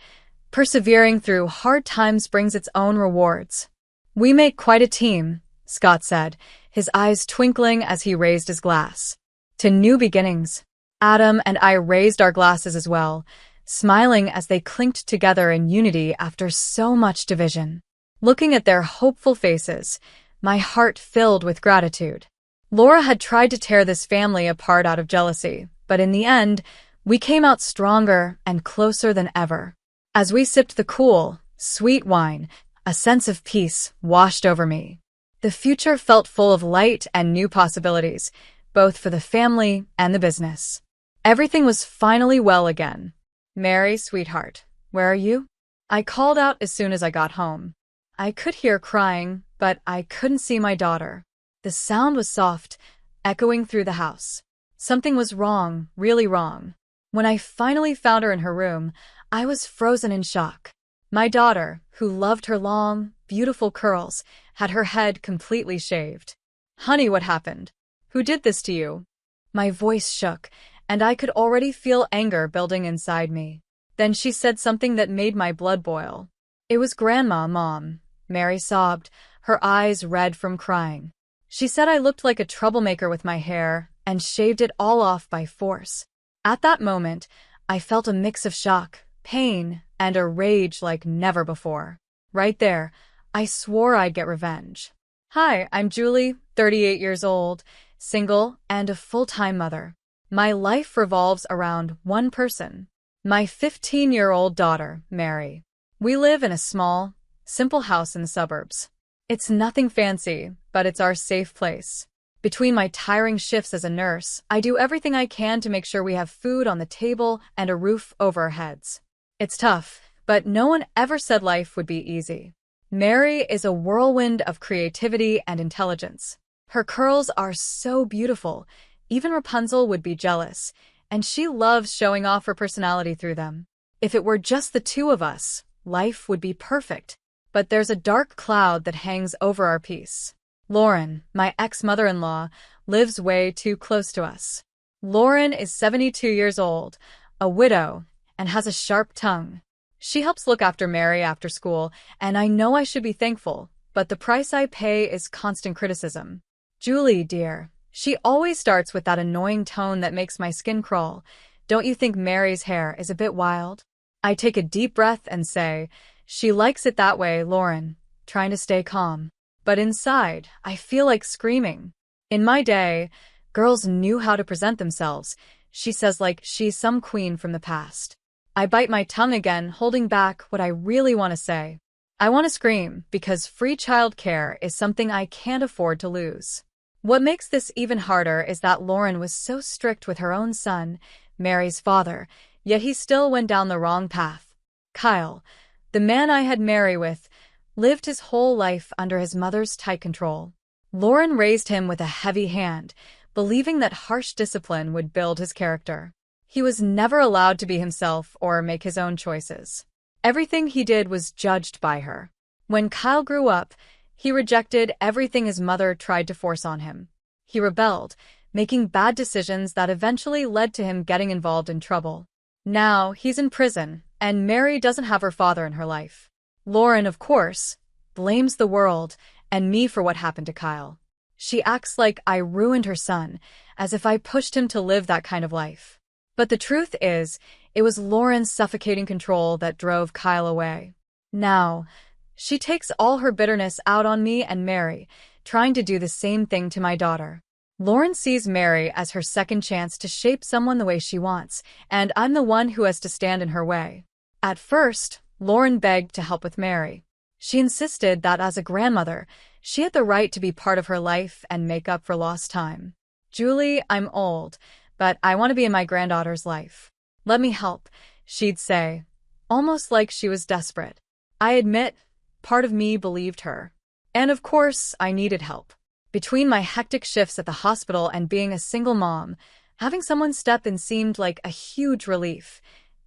Persevering through hard times brings its own rewards. "We make quite a team," Scott said, his eyes twinkling as he raised his glass. "To new beginnings." Adam and I raised our glasses as well, smiling as they clinked together in unity after so much division. Looking at their hopeful faces, my heart filled with gratitude. Laura had tried to tear this family apart out of jealousy, but in the end, we came out stronger and closer than ever. As we sipped the cool, sweet wine, a sense of peace washed over me. The future felt full of light and new possibilities, both for the family and the business. Everything was finally well again. "Mary, sweetheart, where are you?" I called out as soon as I got home. I could hear crying, but I couldn't see my daughter. The sound was soft, echoing through the house. Something was wrong, really wrong. When I finally found her in her room, I was frozen in shock. My daughter, who loved her long, beautiful curls, had her head completely shaved. "Honey, what happened? Who did this to you?" My voice shook, and I could already feel anger building inside me. Then she said something that made my blood boil. "It was Grandma, Mom," Mary sobbed, her eyes red from crying. "She said I looked like a troublemaker with my hair and shaved it all off by force." At that moment, I felt a mix of shock, pain, and a rage like never before. Right there, I swore I'd get revenge. "Hi, I'm Julie, 38 years old, single, and a full-time mother. My life revolves around one person, my 15-year-old daughter, Mary. We live in a small, simple house in the suburbs. It's nothing fancy, but it's our safe place. Between my tiring shifts as a nurse, I do everything I can to make sure we have food on the table and a roof over our heads. It's tough, but no one ever said life would be easy. Mary is a whirlwind of creativity and intelligence. Her curls are so beautiful, even Rapunzel would be jealous, and she loves showing off her personality through them. If it were just the two of us, life would be perfect. But there's a dark cloud that hangs over our peace. Lauren, my ex-mother-in-law, lives way too close to us. Lauren is 72 years old, a widow, and has a sharp tongue. She helps look after Mary after school, and I know I should be thankful, but the price I pay is constant criticism. Julie, dear, she always starts with that annoying tone that makes my skin crawl. Don't you think Mary's hair is a bit wild? I take a deep breath and say, she likes it that way, Lauren, trying to stay calm. But inside, I feel like screaming. In my day, girls knew how to present themselves, she says, like she's some queen from the past. I bite my tongue again, holding back what I really want to say. I want to scream because free childcare is something I can't afford to lose. What makes this even harder is that Lauren was so strict with her own son, Mary's father, yet he still went down the wrong path. Kyle, the man I had Mary with, lived his whole life under his mother's tight control. Lauren raised him with a heavy hand, believing that harsh discipline would build his character. He was never allowed to be himself or make his own choices. Everything he did was judged by her. When Kyle grew up, he rejected everything his mother tried to force on him. He rebelled, making bad decisions that eventually led to him getting involved in trouble. Now, he's in prison, and Mary doesn't have her father in her life. Lauren, of course, blames the world and me for what happened to Kyle. She acts like I ruined her son, as if I pushed him to live that kind of life. But the truth is, it was Lauren's suffocating control that drove Kyle away. Now, she takes all her bitterness out on me and Mary, trying to do the same thing to my daughter. Lauren sees Mary as her second chance to shape someone the way she wants, and I'm the one who has to stand in her way. At first, Lauren begged to help with Mary. She insisted that as a grandmother, she had the right to be part of her life and make up for lost time. Julie, I'm old, but I want to be in my granddaughter's life. Let me help, she'd say, almost like she was desperate. I admit, part of me believed her. And of course, I needed help. Between my hectic shifts at the hospital and being a single mom, having someone step in seemed like a huge relief,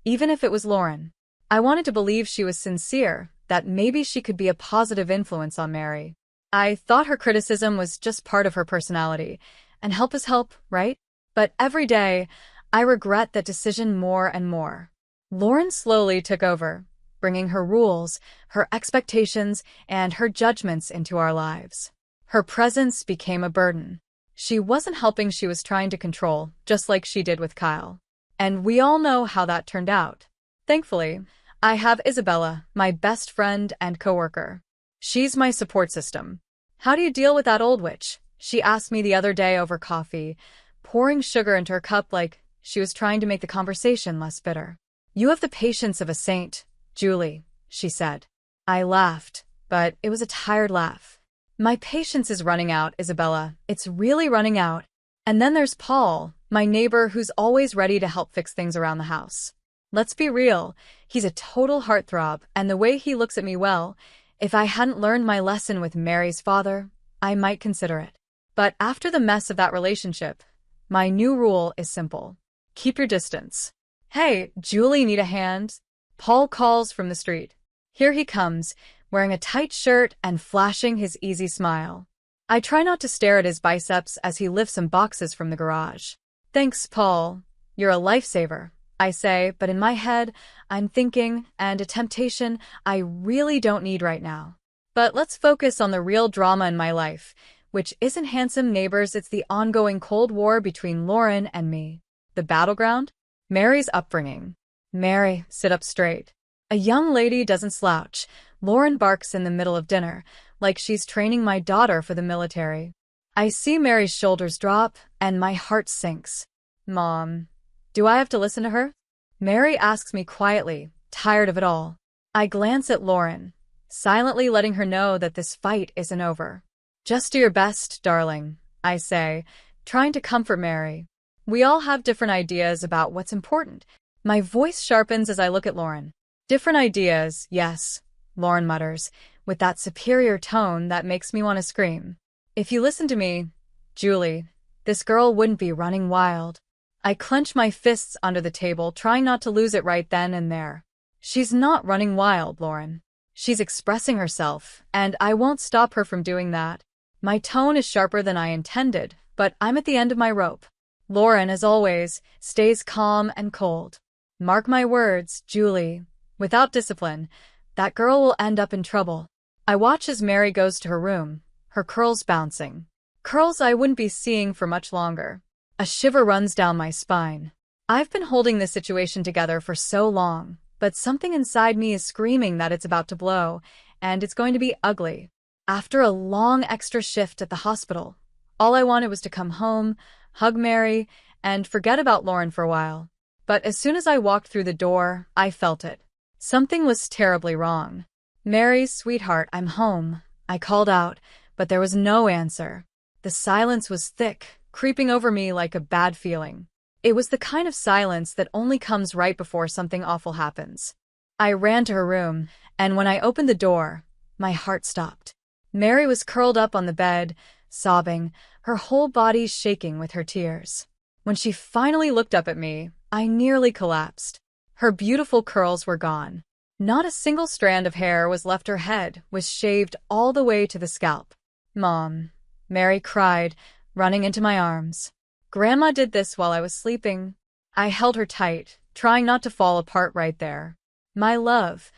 even if it was Lauren. I wanted to believe she was sincere, that maybe she could be a positive influence on Mary. I thought her criticism was just part of her personality, and help is help, right? But every day, I regret that decision more and more. Lauren slowly took over, bringing her rules, her expectations, and her judgments into our lives. Her presence became a burden. She wasn't helping, she was trying to control, just like she did with Kyle. And we all know how that turned out. Thankfully, I have Isabella, my best friend and coworker. She's my support system. How do you deal with that old witch? She asked me the other day over coffee, pouring sugar into her cup like she was trying to make the conversation less bitter. You have the patience of a saint, Julie, she said. I laughed, but it was a tired laugh. My patience is running out, Isabella. It's really running out. And then there's Paul, my neighbor who's always ready to help fix things around the house. Let's be real, he's a total heartthrob, and the way he looks at me, well, if I hadn't learned my lesson with Mary's father, I might consider it. But after the mess of that relationship, my new rule is simple. Keep your distance. Hey, Julie, need a hand? Paul calls from the street. Here he comes, wearing a tight shirt and flashing his easy smile. I try not to stare at his biceps as he lifts some boxes from the garage. Thanks, Paul. You're a lifesaver, I say, but in my head, I'm thinking, and a temptation I really don't need right now. But let's focus on the real drama in my life, which isn't handsome neighbors, it's the ongoing Cold War between Lauren and me. The battleground? Mary's upbringing. Mary, sit up straight. A young lady doesn't slouch. Lauren barks in the middle of dinner, like she's training my daughter for the military. I see Mary's shoulders drop, and my heart sinks. Mom, do I have to listen to her? Mary asks me quietly, tired of it all. I glance at Lauren, silently letting her know that this fight isn't over. Just do your best, darling, I say, trying to comfort Mary. We all have different ideas about what's important. My voice sharpens as I look at Lauren. Different ideas, yes, Lauren mutters, with that superior tone that makes me want to scream. If you listen to me, Julie, this girl wouldn't be running wild. I clench my fists under the table, trying not to lose it right then and there. She's not running wild, Lauren. She's expressing herself, and I won't stop her from doing that. My tone is sharper than I intended, but I'm at the end of my rope. Lauren, as always, stays calm and cold. Mark my words, Julie. Without discipline, that girl will end up in trouble. I watch as Mary goes to her room, her curls bouncing. Curls I wouldn't be seeing for much longer. A shiver runs down my spine. I've been holding this situation together for so long, but something inside me is screaming that it's about to blow, and it's going to be ugly. After a long extra shift at the hospital, all I wanted was to come home, hug Mary, and forget about Lauren for a while. But as soon as I walked through the door, I felt it. Something was terribly wrong. "Mary, sweetheart, I'm home," I called out, but there was no answer. The silence was thick, creeping over me like a bad feeling. It was the kind of silence that only comes right before something awful happens. I ran to her room, and when I opened the door, my heart stopped. Mary was curled up on the bed, sobbing, her whole body shaking with her tears. When she finally looked up at me, I nearly collapsed. Her beautiful curls were gone. Not a single strand of hair was left. Her head was shaved all the way to the scalp. "Mom," Mary cried, running into my arms. "Grandma did this while I was sleeping." I held her tight, trying not to fall apart right there. "My love,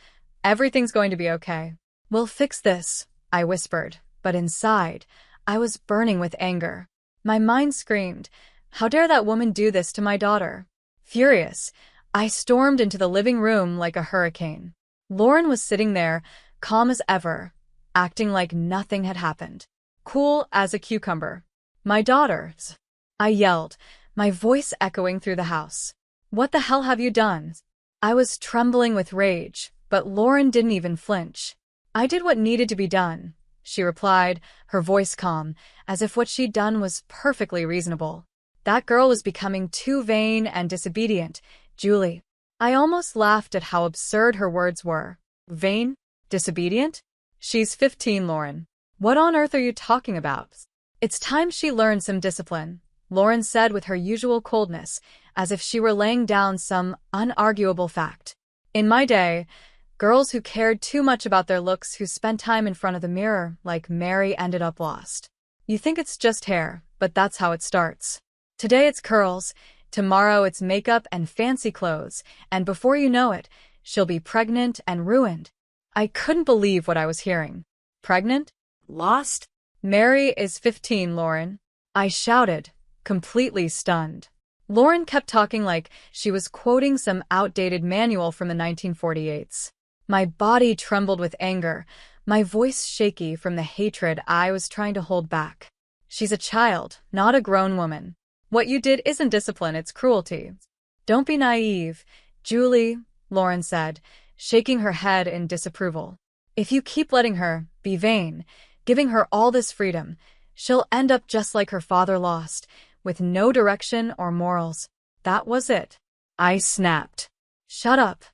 everything's going to be okay. We'll fix this," I whispered, but inside, I was burning with anger. My mind screamed, "How dare that woman do this to my daughter?" Furious, I stormed into the living room like a hurricane. Lauren was sitting there, calm as ever, acting like nothing had happened. Cool as a cucumber. "My daughters," I yelled, my voice echoing through the house. "What the hell have you done?" I was trembling with rage, but Lauren didn't even flinch. "I did what needed to be done," she replied, her voice calm, as if what she'd done was perfectly reasonable. "That girl was becoming too vain and disobedient, Julie." I almost laughed at how absurd her words were. "Vain? Disobedient? She's 15, Lauren. What on earth are you talking about?" "It's time she learned some discipline," Lauren said with her usual coldness, as if she were laying down some unarguable fact. "In my day, girls who cared too much about their looks, who spent time in front of the mirror, like Mary, ended up lost. You think it's just hair, but that's how it starts. Today it's curls, tomorrow it's makeup and fancy clothes, and before you know it, she'll be pregnant and ruined." I couldn't believe what I was hearing. "Pregnant? Lost? Mary is 15, Lauren," I shouted, completely stunned. Lauren kept talking like she was quoting some outdated manual from the 1948s. My body trembled with anger, my voice shaky from the hatred I was trying to hold back. "She's a child, not a grown woman. What you did isn't discipline, it's cruelty." "Don't be naive, Julie," Lauren said, shaking her head in disapproval. "If you keep letting her be vain, giving her all this freedom, she'll end up just like her father, lost, with no direction or morals." That was it. I snapped. "Shut up,"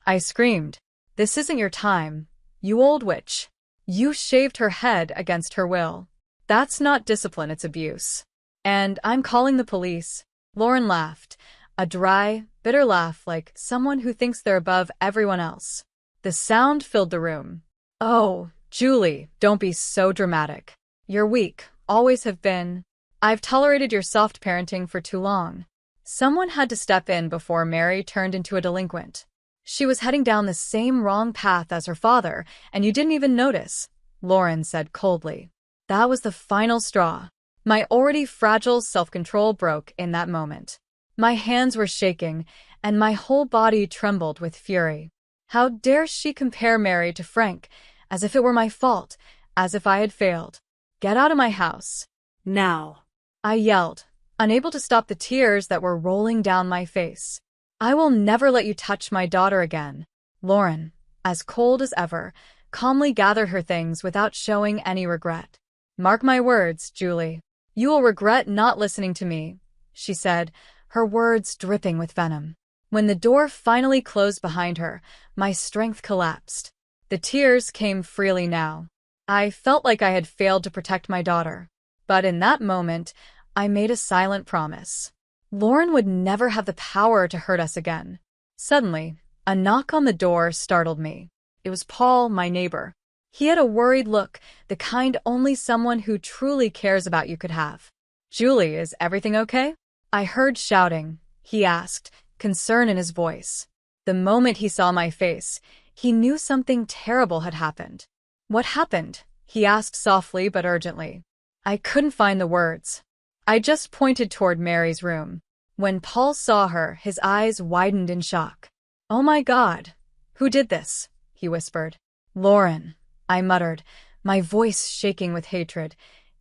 I screamed. "This isn't your time, you old witch. You shaved her head against her will. That's not discipline, it's abuse. And I'm calling the police." Lauren laughed, a dry, bitter laugh like someone who thinks they're above everyone else. The sound filled the room. "Oh, Julie, don't be so dramatic. You're weak, always have been. I've tolerated your soft parenting for too long." Someone had to step in before Mary turned into a delinquent. "She was heading down the same wrong path as her father, and you didn't even notice," Lauren said coldly. That was the final straw. My already fragile self-control broke in that moment. My hands were shaking, and my whole body trembled with fury. How dare she compare Mary to Frank, as if it were my fault, as if I had failed. "Get out of my house. Now," I yelled, unable to stop the tears that were rolling down my face. "I will never let you touch my daughter again." Lauren, as cold as ever, calmly gathered her things without showing any regret. "Mark my words, Julie. You will regret not listening to me," she said, her words dripping with venom. When the door finally closed behind her, my strength collapsed. The tears came freely now. I felt like I had failed to protect my daughter. But in that moment, I made a silent promise. Lauren would never have the power to hurt us again. Suddenly, a knock on the door startled me. It was Paul, my neighbor. He had a worried look, the kind only someone who truly cares about you could have. "Julie, is everything okay?" I heard shouting, he asked, concern in his voice. The moment he saw my face, he knew something terrible had happened. What happened? He asked softly but urgently. I couldn't find the words. I just pointed toward Mary's room. When Paul saw her, his eyes widened in shock. Oh my God! Who did this? He whispered. Lauren, I muttered, my voice shaking with hatred,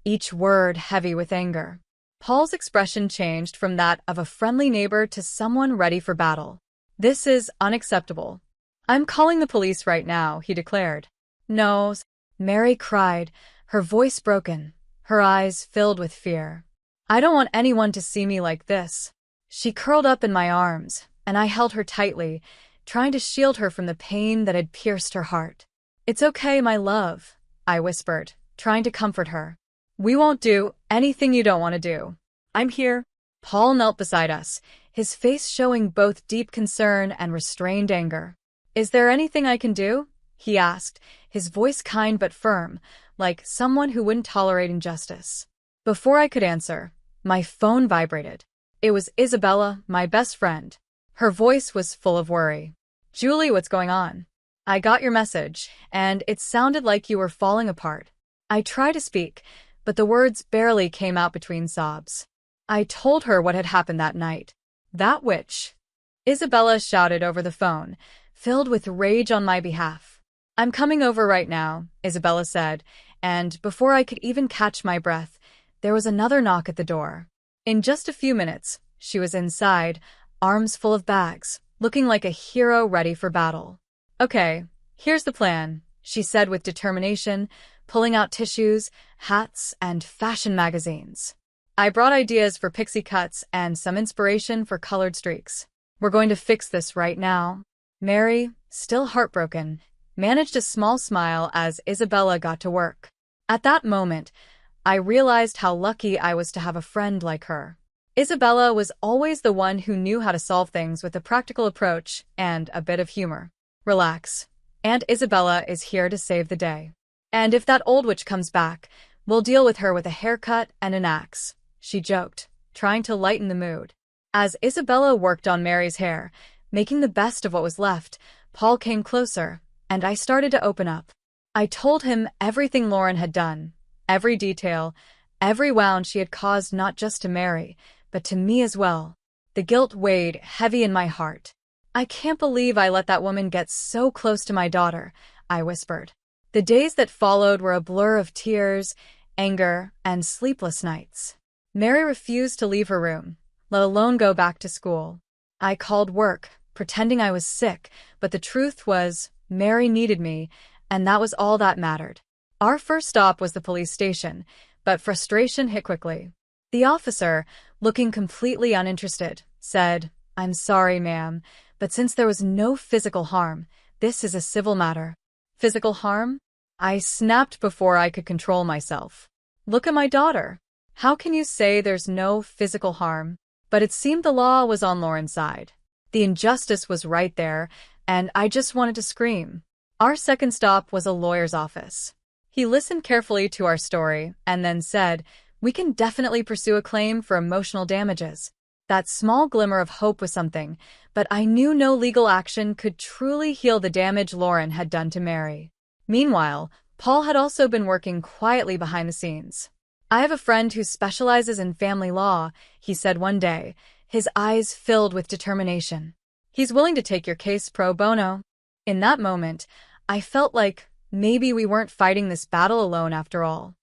each word heavy with anger. Paul's expression changed from that of a friendly neighbor to someone ready for battle. This is unacceptable. I'm calling the police right now, he declared. No, Mary cried, her voice broken, her eyes filled with fear. I don't want anyone to see me like this. She curled up in my arms, and I held her tightly, trying to shield her from the pain that had pierced her heart. It's okay, my love, I whispered, trying to comfort her. We won't do anything you don't want to do. I'm here. Paul knelt beside us, his face showing both deep concern and restrained anger. Is there anything I can do? He asked, his voice kind but firm, like someone who wouldn't tolerate injustice. Before I could answer, my phone vibrated. It was Isabella, my best friend. Her voice was full of worry. Julie, what's going on? I got your message, and it sounded like you were falling apart. I tried to speak, but the words barely came out between sobs. I told her what had happened that night. That witch! Isabella shouted over the phone, filled with rage on my behalf. I'm coming over right now, Isabella said, and before I could even catch my breath, there was another knock at the door. In just a few minutes, she was inside, arms full of bags, looking like a hero ready for battle. Okay, here's the plan, she said with determination, pulling out tissues, hats, and fashion magazines. I brought ideas for pixie cuts and some inspiration for colored streaks. We're going to fix this right now. Mary, still heartbroken, managed a small smile as Isabella got to work. At that moment, I realized how lucky I was to have a friend like her. Isabella was always the one who knew how to solve things with a practical approach and a bit of humor. Relax. Aunt Isabella is here to save the day. And if that old witch comes back, we'll deal with her with a haircut and an axe, she joked, trying to lighten the mood. As Isabella worked on Mary's hair, making the best of what was left, Paul came closer, and I started to open up. I told him everything Lauren had done, every detail, every wound she had caused not just to Mary, but to me as well. The guilt weighed heavy in my heart. I can't believe I let that woman get so close to my daughter, I whispered. The days that followed were a blur of tears, anger, and sleepless nights. Mary refused to leave her room, let alone go back to school. I called work, pretending I was sick, but the truth was, Mary needed me, and that was all that mattered. Our first stop was the police station, but frustration hit quickly. The officer, looking completely uninterested, said, "I'm sorry, ma'am, but since there was no physical harm, this is a civil matter." Physical harm? I snapped before I could control myself. Look at my daughter. How can you say there's no physical harm? But it seemed the law was on Lauren's side. The injustice was right there, and I just wanted to scream. Our second stop was a lawyer's office. He listened carefully to our story and then said, "We can definitely pursue a claim for emotional damages." That small glimmer of hope was something, but I knew no legal action could truly heal the damage Lauren had done to Mary. Meanwhile, Paul had also been working quietly behind the scenes. "I have a friend who specializes in family law," he said one day, his eyes filled with determination. "He's willing to take your case pro bono." In that moment, I felt like maybe we weren't fighting this battle alone after all.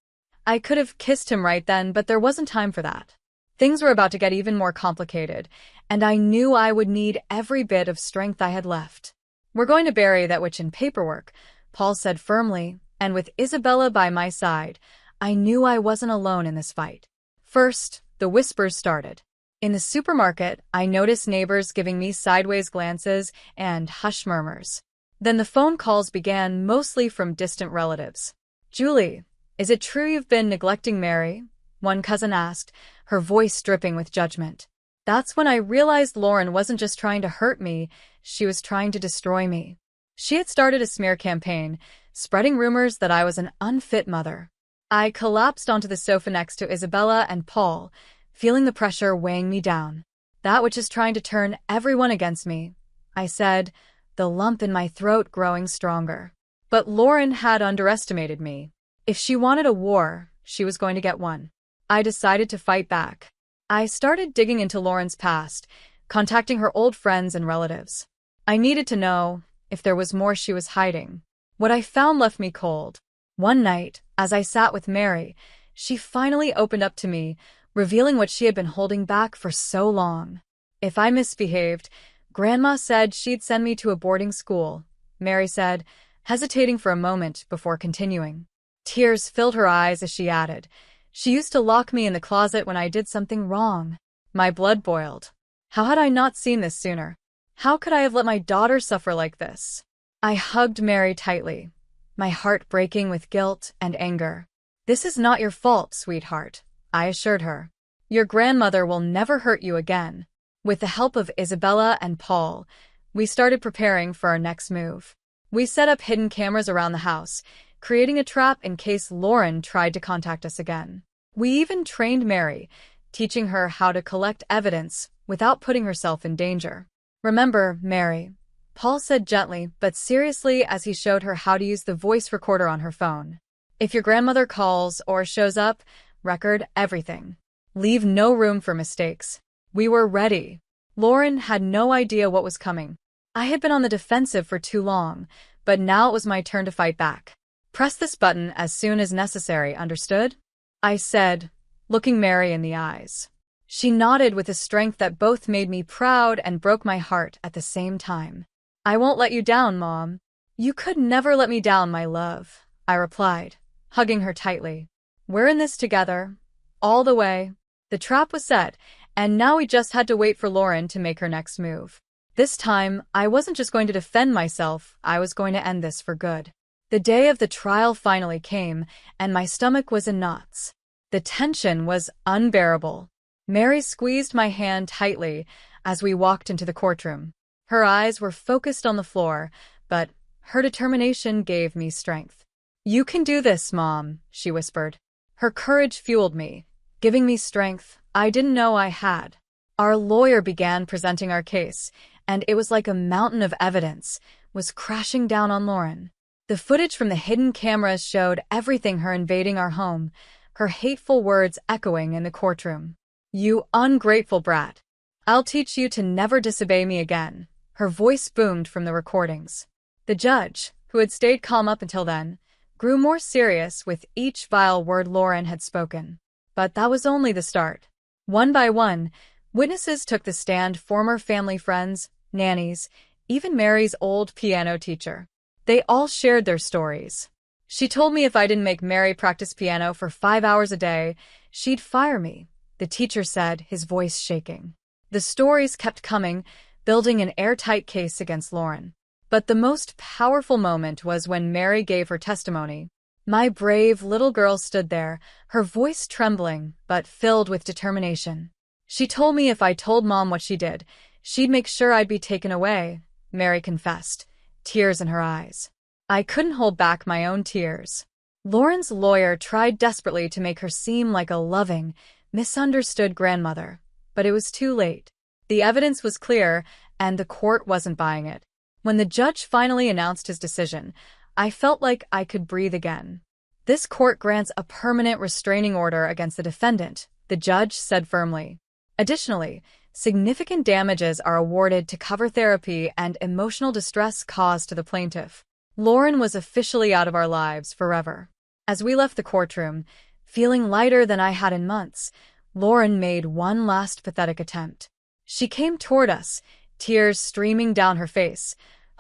I could have kissed him right then, but there wasn't time for that. Things were about to get even more complicated, and I knew I would need every bit of strength I had left. "We're going to bury that witch in paperwork," Paul said firmly, and with Isabella by my side, I knew I wasn't alone in this fight. First, the whispers started. In the supermarket, I noticed neighbors giving me sideways glances and hush murmurs. Then the phone calls began, mostly from distant relatives. "Julie, is it true you've been neglecting Mary?" one cousin asked, her voice dripping with judgment. That's when I realized Lauren wasn't just trying to hurt me, she was trying to destroy me. She had started a smear campaign, spreading rumors that I was an unfit mother. I collapsed onto the sofa next to Isabella and Paul, feeling the pressure weighing me down. That which is trying to turn everyone against me, I said, the lump in my throat growing stronger. But Lauren had underestimated me. If she wanted a war, she was going to get one. I decided to fight back. I started digging into Lauren's past, contacting her old friends and relatives. I needed to know if there was more she was hiding. What I found left me cold. One night, as I sat with Mary, she finally opened up to me, revealing what she had been holding back for so long. If I misbehaved, Grandma said she'd send me to a boarding school, Mary said, hesitating for a moment before continuing. Tears filled her eyes as she added, "She used to lock me in the closet when I did something wrong." My blood boiled. How had I not seen this sooner? How could I have let my daughter suffer like this? I hugged Mary tightly, my heart breaking with guilt and anger. "This is not your fault, sweetheart," I assured her. "Your grandmother will never hurt you again." With the help of Isabella and Paul, we started preparing for our next move. We set up hidden cameras around the house, creating a trap in case Lauren tried to contact us again. We even trained Mary, teaching her how to collect evidence without putting herself in danger. "Remember, Mary," Paul said gently but seriously as he showed her how to use the voice recorder on her phone. "If your grandmother calls or shows up, record everything. Leave no room for mistakes." We were ready. Lauren had no idea what was coming. I had been on the defensive for too long, but now it was my turn to fight back. "Press this button as soon as necessary, understood?" I said, looking Mary in the eyes. She nodded with a strength that both made me proud and broke my heart at the same time. "I won't let you down, Mom." "You could never let me down, my love," I replied, hugging her tightly. "We're in this together, all the way." The trap was set, and now we just had to wait for Lauren to make her next move. This time, I wasn't just going to defend myself, I was going to end this for good. The day of the trial finally came, and my stomach was in knots. The tension was unbearable. Mary squeezed my hand tightly as we walked into the courtroom. Her eyes were focused on the floor, but her determination gave me strength. "You can do this, Mom," she whispered. Her courage fueled me, giving me strength I didn't know I had. Our lawyer began presenting our case, and it was like a mountain of evidence was crashing down on Lauren. The footage from the hidden cameras showed everything: her invading our home, her hateful words echoing in the courtroom. "You ungrateful brat. I'll teach you to never disobey me again," her voice boomed from the recordings. The judge, who had stayed calm up until then, grew more serious with each vile word Lauren had spoken. But that was only the start. One by one, witnesses took the stand: former family friends, nannies, even Mary's old piano teacher. They all shared their stories. "She told me if I didn't make Mary practice piano for 5 hours a day, she'd fire me," the teacher said, his voice shaking. The stories kept coming, building an airtight case against Lauren. But the most powerful moment was when Mary gave her testimony. My brave little girl stood there, her voice trembling but filled with determination. "She told me if I told Mom what she did, she'd make sure I'd be taken away," Mary confessed, tears in her eyes. I couldn't hold back my own tears. Lauren's lawyer tried desperately to make her seem like a loving, misunderstood grandmother, but it was too late. The evidence was clear, and the court wasn't buying it. When the judge finally announced his decision, I felt like I could breathe again. "This court grants a permanent restraining order against the defendant," the judge said firmly. Additionally, significant damages are awarded to cover therapy and emotional distress caused to the plaintiff. Lauren was officially out of our lives forever. As we left the courtroom, feeling lighter than I had in months, Lauren made one last pathetic attempt. She came toward us, tears streaming down her face,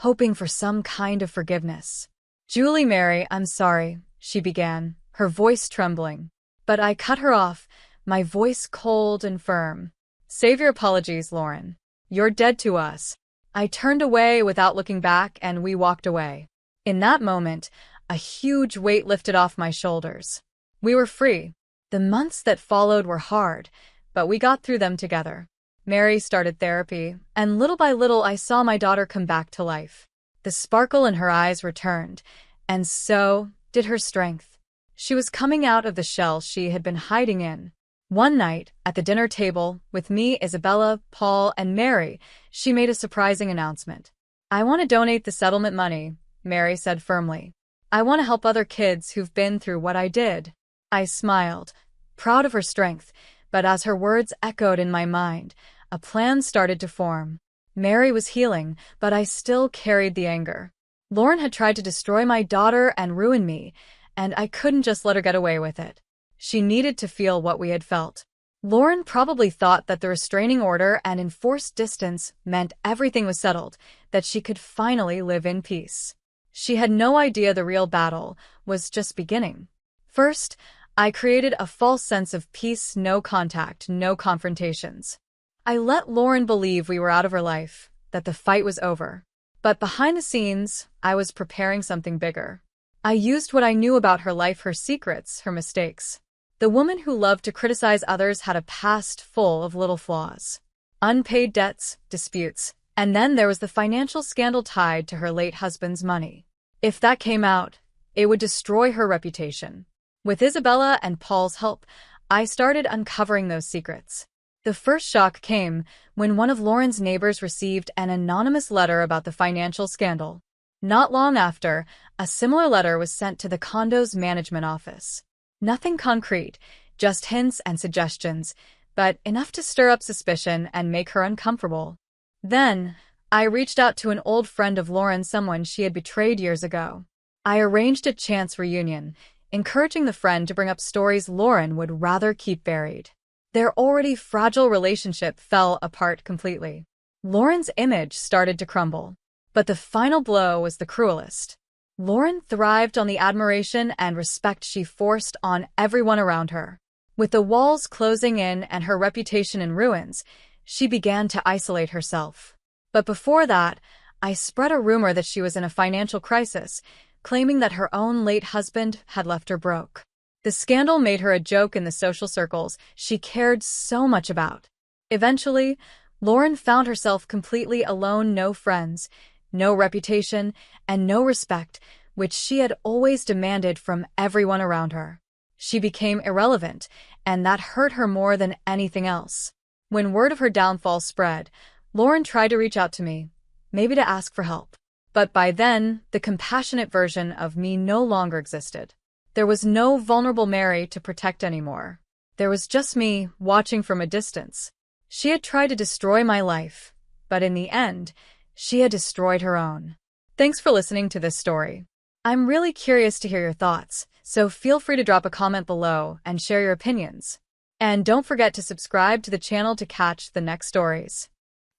hoping for some kind of forgiveness. "Julie Mary, I'm sorry," she began, her voice trembling. But I cut her off, my voice cold and firm. "Save your apologies, Lauren. You're dead to us." I turned away without looking back, and we walked away. In that moment, a huge weight lifted off my shoulders. We were free. The months that followed were hard, but we got through them together. Mary started therapy, and little by little I saw my daughter come back to life. The sparkle in her eyes returned, and so did her strength. She was coming out of the shell she had been hiding in. One night, at the dinner table, with me, Isabella, Paul, and Mary, she made a surprising announcement. "I want to donate the settlement money," Mary said firmly. "I want to help other kids who've been through what I did." I smiled, proud of her strength, but as her words echoed in my mind, a plan started to form. Mary was healing, but I still carried the anger. Lauren had tried to destroy my daughter and ruin me, and I couldn't just let her get away with it. She needed to feel what we had felt. Lauren probably thought that the restraining order and enforced distance meant everything was settled, that she could finally live in peace. She had no idea the real battle was just beginning. First, I created a false sense of peace, no contact, no confrontations. I let Lauren believe we were out of her life, that the fight was over. But behind the scenes, I was preparing something bigger. I used what I knew about her life, her secrets, her mistakes. The woman who loved to criticize others had a past full of little flaws. Unpaid debts, disputes, and then there was the financial scandal tied to her late husband's money. If that came out, it would destroy her reputation. With Isabella and Paul's help, I started uncovering those secrets. The first shock came when one of Lauren's neighbors received an anonymous letter about the financial scandal. Not long after, a similar letter was sent to the condo's management office. Nothing concrete, just hints and suggestions, but enough to stir up suspicion and make her uncomfortable. Then, I reached out to an old friend of Lauren, someone she had betrayed years ago. I arranged a chance reunion, encouraging the friend to bring up stories Lauren would rather keep buried. Their already fragile relationship fell apart completely. Lauren's image started to crumble. But the final blow was the cruelest. Lauren thrived on the admiration and respect she forced on everyone around her. With the walls closing in and her reputation in ruins, she began to isolate herself. But before that, I spread a rumor that she was in a financial crisis, claiming that her own late husband had left her broke. The scandal made her a joke in the social circles she cared so much about. Eventually, Lauren found herself completely alone, no friends, no reputation, and no respect, which she had always demanded from everyone around her. She became irrelevant, and that hurt her more than anything else. When word of her downfall spread, Lauren tried to reach out to me, maybe to ask for help. But by then, the compassionate version of me no longer existed. There was no vulnerable Mary to protect anymore. There was just me, watching from a distance. She had tried to destroy my life, but in the end, she had destroyed her own. Thanks for listening to this story. I'm really curious to hear your thoughts, so feel free to drop a comment below and share your opinions. And don't forget to subscribe to the channel to catch the next stories.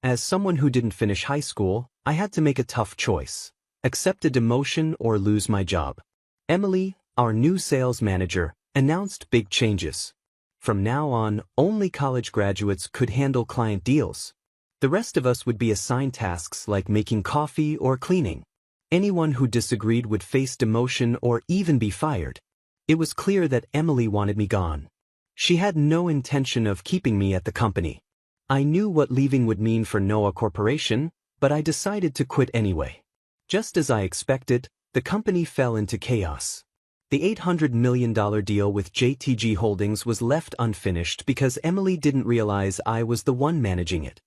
As someone who didn't finish high school, I had to make a tough choice. Accept a demotion or lose my job. Emily, our new sales manager, announced big changes. From now on, only college graduates could handle client deals. The rest of us would be assigned tasks like making coffee or cleaning. Anyone who disagreed would face demotion or even be fired. It was clear that Emily wanted me gone. She had no intention of keeping me at the company. I knew what leaving would mean for Noah Corporation, but I decided to quit anyway. Just as I expected, the company fell into chaos. The $800 million deal with JTG Holdings was left unfinished because Emily didn't realize I was the one managing it.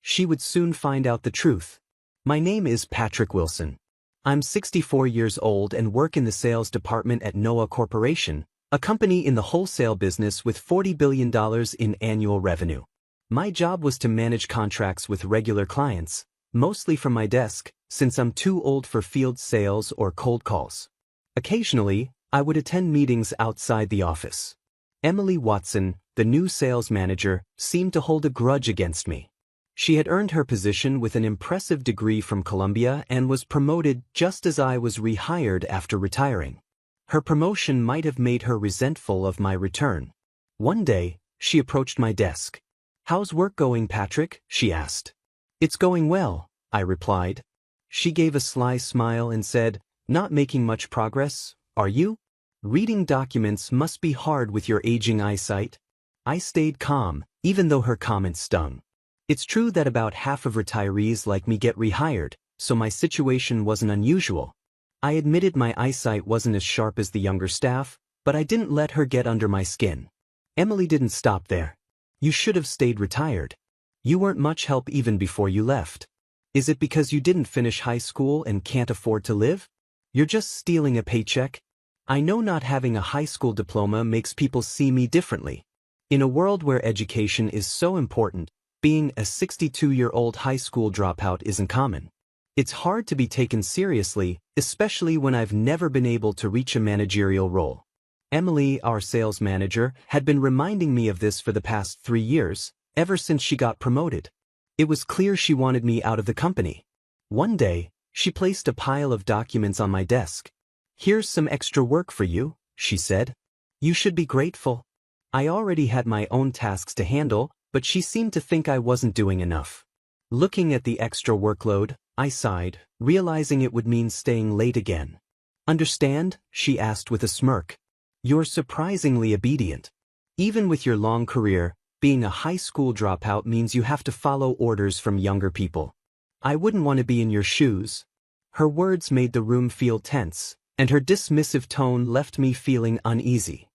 She would soon find out the truth. My name is Patrick Wilson. I'm 64 years old and work in the sales department at Noah Corporation, a company in the wholesale business with $40 billion in annual revenue. My job was to manage contracts with regular clients, mostly from my desk, since I'm too old for field sales or cold calls. Occasionally, I would attend meetings outside the office. Emily Watson, the new sales manager, seemed to hold a grudge against me. She had earned her position with an impressive degree from Columbia and was promoted just as I was rehired after retiring. Her promotion might have made her resentful of my return. One day, she approached my desk. "How's work going, Patrick?" she asked. "It's going well," I replied. She gave a sly smile and said, "Not making much progress, are you? Reading documents must be hard with your aging eyesight." I stayed calm, even though her comment stung. It's true that about half of retirees like me get rehired, so my situation wasn't unusual. I admitted my eyesight wasn't as sharp as the younger staff, but I didn't let her get under my skin. Emily didn't stop there. You should have stayed retired. You weren't much help even before you left. Is it because you didn't finish high school and can't afford to live? You're just stealing a paycheck? I know not having a high school diploma makes people see me differently. In a world where education is so important, being a 62-year-old high school dropout isn't common. It's hard to be taken seriously, especially when I've never been able to reach a managerial role. Emily, our sales manager, had been reminding me of this for the past 3 years, ever since she got promoted. It was clear she wanted me out of the company. One day, she placed a pile of documents on my desk. "Here's some extra work for you," she said. "You should be grateful." I already had my own tasks to handle, but she seemed to think I wasn't doing enough. Looking at the extra workload, I sighed, realizing it would mean staying late again. "Understand?" she asked with a smirk. "You're surprisingly obedient. Even with your long career, being a high school dropout means you have to follow orders from younger people. I wouldn't want to be in your shoes." Her words made the room feel tense, and her dismissive tone left me feeling uneasy.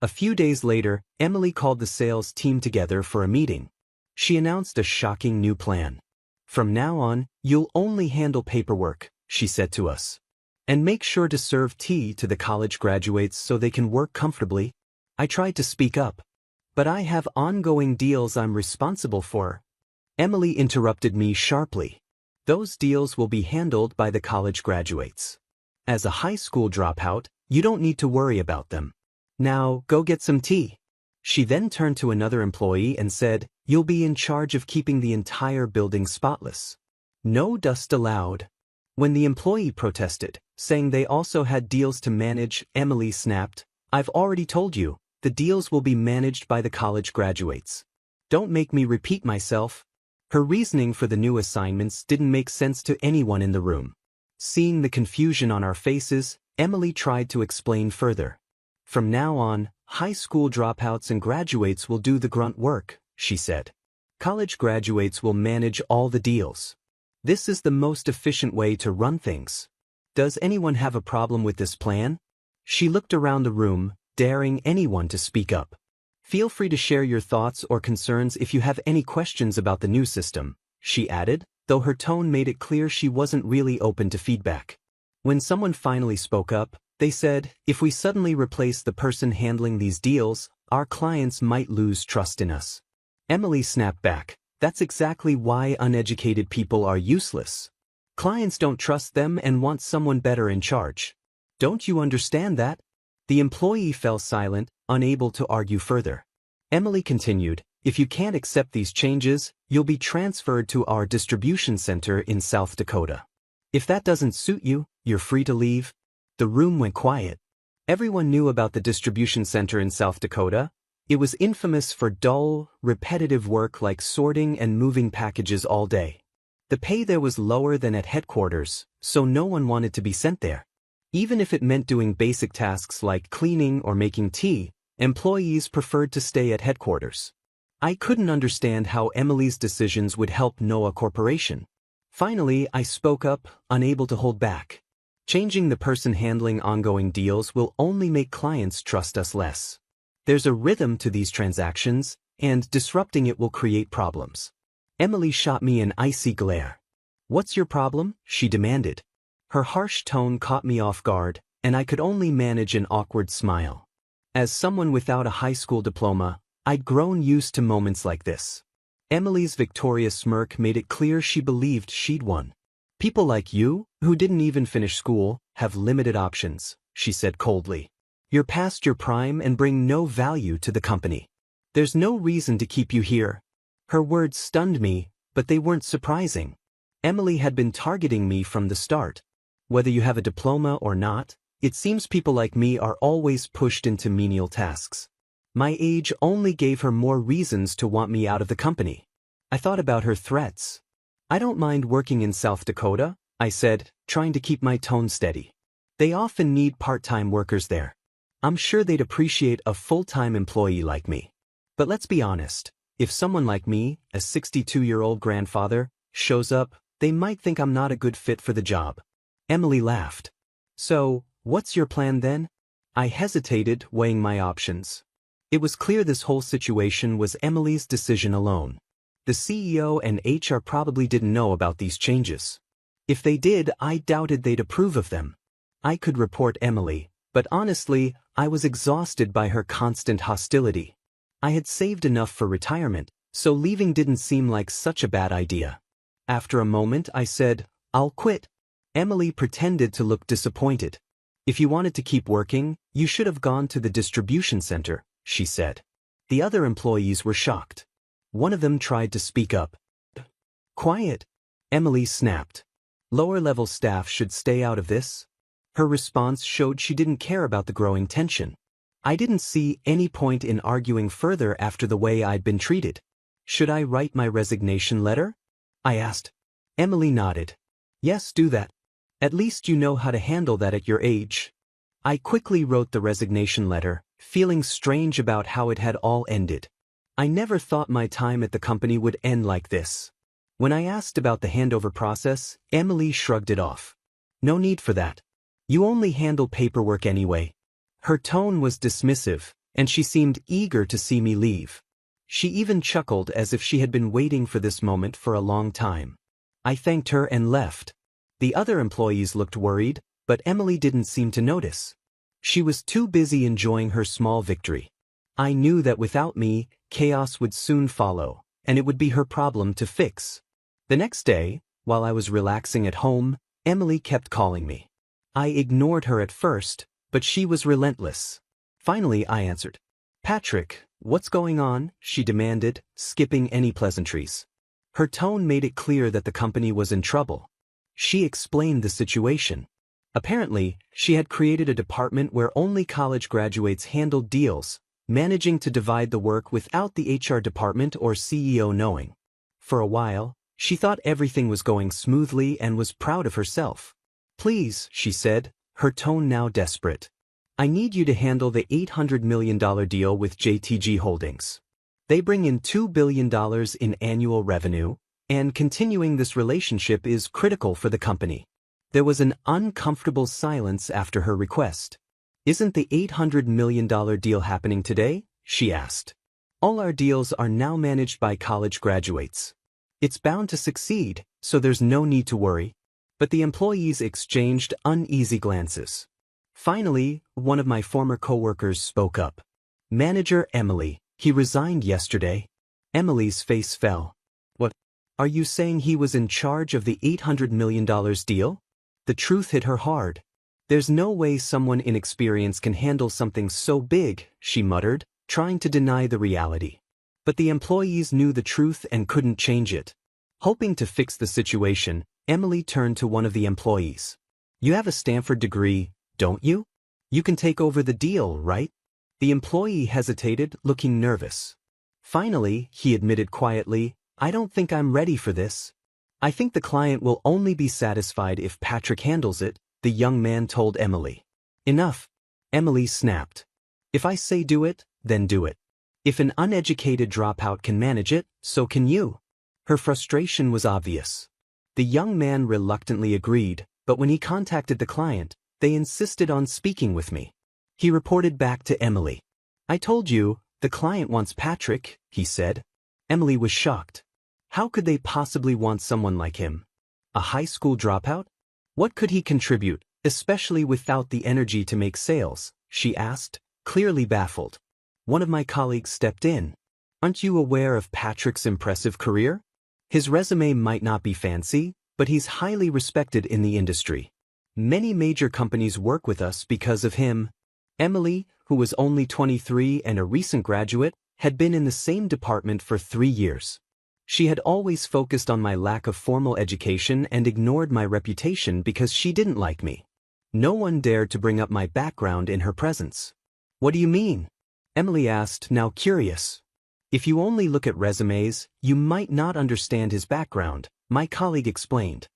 A few days later, Emily called the sales team together for a meeting. She announced a shocking new plan. "From now on, you'll only handle paperwork," she said to us. "And make sure to serve tea to the college graduates so they can work comfortably." I tried to speak up. "But I have ongoing deals I'm responsible for." Emily interrupted me sharply. "Those deals will be handled by the college graduates. As a high school dropout, you don't need to worry about them. Now, go get some tea." She then turned to another employee and said, "You'll be in charge of keeping the entire building spotless. No dust allowed." When the employee protested, saying they also had deals to manage, Emily snapped, "I've already told you, the deals will be managed by the college graduates. Don't make me repeat myself." Her reasoning for the new assignments didn't make sense to anyone in the room. Seeing the confusion on our faces, Emily tried to explain further. "From now on, high school dropouts and graduates will do the grunt work," she said. "College graduates will manage all the deals. This is the most efficient way to run things. Does anyone have a problem with this plan?" She looked around the room, daring anyone to speak up. "Feel free to share your thoughts or concerns if you have any questions about the new system," she added, though her tone made it clear she wasn't really open to feedback. When someone finally spoke up, they said, "If we suddenly replace the person handling these deals, our clients might lose trust in us." Emily snapped back, "That's exactly why uneducated people are useless. Clients don't trust them and want someone better in charge. Don't you understand that?" The employee fell silent, unable to argue further. Emily continued, "If you can't accept these changes, you'll be transferred to our distribution center in South Dakota. If that doesn't suit you, you're free to leave." The room went quiet. Everyone knew about the distribution center in South Dakota. It was infamous for dull, repetitive work like sorting and moving packages all day. The pay there was lower than at headquarters, so no one wanted to be sent there. Even if it meant doing basic tasks like cleaning or making tea, employees preferred to stay at headquarters. I couldn't understand how Emily's decisions would help Noah Corporation. Finally, I spoke up, unable to hold back. "Changing the person handling ongoing deals will only make clients trust us less. There's a rhythm to these transactions, and disrupting it will create problems." Emily shot me an icy glare. "What's your problem?" she demanded. Her harsh tone caught me off guard, and I could only manage an awkward smile. As someone without a high school diploma, I'd grown used to moments like this. Emily's victorious smirk made it clear she believed she'd won. "People like you, who didn't even finish school, have limited options," she said coldly. "You're past your prime and bring no value to the company. There's no reason to keep you here." Her words stunned me, but they weren't surprising. Emily had been targeting me from the start. Whether you have a diploma or not, it seems people like me are always pushed into menial tasks. My age only gave her more reasons to want me out of the company. I thought about her threats. "I don't mind working in South Dakota," I said, trying to keep my tone steady. "They often need part-time workers there. I'm sure they'd appreciate a full-time employee like me. But let's be honest, if someone like me, a 62-year-old grandfather, shows up, they might think I'm not a good fit for the job." Emily laughed. "So, what's your plan then?" I hesitated, weighing my options. It was clear this whole situation was Emily's decision alone. The CEO and HR probably didn't know about these changes. If they did, I doubted they'd approve of them. I could report Emily, but honestly, I was exhausted by her constant hostility. I had saved enough for retirement, so leaving didn't seem like such a bad idea. After a moment, I said, "I'll quit." Emily pretended to look disappointed. "If you wanted to keep working, you should have gone to the distribution center," she said. The other employees were shocked. One of them tried to speak up. "Quiet," Emily snapped. "Lower-level staff should stay out of this." Her response showed she didn't care about the growing tension. I didn't see any point in arguing further after the way I'd been treated. "Should I write my resignation letter?" I asked. Emily nodded. "Yes, do that. At least you know how to handle that at your age." I quickly wrote the resignation letter, feeling strange about how it had all ended. I never thought my time at the company would end like this. When I asked about the handover process, Emily shrugged it off. "No need for that. You only handle paperwork anyway." Her tone was dismissive, and she seemed eager to see me leave. She even chuckled as if she had been waiting for this moment for a long time. I thanked her and left. The other employees looked worried, but Emily didn't seem to notice. She was too busy enjoying her small victory. I knew that without me, chaos would soon follow, and it would be her problem to fix. The next day, while I was relaxing at home, Emily kept calling me. I ignored her at first, but she was relentless. Finally, I answered. "Patrick, what's going on?" she demanded, skipping any pleasantries. Her tone made it clear that the company was in trouble. She explained the situation. Apparently, she had created a department where only college graduates handled deals, managing to divide the work without the HR department or CEO knowing. For a while, she thought everything was going smoothly and was proud of herself. "Please," she said, her tone now desperate. "I need you to handle the $800 million deal with JTG Holdings. They bring in $2 billion in annual revenue, and continuing this relationship is critical for the company." There was an uncomfortable silence after her request. "Isn't the $800 million deal happening today?" she asked. "All our deals are now managed by college graduates. It's bound to succeed, so there's no need to worry." But the employees exchanged uneasy glances. Finally, one of my former coworkers spoke up. "Manager Emily, he resigned yesterday." Emily's face fell. "What? Are you saying he was in charge of the $800 million deal?" The truth hit her hard. "There's no way someone inexperienced can handle something so big," she muttered, trying to deny the reality. But the employees knew the truth and couldn't change it. Hoping to fix the situation, Emily turned to one of the employees. "You have a Stanford degree, don't you? You can take over the deal, right?" The employee hesitated, looking nervous. Finally, he admitted quietly, "I don't think I'm ready for this. I think the client will only be satisfied if Patrick handles it," the young man told Emily. "Enough," Emily snapped. "If I say do it, then do it. If an uneducated dropout can manage it, so can you." Her frustration was obvious. The young man reluctantly agreed, but when he contacted the client, they insisted on speaking with me. He reported back to Emily. "I told you, the client wants Patrick," he said. Emily was shocked. How could they possibly want someone like him? A high school dropout? What could he contribute, especially without the energy to make sales? She asked, clearly baffled. One of my colleagues stepped in. "Aren't you aware of Patrick's impressive career? His resume might not be fancy, but he's highly respected in the industry. Many major companies work with us because of him." Emily, who was only 23 and a recent graduate, had been in the same department for 3 years. She had always focused on my lack of formal education and ignored my reputation because she didn't like me. No one dared to bring up my background in her presence. "What do you mean?" Emily asked, now curious. "If you only look at resumes, you might not understand his background," my colleague explained.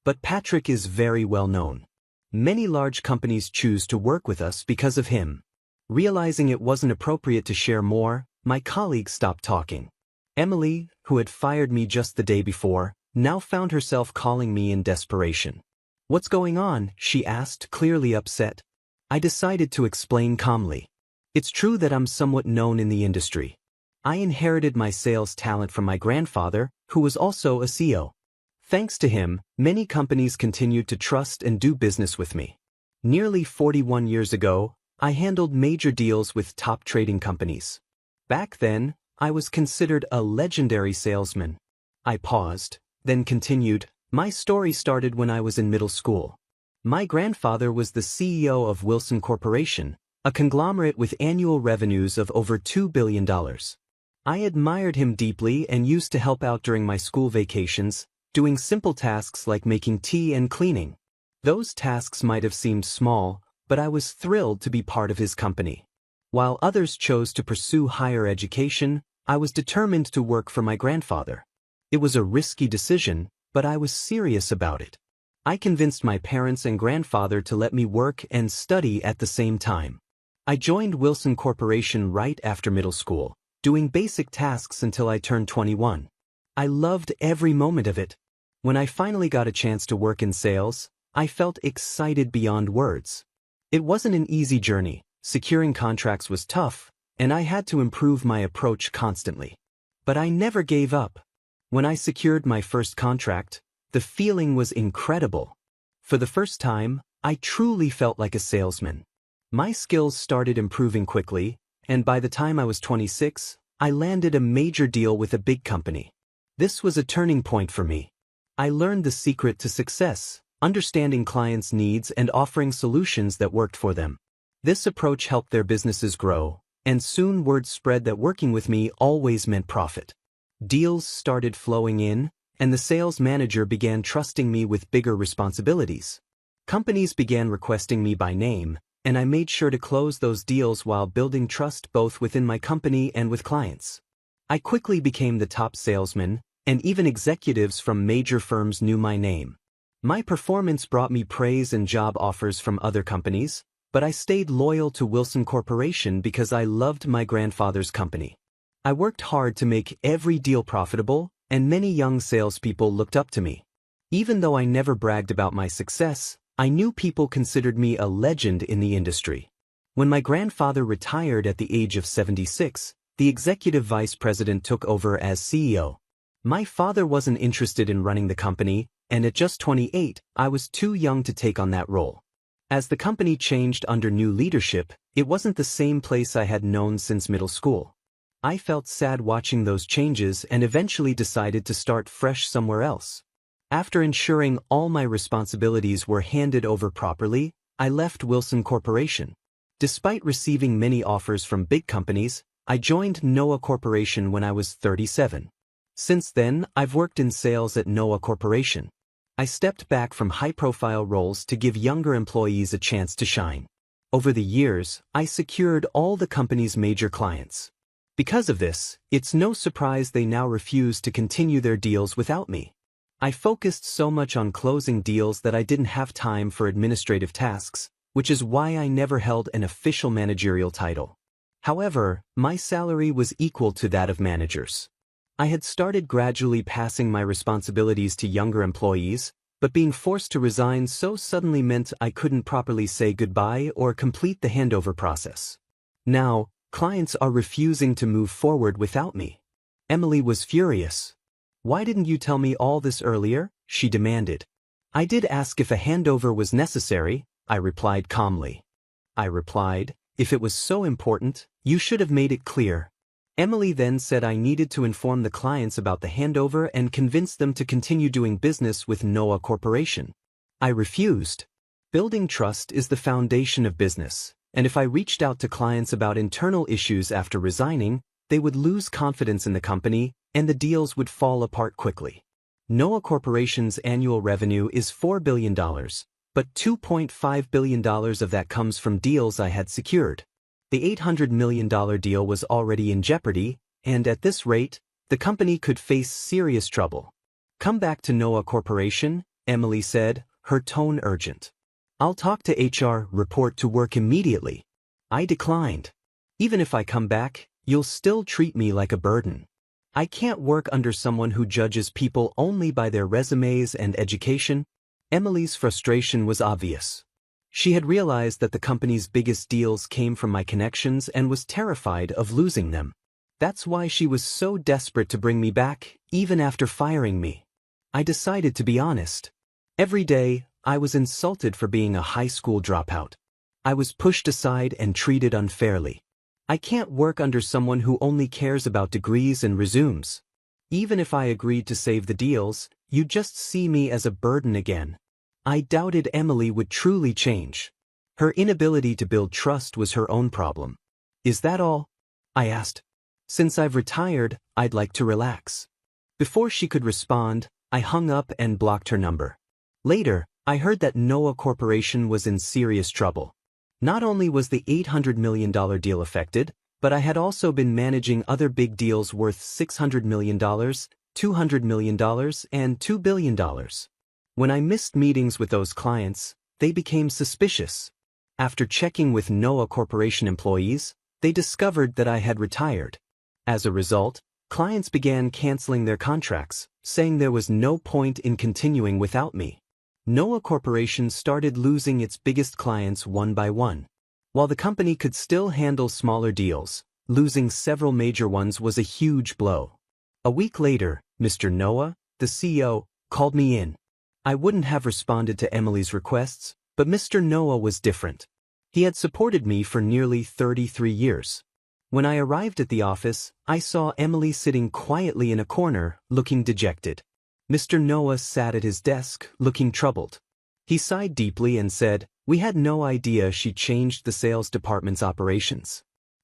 "But Patrick is very well known. Many large companies choose to work with us because of him." Realizing it wasn't appropriate to share more, my colleague stopped talking. Emily, who had fired me just the day before, now found herself calling me in desperation. "What's going on?" she asked, clearly upset. I decided to explain calmly. It's true that I'm somewhat known in the industry. I inherited my sales talent from my grandfather, who was also a CEO. Thanks to him, many companies continued to trust and do business with me. Nearly 41 years ago, I handled major deals with top trading companies. Back then, I was considered a legendary salesman. I paused, then continued. My story started when I was in middle school. My grandfather was the CEO of Wilson Corporation, a conglomerate with annual revenues of over $2 billion. I admired him deeply and used to help out during my school vacations, doing simple tasks like making tea and cleaning. Those tasks might have seemed small, but I was thrilled to be part of his company. While others chose to pursue higher education, I was determined to work for my grandfather. It was a risky decision, but I was serious about it. I convinced my parents and grandfather to let me work and study at the same time. I joined Wilson Corporation right after middle school, doing basic tasks until I turned 21. I loved every moment of it. When I finally got a chance to work in sales, I felt excited beyond words. It wasn't an easy journey, securing contracts was tough, and I had to improve my approach constantly. But I never gave up. When I secured my first contract, the feeling was incredible. For the first time, I truly felt like a salesman. My skills started improving quickly, and by the time I was 26, I landed a major deal with a big company. This was a turning point for me. I learned the secret to success, understanding clients' needs and offering solutions that worked for them. This approach helped their businesses grow, and soon word spread that working with me always meant profit. Deals started flowing in, and the sales manager began trusting me with bigger responsibilities. Companies began requesting me by name, and I made sure to close those deals while building trust both within my company and with clients. I quickly became the top salesman, and even executives from major firms knew my name. My performance brought me praise and job offers from other companies, but I stayed loyal to Wilson Corporation because I loved my grandfather's company. I worked hard to make every deal profitable, and many young salespeople looked up to me. Even though I never bragged about my success, I knew people considered me a legend in the industry. When my grandfather retired at the age of 76, the executive vice president took over as CEO. My father wasn't interested in running the company, and at just 28, I was too young to take on that role. As the company changed under new leadership, it wasn't the same place I had known since middle school. I felt sad watching those changes and eventually decided to start fresh somewhere else. After ensuring all my responsibilities were handed over properly, I left Wilson Corporation. Despite receiving many offers from big companies, I joined Noah Corporation when I was 37. Since then, I've worked in sales at Noah Corporation. I stepped back from high-profile roles to give younger employees a chance to shine. Over the years, I secured all the company's major clients. Because of this, it's no surprise they now refuse to continue their deals without me. I focused so much on closing deals that I didn't have time for administrative tasks, which is why I never held an official managerial title. However, my salary was equal to that of managers. I had started gradually passing my responsibilities to younger employees, but being forced to resign so suddenly meant I couldn't properly say goodbye or complete the handover process. Now, clients are refusing to move forward without me. Emily was furious. "Why didn't you tell me all this earlier?" she demanded. "I did ask if a handover was necessary," I replied calmly. "If it was so important, you should have made it clear." Emily then said I needed to inform the clients about the handover and convince them to continue doing business with Noah Corporation. I refused. Building trust is the foundation of business, and if I reached out to clients about internal issues after resigning, they would lose confidence in the company, and the deals would fall apart quickly. Noah Corporation's annual revenue is $4 billion, but $2.5 billion of that comes from deals I had secured. The $800 million deal was already in jeopardy, and at this rate, the company could face serious trouble. "Come back to Noah Corporation," Emily said, her tone urgent. "I'll talk to HR, report to work immediately." I declined. "Even if I come back, you'll still treat me like a burden. I can't work under someone who judges people only by their resumes and education." Emily's frustration was obvious. She had realized that the company's biggest deals came from my connections and was terrified of losing them. That's why she was so desperate to bring me back, even after firing me. I decided to be honest. Every day, I was insulted for being a high school dropout. I was pushed aside and treated unfairly. I can't work under someone who only cares about degrees and resumes. Even if I agreed to save the deals, you'd just see me as a burden again. I doubted Emily would truly change. Her inability to build trust was her own problem. Is that all? I asked. Since I've retired, I'd like to relax. Before she could respond, I hung up and blocked her number. Later, I heard that Noah Corporation was in serious trouble. Not only was the $800 million deal affected, but I had also been managing other big deals worth $600 million, $200 million, and $2 billion. When I missed meetings with those clients, they became suspicious. After checking with Noah Corporation employees, they discovered that I had retired. As a result, clients began canceling their contracts, saying there was no point in continuing without me. Noah Corporation started losing its biggest clients one by one. While the company could still handle smaller deals, losing several major ones was a huge blow. A week later, Mr. Noah, the CEO, called me in. I wouldn't have responded to Emily's requests, but Mr. Noah was different. He had supported me for nearly 33 years. When I arrived at the office, I saw Emily sitting quietly in a corner, looking dejected. Mr. Noah sat at his desk, looking troubled. He sighed deeply and said, "We had no idea she changed the sales department's operations.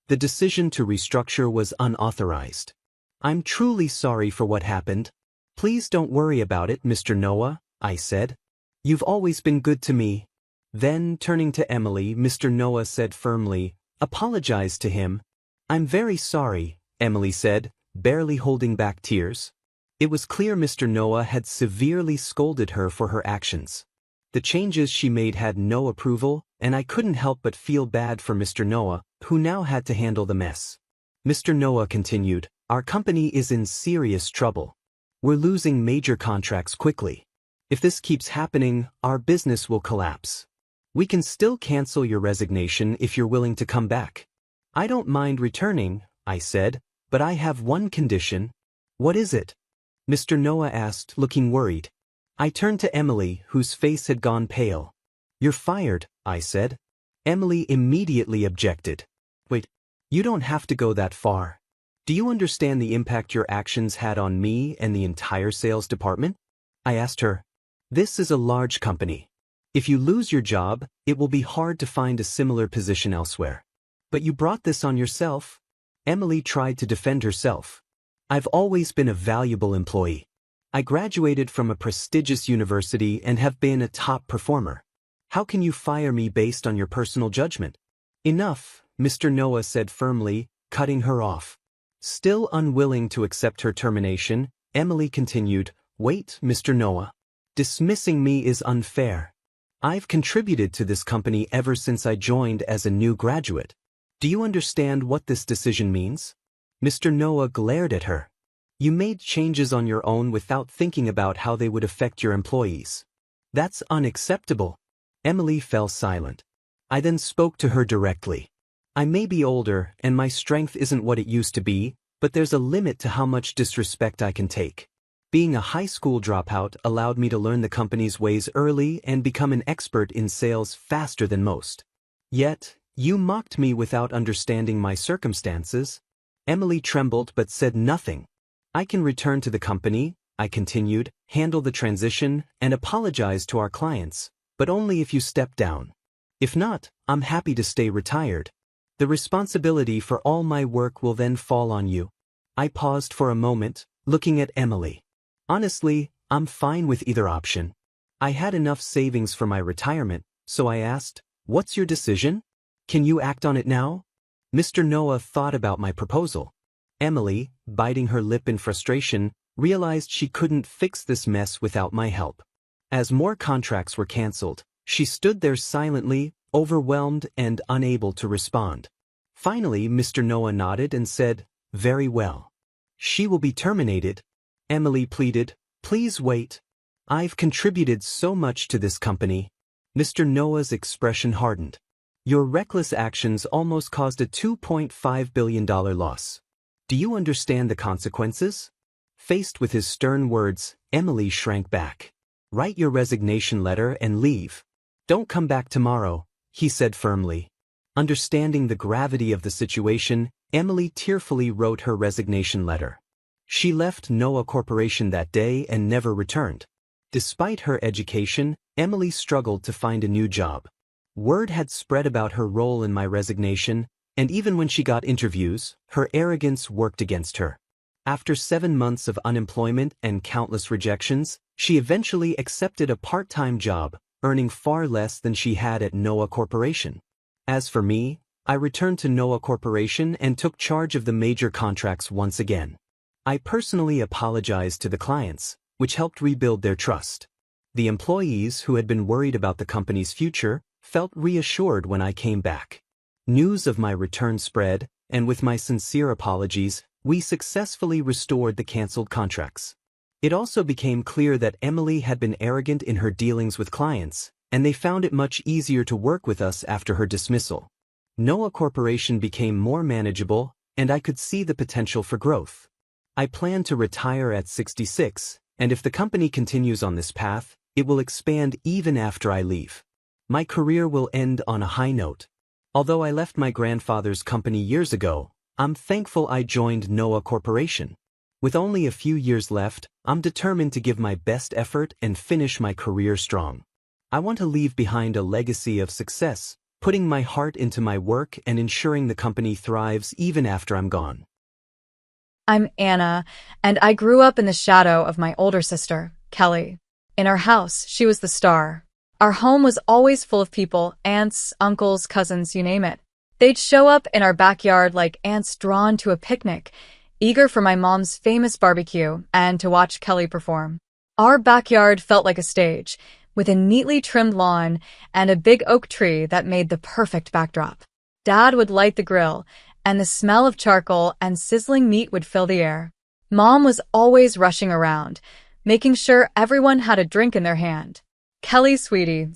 The decision to restructure was unauthorized. I'm truly sorry for what happened. Please don't worry about it, Mr. Noah," I said. "You've always been good to me." Then, turning to Emily, Mr. Noah said firmly, "Apologize to him." "I'm very sorry," Emily said, barely holding back tears. It was clear Mr. Noah had severely scolded her for her actions. The changes she made had no approval, and I couldn't help but feel bad for Mr. Noah, who now had to handle the mess. Mr. Noah continued, "Our company is in serious trouble. We're losing major contracts quickly. If this keeps happening, our business will collapse. We can still cancel your resignation if you're willing to come back." "I don't mind returning," I said, "but I have one condition." "What is it?" Mr. Noah asked, looking worried. I turned to Emily, whose face had gone pale. "You're fired," I said. Emily immediately objected. "Wait, you don't have to go that far. Do you understand the impact your actions had on me and the entire sales department?" I asked her. "This is a large company. If you lose your job, it will be hard to find a similar position elsewhere. But you brought this on yourself." Emily tried to defend herself. "I've always been a valuable employee. I graduated from a prestigious university and have been a top performer. How can you fire me based on your personal judgment?" "Enough," Mr. Noah said firmly, cutting her off. Still unwilling to accept her termination, Emily continued, "Wait, Mr. Noah. Dismissing me is unfair. I've contributed to this company ever since I joined as a new graduate. Do you understand what this decision means?" Mr. Noah glared at her. "You made changes on your own without thinking about how they would affect your employees. That's unacceptable." Emily fell silent. I then spoke to her directly. "I may be older and my strength isn't what it used to be, but there's a limit to how much disrespect I can take. Being a high school dropout allowed me to learn the company's ways early and become an expert in sales faster than most. Yet, you mocked me without understanding my circumstances." Emily trembled but said nothing. "I can return to the company," I continued, "handle the transition, and apologize to our clients, but only if you step down. If not, I'm happy to stay retired. The responsibility for all my work will then fall on you." I paused for a moment, looking at Emily. Honestly, I'm fine with either option. I had enough savings for my retirement, so I asked, "What's your decision? Can you act on it now?" Mr. Noah thought about my proposal. Emily, biting her lip in frustration, realized she couldn't fix this mess without my help. As more contracts were canceled, she stood there silently, overwhelmed and unable to respond. Finally, Mr. Noah nodded and said, "Very well. She will be terminated." Emily pleaded, "Please wait. I've contributed so much to this company." Mr. Noah's expression hardened. Your reckless actions almost caused a $2.5 billion loss. Do you understand the consequences? Faced with his stern words, Emily shrank back. Write your resignation letter and leave. Don't come back tomorrow, he said firmly. Understanding the gravity of the situation, Emily tearfully wrote her resignation letter. She left Noah Corporation that day and never returned. Despite her education, Emily struggled to find a new job. Word had spread about her role in my resignation, and even when she got interviews, her arrogance worked against her. After 7 months of unemployment and countless rejections, she eventually accepted a part-time job, earning far less than she had at Noah Corporation. As for me, I returned to Noah Corporation and took charge of the major contracts once again. I personally apologized to the clients, which helped rebuild their trust. The employees who had been worried about the company's future felt reassured when I came back. News of my return spread, and with my sincere apologies, we successfully restored the canceled contracts. It also became clear that Emily had been arrogant in her dealings with clients, and they found it much easier to work with us after her dismissal. Noah Corporation became more manageable, and I could see the potential for growth. I plan to retire at 66, and if the company continues on this path, it will expand even after I leave. My career will end on a high note. Although I left my grandfather's company years ago, I'm thankful I joined Noah Corporation. With only a few years left, I'm determined to give my best effort and finish my career strong. I want to leave behind a legacy of success, putting my heart into my work and ensuring the company thrives even after I'm gone. I'm Anna, and I grew up in the shadow of my older sister, Kelly. In our house, she was the star. Our home was always full of people, aunts, uncles, cousins, you name it. They'd show up in our backyard like ants drawn to a picnic, eager for my mom's famous barbecue and to watch Kelly perform. Our backyard felt like a stage, with a neatly trimmed lawn and a big oak tree that made the perfect backdrop. Dad would light the grill, and the smell of charcoal and sizzling meat would fill the air. Mom was always rushing around, making sure everyone had a drink in their hand. Kelly, sweetie,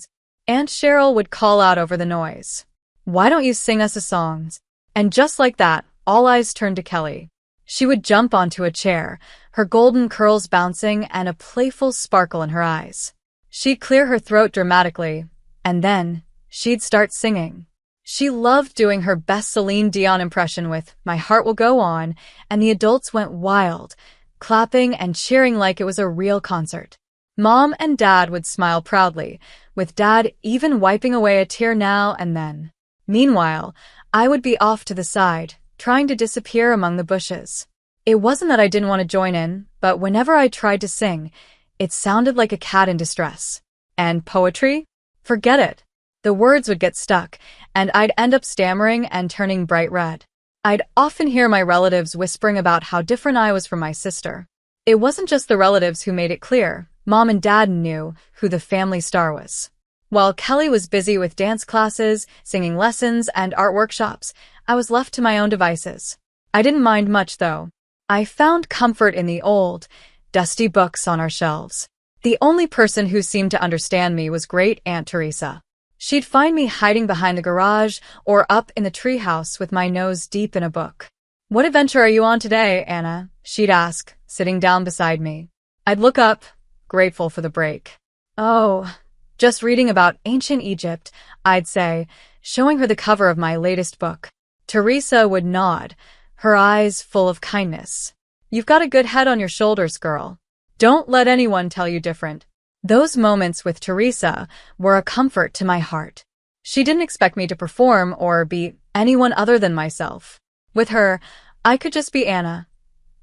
Aunt Cheryl would call out over the noise. Why don't you sing us a song? And just like that, all eyes turned to Kelly. She would jump onto a chair, her golden curls bouncing and a playful sparkle in her eyes. She'd clear her throat dramatically, and then she'd start singing. She loved doing her best Celine Dion impression with My Heart Will Go On, and the adults went wild, clapping and cheering like it was a real concert. Mom and Dad would smile proudly, with Dad even wiping away a tear now and then. Meanwhile, I would be off to the side, trying to disappear among the bushes. It wasn't that I didn't want to join in, but whenever I tried to sing, it sounded like a cat in distress. And poetry? Forget it. The words would get stuck, and I'd end up stammering and turning bright red. I'd often hear my relatives whispering about how different I was from my sister. It wasn't just the relatives who made it clear. Mom and Dad knew who the family star was. While Kelly was busy with dance classes, singing lessons, and art workshops, I was left to my own devices. I didn't mind much, though. I found comfort in the old, dusty books on our shelves. The only person who seemed to understand me was Great Aunt Teresa. She'd find me hiding behind the garage or up in the treehouse with my nose deep in a book. "What adventure are you on today, Anna?" she'd ask, sitting down beside me. I'd look up, grateful for the break. "Oh, just reading about ancient Egypt," I'd say, showing her the cover of my latest book. Teresa would nod, her eyes full of kindness. "You've got a good head on your shoulders, girl. Don't let anyone tell you different." Those moments with Teresa were a comfort to my heart. She didn't expect me to perform or be anyone other than myself. With her, I could just be Anna,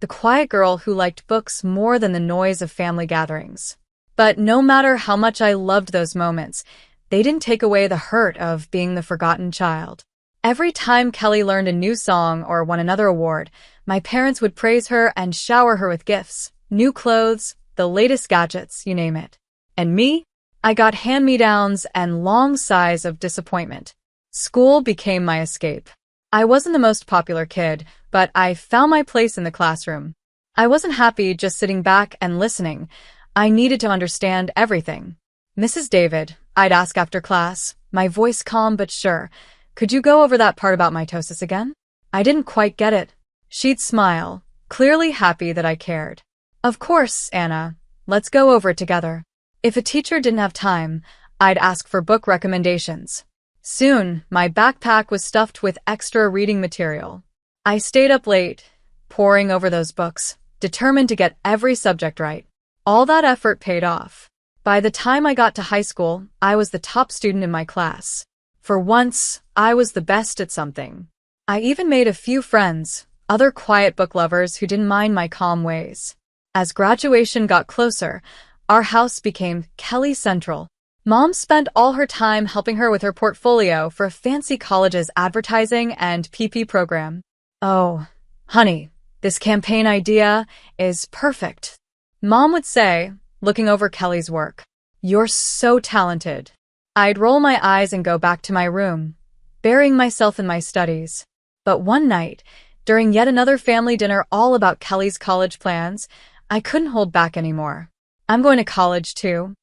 the quiet girl who liked books more than the noise of family gatherings. But no matter how much I loved those moments, they didn't take away the hurt of being the forgotten child. Every time Kelly learned a new song or won another award, my parents would praise her and shower her with gifts, new clothes, the latest gadgets, you name it. And me? I got hand-me-downs and long sighs of disappointment. School became my escape. I wasn't the most popular kid, but I found my place in the classroom. I wasn't happy just sitting back and listening. I needed to understand everything. Mrs. David, I'd ask after class, my voice calm but sure, could you go over that part about mitosis again? I didn't quite get it. She'd smile, clearly happy that I cared. Of course, Anna. Let's go over it together. If a teacher didn't have time, I'd ask for book recommendations. Soon, my backpack was stuffed with extra reading material. I stayed up late, poring over those books, determined to get every subject right. All that effort paid off. By the time I got to high school, I was the top student in my class. For once, I was the best at something. I even made a few friends, other quiet book lovers who didn't mind my calm ways. As graduation got closer, our house became Kelly Central. Mom spent all her time helping her with her portfolio for a fancy college's advertising and PP program. Oh, honey, this campaign idea is perfect, Mom would say, looking over Kelly's work. You're so talented. I'd roll my eyes and go back to my room, burying myself in my studies. But one night, during yet another family dinner all about Kelly's college plans, I couldn't hold back anymore. I'm going to college too.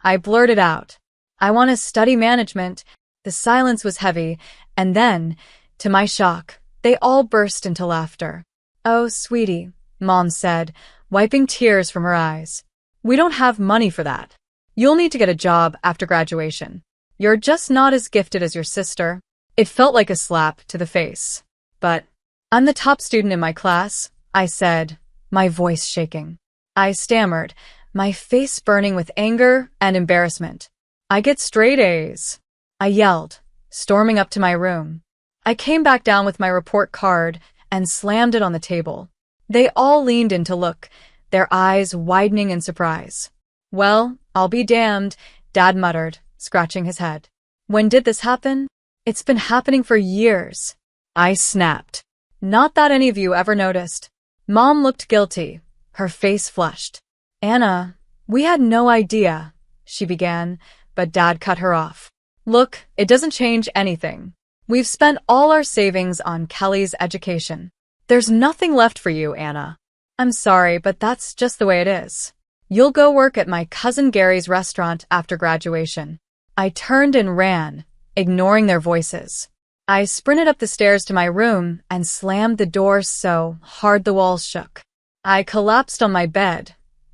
I blurted out. I want to study management. The silence was heavy, and then, to my shock, they all burst into laughter. Oh, sweetie, Mom said, wiping tears from her eyes. We don't have money for that. You'll need to get a job after graduation. You're just not as gifted as your sister. It felt like a slap to the face. But I'm the top student in my class, I said, my voice shaking. I stammered, my face burning with anger and embarrassment. I get straight A's, I yelled, storming up to my room. I came back down with my report card and slammed it on the table. They all leaned in to look, their eyes widening in surprise. Well, I'll be damned, Dad muttered, scratching his head. When did this happen? It's been happening for years. I snapped. Not that any of you ever noticed. Mom looked guilty, her face flushed. Anna, we had no idea, she began, but Dad cut her off. Look, it doesn't change anything. We've spent all our savings on Kelly's education. There's nothing left for you, Anna. I'm sorry, but that's just the way it is. You'll go work at my cousin Gary's restaurant after graduation. I turned and ran, ignoring their voices. I sprinted up the stairs to my room and slammed the door so hard the walls shook. I collapsed on my bed,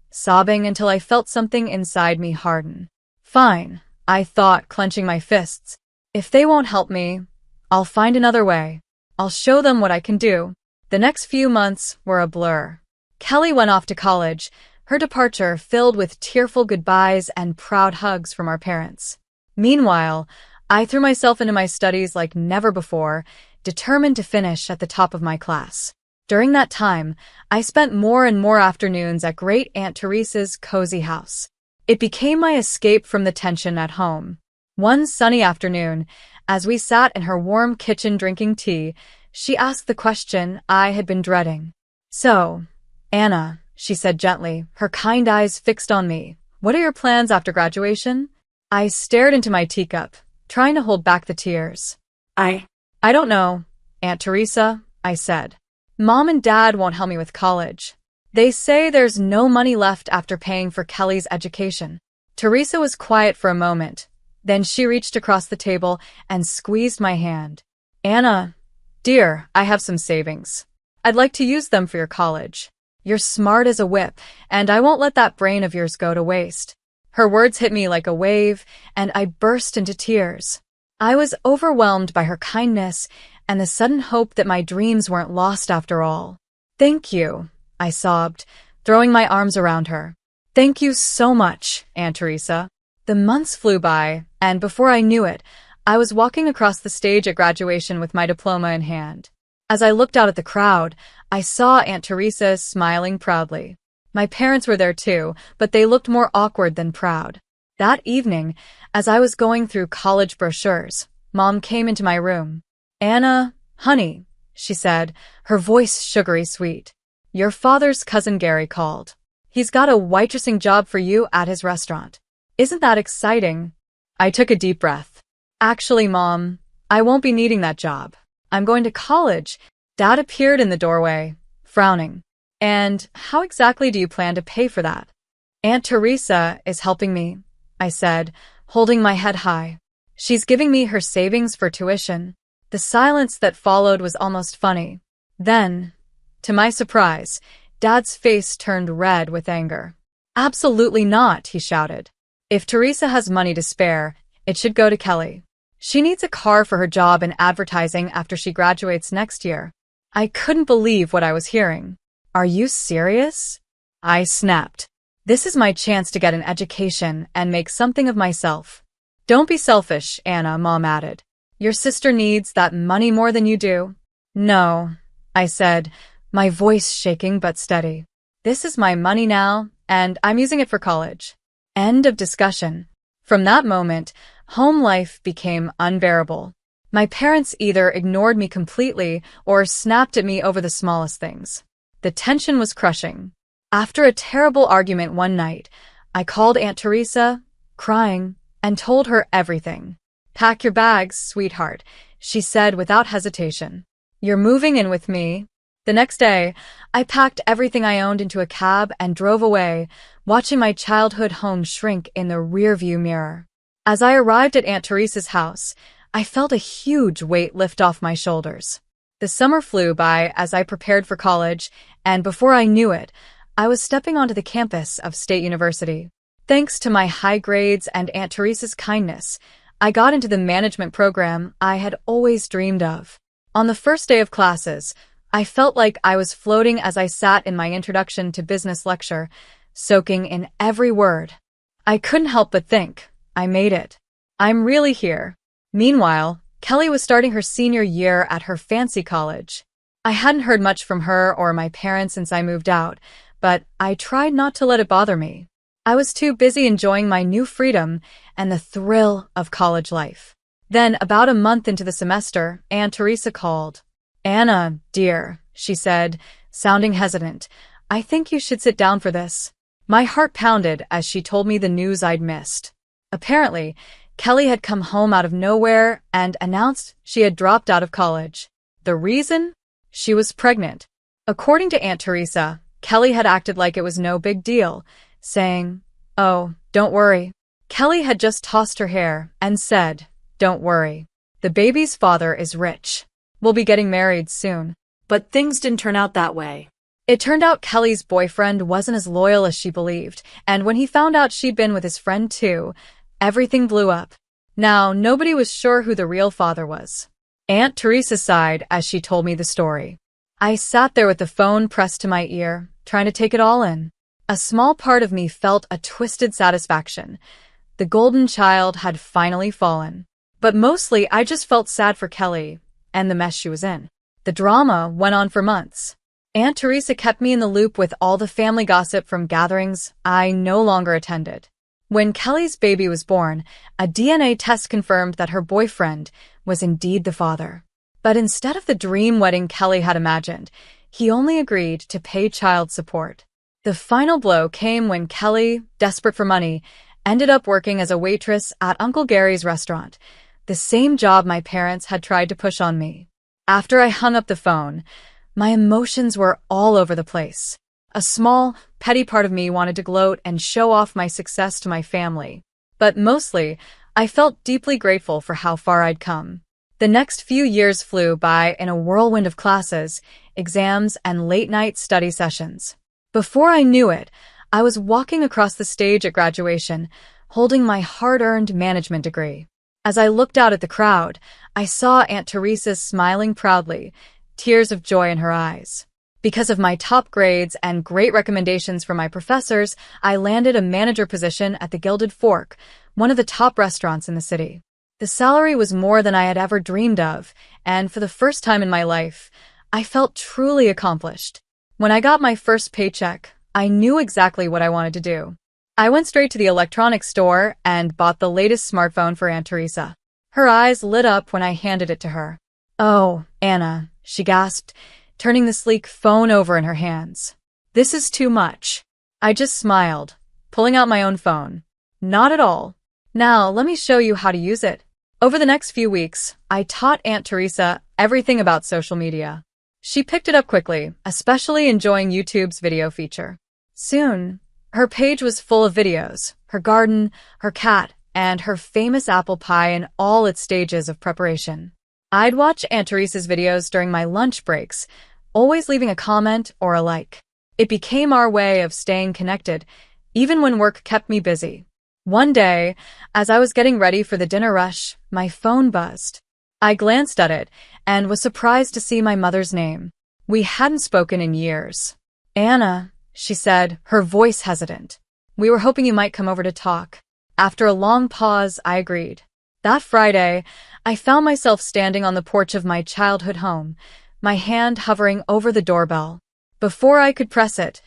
sobbing until I felt something inside me harden. Fine, I thought, clenching my fists. If they won't help me, I'll find another way. I'll show them what I can do. The next few months were a blur. Kelly went off to college, her departure filled with tearful goodbyes and proud hugs from our parents. Meanwhile, I threw myself into my studies like never before, determined to finish at the top of my class. During that time, I spent more and more afternoons at Great Aunt Teresa's cozy house. It became my escape from the tension at home. One sunny afternoon, as we sat in her warm kitchen drinking tea, she asked the question I had been dreading. So, Anna, she said gently, her kind eyes fixed on me, what are your plans after graduation? I stared into my teacup, trying to hold back the tears. I don't know, Aunt Teresa, I said. Mom and Dad won't help me with college. They say there's no money left after paying for Kelly's education. Teresa was quiet for a moment. Then she reached across the table and squeezed my hand. Anna, dear, I have some savings. I'd like to use them for your college. You're smart as a whip, and I won't let that brain of yours go to waste. Her words hit me like a wave, and I burst into tears. I was overwhelmed by her kindness and the sudden hope that my dreams weren't lost after all. Thank you, I sobbed, throwing my arms around her. Thank you so much, Aunt Teresa. The months flew by, and before I knew it, I was walking across the stage at graduation with my diploma in hand. As I looked out at the crowd, I saw Aunt Teresa smiling proudly. My parents were there too, but they looked more awkward than proud. That evening, as I was going through college brochures, Mom came into my room. Anna, honey, she said, her voice sugary sweet. Your father's cousin Gary called. He's got a waitressing job for you at his restaurant. Isn't that exciting? I took a deep breath. Actually, Mom, I won't be needing that job. I'm going to college. Dad appeared in the doorway, frowning. And how exactly do you plan to pay for that? Aunt Teresa is helping me, I said, holding my head high. She's giving me her savings for tuition. The silence that followed was almost funny. Then, to my surprise, Dad's face turned red with anger. Absolutely not, he shouted. If Teresa has money to spare, it should go to Kelly. She needs a car for her job in advertising after she graduates next year. I couldn't believe what I was hearing. Are you serious? I snapped. This is my chance to get an education and make something of myself. Don't be selfish, Anna, Mom added. Your sister needs that money more than you do. No, I said, my voice shaking but steady. This is my money now, and I'm using it for college. End of discussion. From that moment, home life became unbearable. My parents either ignored me completely or snapped at me over the smallest things. The tension was crushing. After a terrible argument one night, I called Aunt Teresa, crying, and told her everything. Pack your bags, sweetheart, she said without hesitation. You're moving in with me. The next day, I packed everything I owned into a cab and drove away, watching my childhood home shrink in the rearview mirror. As I arrived at Aunt Teresa's house, I felt a huge weight lift off my shoulders. The summer flew by as I prepared for college, and before I knew it, I was stepping onto the campus of State University. Thanks to my high grades and Aunt Teresa's kindness, I got into the management program I had always dreamed of. On the first day of classes, I felt like I was floating as I sat in my introduction to business lecture, soaking in every word. I couldn't help but think, I made it. I'm really here. Meanwhile, Kelly was starting her senior year at her fancy college. I hadn't heard much from her or my parents since I moved out, but I tried not to let it bother me. I was too busy enjoying my new freedom and the thrill of college life. Then, about a month into the semester, Aunt Teresa called. Anna, dear, she said, sounding hesitant, I think you should sit down for this. My heart pounded as she told me the news I'd missed. Apparently, Kelly had come home out of nowhere and announced she had dropped out of college. The reason? She was pregnant. According to Aunt Teresa, Kelly had acted like it was no big deal, saying, "Oh, don't worry." Kelly had just tossed her hair and said, "Don't worry. The baby's father is rich. We'll be getting married soon." But things didn't turn out that way. It turned out Kelly's boyfriend wasn't as loyal as she believed, and when he found out she'd been with his friend too, everything blew up. Now, nobody was sure who the real father was. Aunt Teresa sighed as she told me the story. I sat there with the phone pressed to my ear, trying to take it all in. A small part of me felt a twisted satisfaction. The golden child had finally fallen. But mostly, I just felt sad for Kelly and the mess she was in. The drama went on for months. Aunt Teresa kept me in the loop with all the family gossip from gatherings I no longer attended. When Kelly's baby was born, a DNA test confirmed that her boyfriend was indeed the father. But instead of the dream wedding Kelly had imagined, he only agreed to pay child support. The final blow came when Kelly, desperate for money, ended up working as a waitress at Uncle Gary's restaurant, the same job my parents had tried to push on me. After I hung up the phone, my emotions were all over the place. A small, petty part of me wanted to gloat and show off my success to my family. But mostly, I felt deeply grateful for how far I'd come. The next few years flew by in a whirlwind of classes, exams, and late-night study sessions. Before I knew it, I was walking across the stage at graduation, holding my hard-earned management degree. As I looked out at the crowd, I saw Aunt Teresa smiling proudly, tears of joy in her eyes. Because of my top grades and great recommendations from my professors, I landed a manager position at the Gilded Fork, one of the top restaurants in the city. The salary was more than I had ever dreamed of, and for the first time in my life, I felt truly accomplished. When I got my first paycheck, I knew exactly what I wanted to do. I went straight to the electronics store and bought the latest smartphone for Aunt Teresa. Her eyes lit up when I handed it to her. "Oh, Anna," she gasped, turning the sleek phone over in her hands. "This is too much." I just smiled, pulling out my own phone. "Not at all. Now, let me show you how to use it." Over the next few weeks, I taught Aunt Teresa everything about social media. She picked it up quickly, especially enjoying YouTube's video feature. Soon, Her page was full of videos, her garden, her cat, and her famous apple pie in all its stages of preparation. I'd watch Aunt Teresa's videos during my lunch breaks, always leaving a comment or a like. It became our way of staying connected, even when work kept me busy. One day, as I was getting ready for the dinner rush, my phone buzzed. I glanced at it and was surprised to see my mother's name. We hadn't spoken in years. "Anna," she said, her voice hesitant. "We were hoping you might come over to talk." After a long pause, I agreed. That Friday, I found myself standing on the porch of my childhood home, my hand hovering over the doorbell. Before I could press it,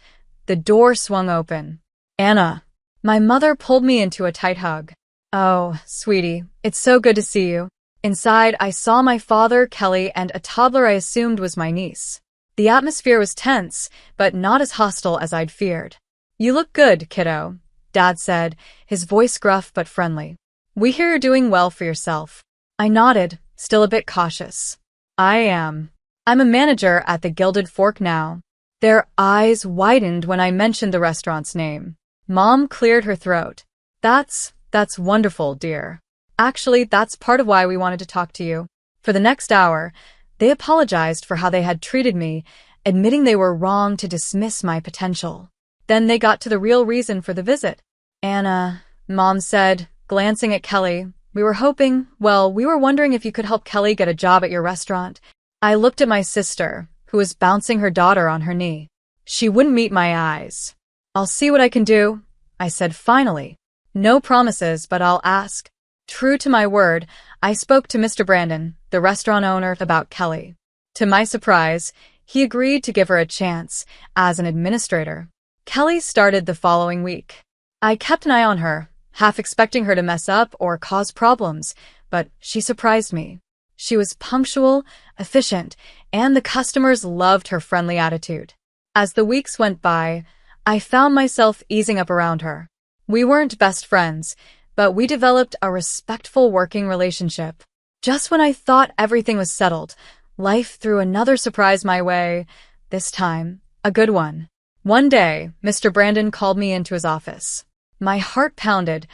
the door swung open. "Anna." My mother pulled me into a tight hug. "Oh, sweetie, it's so good to see you." Inside, I saw my father, Kelly, and a toddler I assumed was my niece. The atmosphere was tense, but not as hostile as I'd feared. "You look good, kiddo," Dad said, his voice gruff but friendly. "We hear you're doing well for yourself." I nodded, still a bit cautious. "I am. I'm a manager at the Gilded Fork now." Their eyes widened when I mentioned the restaurant's name. Mom cleared her throat. That's wonderful, dear. Actually, that's part of why we wanted to talk to you." For the next hour, they apologized for how they had treated me, admitting they were wrong to dismiss my potential. Then they got to the real reason for the visit. "Anna," Mom said, glancing at Kelly, we were wondering if you could help Kelly get a job at your restaurant." I looked at my sister, who was bouncing her daughter on her knee. She wouldn't meet my eyes. "I'll see what I can do," I said finally. "No promises, but I'll ask." True to my word, I spoke to Mr. Brandon, the restaurant owner, about Kelly. To my surprise, he agreed to give her a chance as an administrator. Kelly started the following week. I kept an eye on her, half expecting her to mess up or cause problems, but she surprised me. She was punctual, efficient, and the customers loved her friendly attitude. As the weeks went by, I found myself easing up around her. We weren't best friends, but we developed a respectful working relationship. Just when I thought everything was settled, life threw another surprise my way, this time, a good one. One day, Mr. Brandon called me into his office. My heart pounded,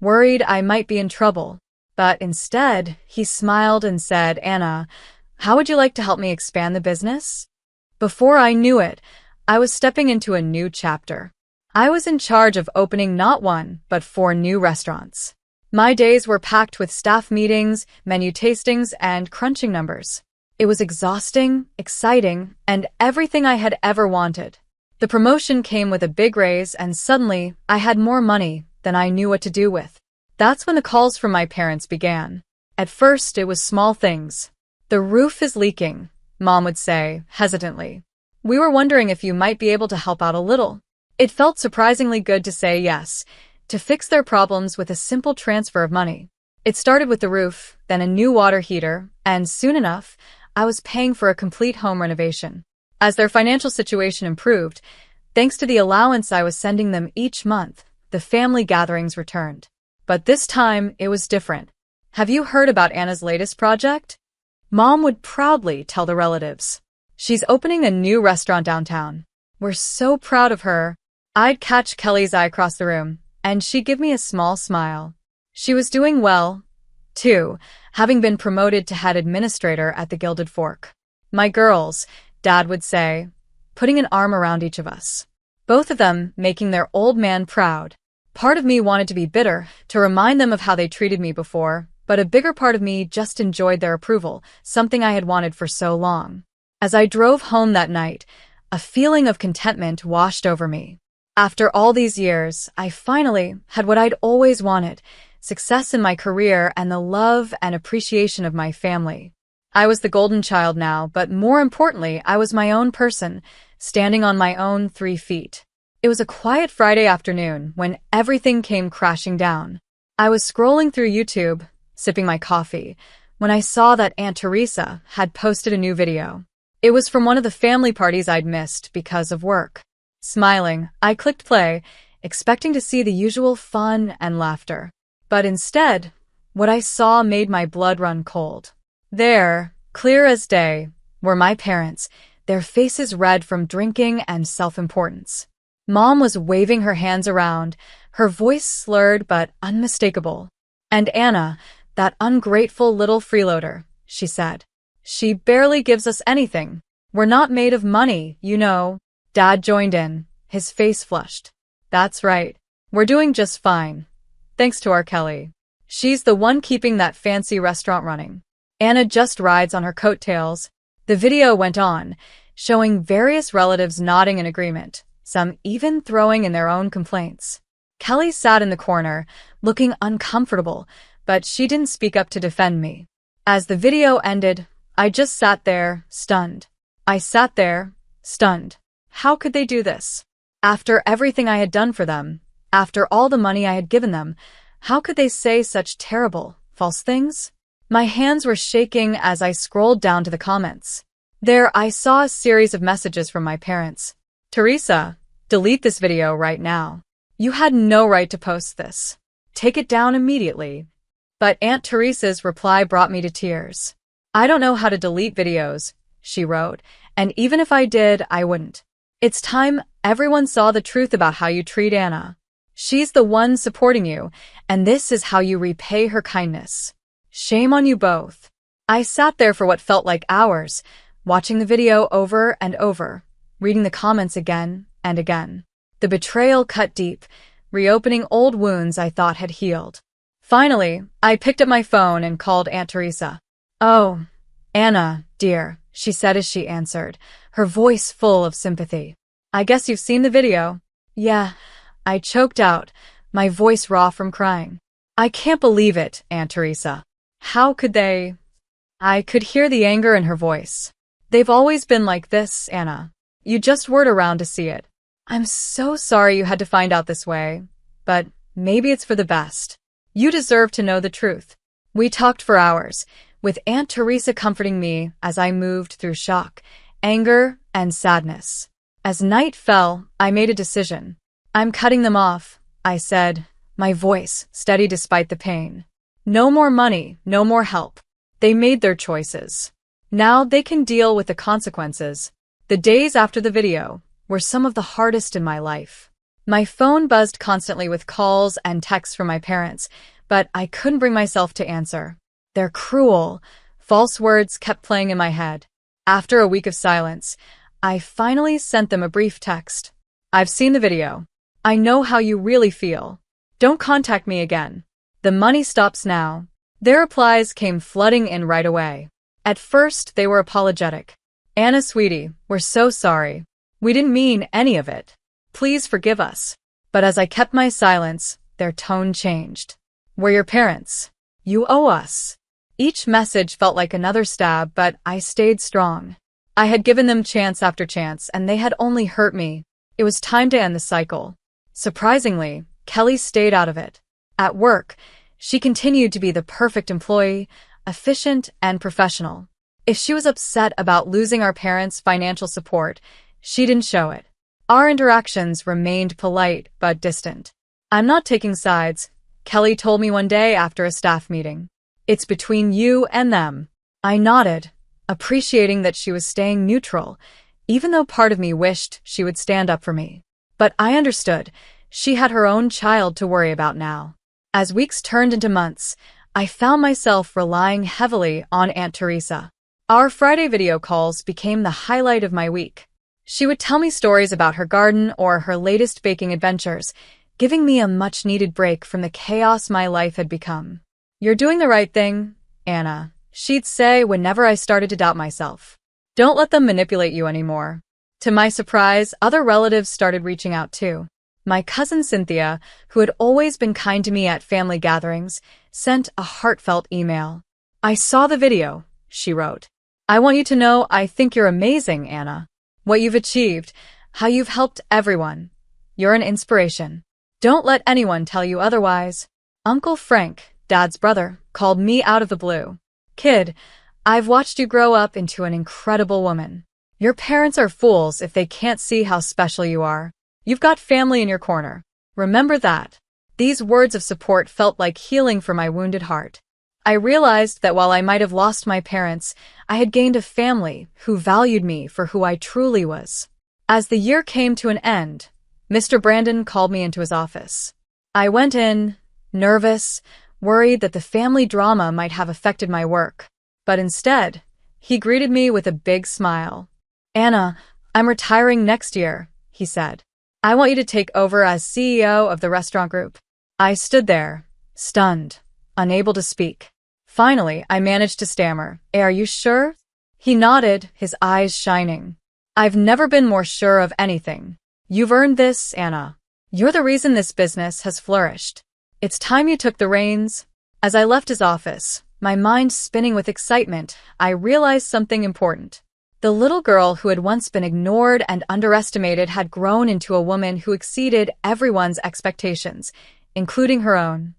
worried I might be in trouble. But instead, he smiled and said, "Anna, how would you like to help me expand the business?" Before I knew it, I was stepping into a new chapter. I was in charge of opening not one, but 4 new restaurants. My days were packed with staff meetings, menu tastings, and crunching numbers. It was exhausting, exciting, and everything I had ever wanted. The promotion came with a big raise, and suddenly, I had more money than I knew what to do with. That's when the calls from my parents began. At first, it was small things. "The roof is leaking," Mom would say, hesitantly. "We were wondering if you might be able to help out a little." It felt surprisingly good to say yes, to fix their problems with a simple transfer of money. It started with the roof, then a new water heater, and soon enough, I was paying for a complete home renovation. As their financial situation improved, thanks to the allowance I was sending them each month, the family gatherings returned. But this time, it was different. "Have you heard about Anna's latest project?" Mom would proudly tell the relatives. "She's opening a new restaurant downtown. We're so proud of her." I'd catch Kelly's eye across the room, and she'd give me a small smile. She was doing well, too, having been promoted to head administrator at the Gilded Fork. "My girls," Dad would say, putting an arm around each of us. Both of them making their old man proud. Part of me wanted to be bitter, to remind them of how they treated me before, but a bigger part of me just enjoyed their approval, something I had wanted for so long. As I drove home that night, a feeling of contentment washed over me. After all these years, I finally had what I'd always wanted, success in my career and the love and appreciation of my family. I was the golden child now, but more importantly, I was my own person, standing on my own 3 feet. It was a quiet Friday afternoon when everything came crashing down. I was scrolling through YouTube, sipping my coffee, when I saw that Aunt Teresa had posted a new video. It was from one of the family parties I'd missed because of work. Smiling, I clicked play, expecting to see the usual fun and laughter. But instead, what I saw made my blood run cold. There, clear as day, were my parents, their faces red from drinking and self-importance. Mom was waving her hands around, her voice slurred but unmistakable. "And Anna, that ungrateful little freeloader," she said. "She barely gives us anything. We're not made of money, you know." Dad joined in, his face flushed. "That's right. We're doing just fine. Thanks to our Kelly. She's the one keeping that fancy restaurant running. Anna just rides on her coattails." The video went on, showing various relatives nodding in agreement, some even throwing in their own complaints. Kelly sat in the corner, looking uncomfortable, but she didn't speak up to defend me. As the video ended, I just sat there, stunned. I sat there, stunned. How could they do this? After everything I had done for them, after all the money I had given them, how could they say such terrible, false things? My hands were shaking as I scrolled down to the comments. There I saw a series of messages from my parents. "Teresa, delete this video right now. You had no right to post this. Take it down immediately." But Aunt Teresa's reply brought me to tears. "I don't know how to delete videos," she wrote, "and even if I did, I wouldn't. It's time everyone saw the truth about how you treat Anna. She's the one supporting you, and this is how you repay her kindness. Shame on you both." I sat there for what felt like hours, watching the video over and over, reading the comments again and again. The betrayal cut deep, reopening old wounds I thought had healed. Finally, I picked up my phone and called Aunt Teresa. "Oh, Anna, dear," she said as she answered, her voice full of sympathy. "I guess you've seen the video." "Yeah," I choked out, my voice raw from crying. "I can't believe it, Aunt Teresa. How could they?" I could hear the anger in her voice. "They've always been like this, Anna. You just weren't around to see it. I'm so sorry you had to find out this way, but maybe it's for the best. You deserve to know the truth." We talked for hours, with Aunt Teresa comforting me as I moved through shock, anger, and sadness. As night fell, I made a decision. "I'm cutting them off," I said, my voice steady despite the pain. "No more money, no more help. They made their choices. Now they can deal with the consequences." The days after the video were some of the hardest in my life. My phone buzzed constantly with calls and texts from my parents, but I couldn't bring myself to answer. Their cruel, false words kept playing in my head. After a week of silence, I finally sent them a brief text. "I've seen the video. I know how you really feel. Don't contact me again. The money stops now." Their replies came flooding in right away. At first, they were apologetic. "Anna, sweetie, we're so sorry. We didn't mean any of it. Please forgive us." But as I kept my silence, their tone changed. "We're your parents. You owe us." Each message felt like another stab, but I stayed strong. I had given them chance after chance, and they had only hurt me. It was time to end the cycle. Surprisingly, Kelly stayed out of it. At work, she continued to be the perfect employee, efficient and professional. If she was upset about losing our parents' financial support, she didn't show it. Our interactions remained polite but distant. "I'm not taking sides," Kelly told me one day after a staff meeting. "It's between you and them." I nodded, appreciating that she was staying neutral, even though part of me wished she would stand up for me. But I understood. She had her own child to worry about now. As weeks turned into months, I found myself relying heavily on Aunt Teresa. Our Friday video calls became the highlight of my week. She would tell me stories about her garden or her latest baking adventures, giving me a much-needed break from the chaos my life had become. "You're doing the right thing, Anna," she'd say whenever I started to doubt myself. "Don't let them manipulate you anymore." To my surprise, other relatives started reaching out too. My cousin Cynthia, who had always been kind to me at family gatherings, sent a heartfelt email. "I saw the video," she wrote. "I want you to know I think you're amazing, Anna. What you've achieved, how you've helped everyone. You're an inspiration. Don't let anyone tell you otherwise." Uncle Frank, Dad's brother, called me out of the blue. "Kid, I've watched you grow up into an incredible woman. Your parents are fools if they can't see how special you are. You've got family in your corner. Remember that." These words of support felt like healing for my wounded heart. I realized that while I might have lost my parents, I had gained a family who valued me for who I truly was. As the year came to an end, Mr. Brandon called me into his office. I went in, nervous, worried that the family drama might have affected my work. But instead, he greeted me with a big smile. "Anna, I'm retiring next year," he said. "I want you to take over as CEO of the restaurant group." I stood there, stunned, unable to speak. Finally, I managed to stammer, "Are you sure?" He nodded, his eyes shining. "I've never been more sure of anything. You've earned this, Anna. You're the reason this business has flourished. It's time you took the reins." As I left his office, my mind spinning with excitement, I realized something important. The little girl who had once been ignored and underestimated had grown into a woman who exceeded everyone's expectations, including her own.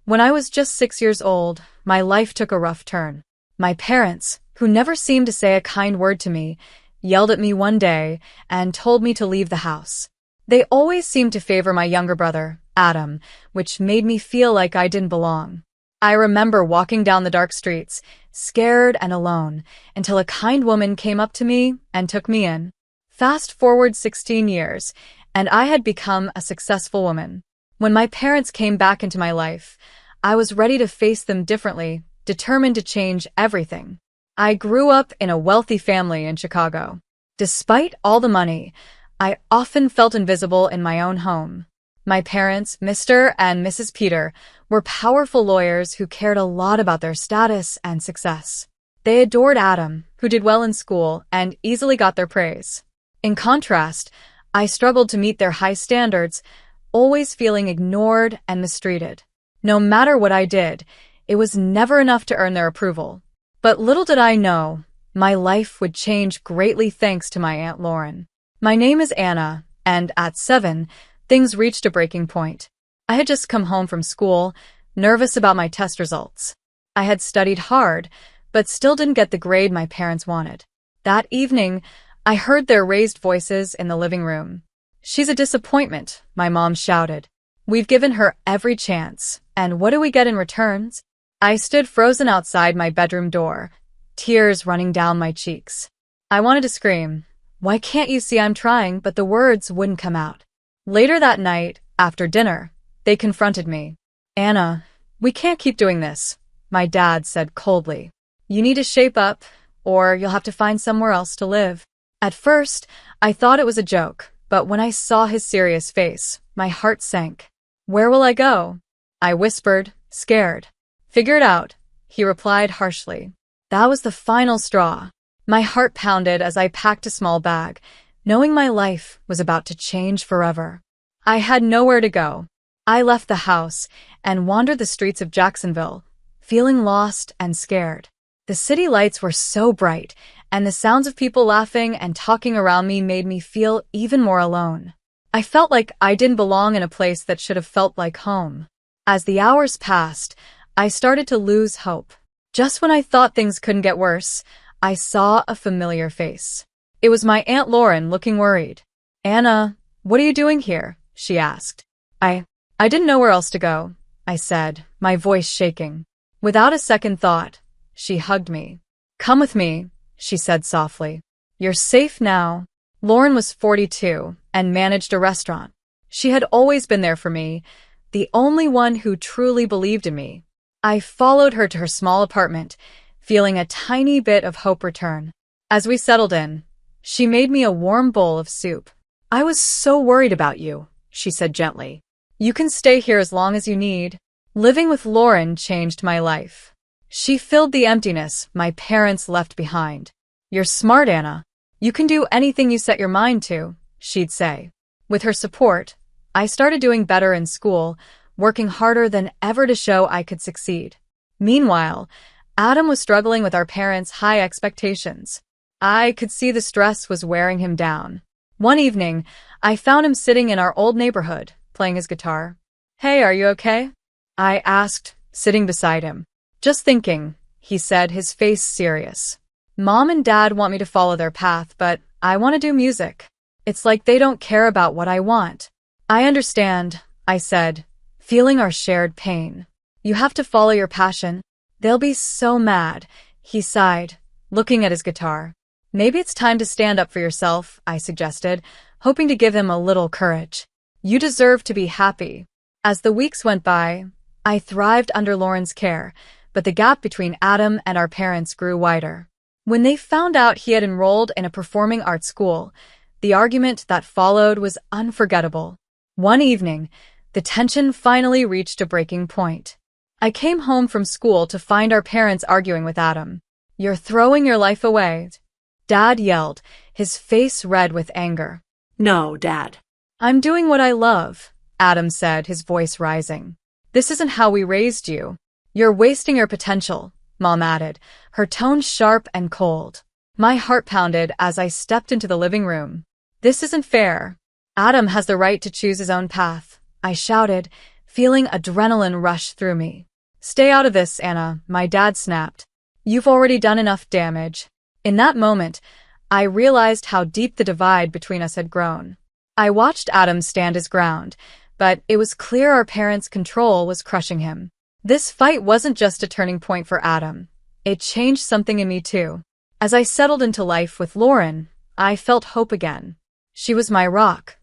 When I was just 6 years old, my life took a rough turn. My parents, who never seemed to say a kind word to me, yelled at me one day and told me to leave the house. They always seemed to favor my younger brother, Adam, which made me feel like I didn't belong. I remember walking down the dark streets, scared and alone, until a kind woman came up to me and took me in. Fast forward 16 years, and I had become a successful woman. When my parents came back into my life, I was ready to face them differently, determined to change everything. I grew up in a wealthy family in Chicago. Despite all the money, I often felt invisible in my own home. My parents, Mr. and Mrs. Peter, were powerful lawyers who cared a lot about their status and success. They adored Adam, who did well in school and easily got their praise. In contrast, I struggled to meet their high standards, always feeling ignored and mistreated. No matter what I did, it was never enough to earn their approval. But little did I know, my life would change greatly thanks to my Aunt Lauren. My name is Anna, and at 7, things reached a breaking point. I had just come home from school, nervous about my test results. I had studied hard, but still didn't get the grade my parents wanted. That evening, I heard their raised voices in the living room. "She's a disappointment," my mom shouted. "We've given her every chance, and what do we get in return?" I stood frozen outside my bedroom door, tears running down my cheeks. I wanted to scream, "Why can't you see I'm trying?" but the words wouldn't come out. Later that night, after dinner, they confronted me. "Anna, we can't keep doing this," my dad said coldly. "You need to shape up, or you'll have to find somewhere else to live." At first, I thought it was a joke, but when I saw his serious face, my heart sank. "Where will I go?" I whispered, scared. "Figure it out," he replied harshly. That was the final straw. My heart pounded as I packed a small bag, knowing my life was about to change forever. I had nowhere to go. I left the house and wandered the streets of Jacksonville, feeling lost and scared. The city lights were so bright, and the sounds of people laughing and talking around me made me feel even more alone. I felt like I didn't belong in a place that should have felt like home. As the hours passed, I started to lose hope. Just when I thought things couldn't get worse, I saw a familiar face. It was my Aunt Lauren looking worried. "Anna, what are you doing here?" she asked. I didn't know where else to go," I said, my voice shaking. Without a second thought, she hugged me. "Come with me," she said softly. "You're safe now." Lauren was 42 and managed a restaurant. She had always been there for me, the only one who truly believed in me. I followed her to her small apartment, feeling a tiny bit of hope return. As we settled in, she made me a warm bowl of soup. "I was so worried about you," she said gently. "You can stay here as long as you need." Living with Lauren changed my life. She filled the emptiness my parents left behind. "You're smart, Anna. You can do anything you set your mind to," she'd say. With her support, I started doing better in school, working harder than ever to show I could succeed. Meanwhile, Adam was struggling with our parents' high expectations. I could see the stress was wearing him down. One evening, I found him sitting in our old neighborhood, playing his guitar. "Hey, are you okay?" I asked, sitting beside him. "Just thinking," he said, his face serious. "Mom and Dad want me to follow their path, but I want to do music. It's like they don't care about what I want." "I understand," I said, feeling our shared pain. "You have to follow your passion." "They'll be so mad," he sighed. looking at his guitar. Maybe it's time to stand up for yourself, I suggested, hoping to give him a little courage. You deserve to be happy. As the weeks went by, I thrived under Lauren's care, but the gap between Adam and our parents grew wider. When they found out he had enrolled in a performing arts school, the argument that followed was unforgettable. One evening, the tension finally reached a breaking point. I came home from school to find our parents arguing with Adam. "You're throwing your life away," Dad yelled, his face red with anger. No, Dad. "I'm doing what I love," Adam said, his voice rising. "This isn't how we raised you. You're wasting your potential," Mom added, her tone sharp and cold. My heart pounded as I stepped into the living room. "This isn't fair. Adam has the right to choose his own path," I shouted, feeling adrenaline rush through me. "Stay out of this, Anna," my dad snapped. "You've already done enough damage." In that moment, I realized how deep the divide between us had grown. I watched Adam stand his ground, but it was clear our parents' control was crushing him. This fight wasn't just a turning point for Adam. It changed something in me too. As I settled into life with Lauren, I felt hope again. She was my rock,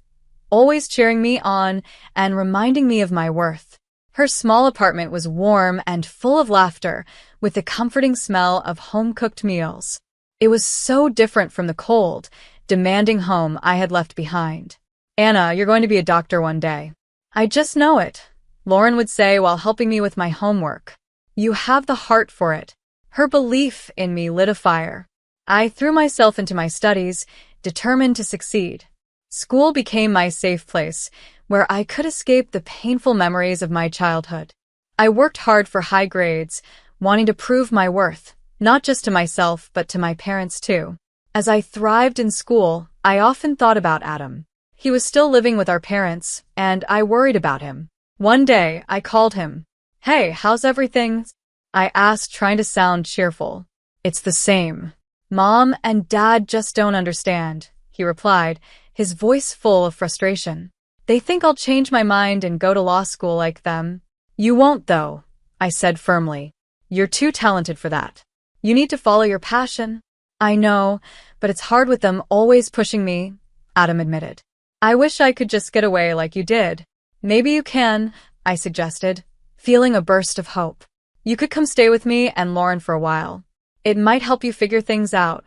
always cheering me on and reminding me of my worth. Her small apartment was warm and full of laughter, with the comforting smell of home-cooked meals. It was so different from the cold, demanding home I had left behind. "Anna, you're going to be a doctor one day. I just know it," Lauren would say while helping me with my homework. "You have the heart for it." Her belief in me lit a fire. I threw myself into my studies, determined to succeed. School became my safe place, where I could escape the painful memories of my childhood. I worked hard for high grades, wanting to prove my worth, not just to myself but to my parents too. As I thrived in school, I often thought about Adam. He was still living with our parents, and I worried about him. One day, I called him. "Hey, how's everything?" I asked, trying to sound cheerful. "It's the same. Mom and Dad just don't understand," he replied, his voice full of frustration. "They think I'll change my mind and go to law school like them." "You won't, though," I said firmly. "You're too talented for that. You need to follow your passion." "I know, but it's hard with them always pushing me," Adam admitted. "I wish I could just get away like you did." "Maybe you can," I suggested, feeling a burst of hope. "You could come stay with me and Lauren for a while. It might help you figure things out."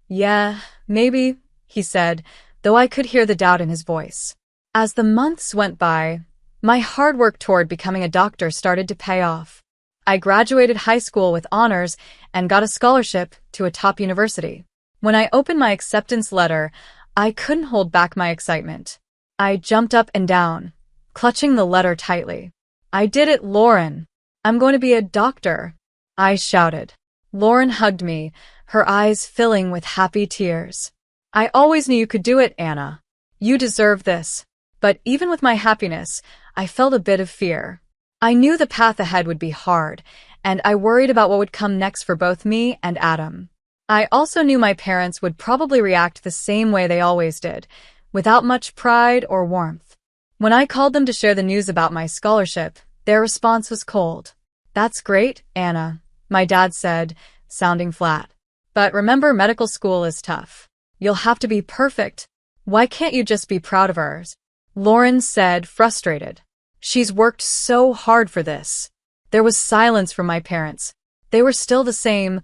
"Yeah, maybe," he said, though I could hear the doubt in his voice. As the months went by, my hard work toward becoming a doctor started to pay off. I graduated high school with honors and got a scholarship to a top university. When I opened my acceptance letter, I couldn't hold back my excitement. I jumped up and down, clutching the letter tightly. "I did it, Lauren. I'm going to be a doctor," I shouted. Lauren hugged me, her eyes filling with happy tears. "I always knew you could do it, Anna. You deserve this." But even with my happiness, I felt a bit of fear. I knew the path ahead would be hard, and I worried about what would come next for both me and Adam. I also knew my parents would probably react the same way they always did, without much pride or warmth. When I called them to share the news about my scholarship, their response was cold. "That's great, Anna," my dad said, sounding flat. "But remember, medical school is tough. You'll have to be perfect. Why can't you just be proud of hers?" Lauren said, frustrated. "She's worked so hard for this." There was silence from my parents. They were still the same,